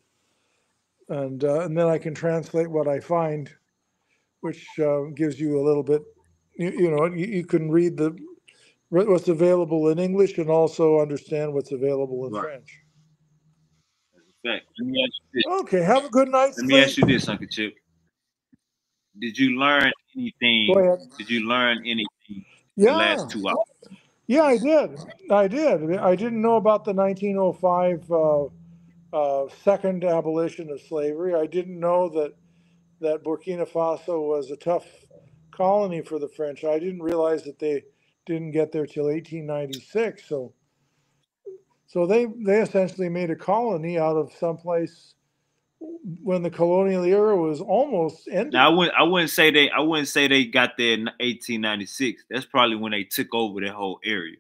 And then I can translate what I find, which gives you a little bit, you know, you can read what's available in English and also understand what's available in French. Fact. Let me ask you this. Okay, have a good night's Let sleep. me ask you this, Uncle Chip. Did you learn anything? Go ahead. Did you learn anything Yeah. the last 2 hours? Yeah, I did. I didn't know about the 1905 second abolition of slavery. I didn't know that Burkina Faso was a tough colony for the French. I didn't realize that they didn't get there till 1896. So they essentially made a colony out of someplace when the colonial era was almost ended. Now I wouldn't say they got there in 1896. That's probably when they took over the whole area.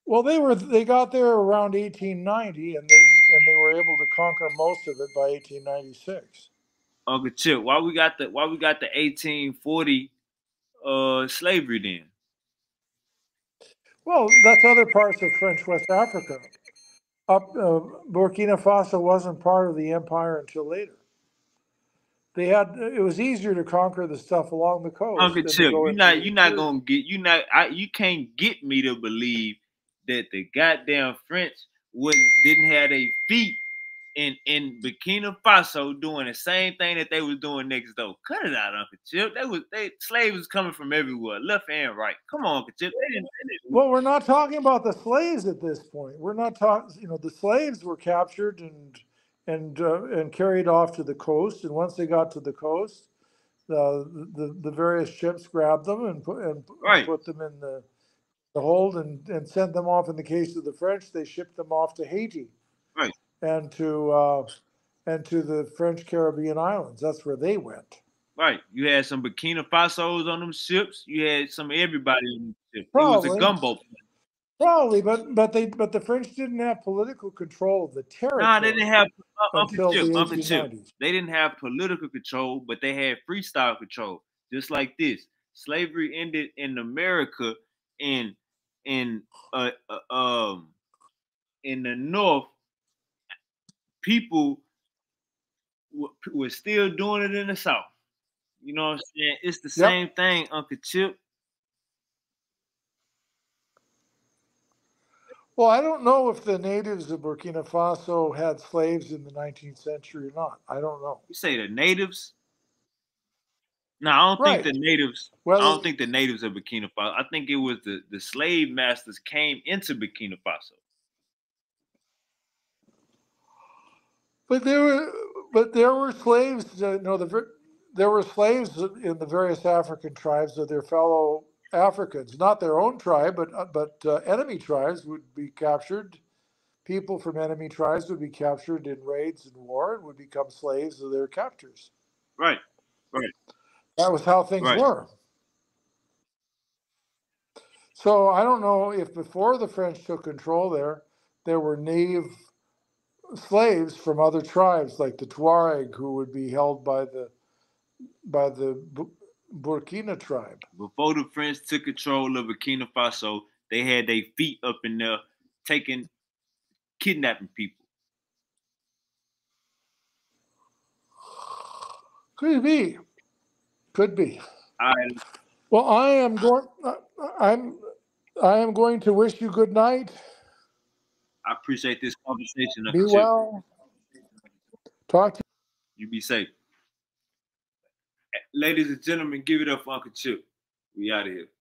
Well, they got there around 1890, and they were able to conquer most of it by 1896. Uncle Chip, why we got the 1840 slavery then? Well, that's other parts of French West Africa. Burkina Faso wasn't part of the empire until later. It was easier to conquer the stuff along the coast. Uncle Chip, you can't get me to believe that the goddamn French didn't have their feet in Burkina Faso doing the same thing that they was doing next door. Cut it out, Uncle Chip. Slaves was coming from everywhere, left and right. Come on, Uncle Chip. Well, we're not talking about the slaves at this point. We're not talking. You know, the slaves were captured and carried off to the coast. And once they got to the coast, the various ships grabbed them and put them in the hold and sent them off. In the case of the French, they shipped them off to Haiti. Right. And to the French Caribbean islands. That's where they went. Right. You had some Burkina Fasos on them ships. You had some everybody on them ships. Probably. It was a gumbo. Probably, but the French didn't have political control of the territory. Nah, they didn't have until the 1890s. They didn't have political control, but they had freestyle control. Just like this, slavery ended in America in the North. People were still doing it in the South. You know what I'm saying? It's the same thing, Uncle Chip. Well, I don't know if the natives of Burkina Faso had slaves in the 19th century or not. I don't know. You say the natives? No, I don't think the natives. I don't think the natives of Burkina Faso. I think it was the slave masters came into Burkina Faso. But there were slaves. There were slaves in the various African tribes of their fellow Africans, not their own tribe, but enemy tribes would be captured. People from enemy tribes would be captured in raids and war and would become slaves of their captors. Right, right. That was how things were. So I don't know if before the French took control there were native slaves from other tribes like the Tuareg who would be held by the Burkina tribe. Before the French took control of Burkina Faso, they had their feet up in there kidnapping people. Could be. Could be. All right. Well, I am going to wish you good night. I appreciate this conversation. Be Uncle Chip. well. Talk to you. Be safe. Ladies and gentlemen, give it up for Uncle Chip. We out of here.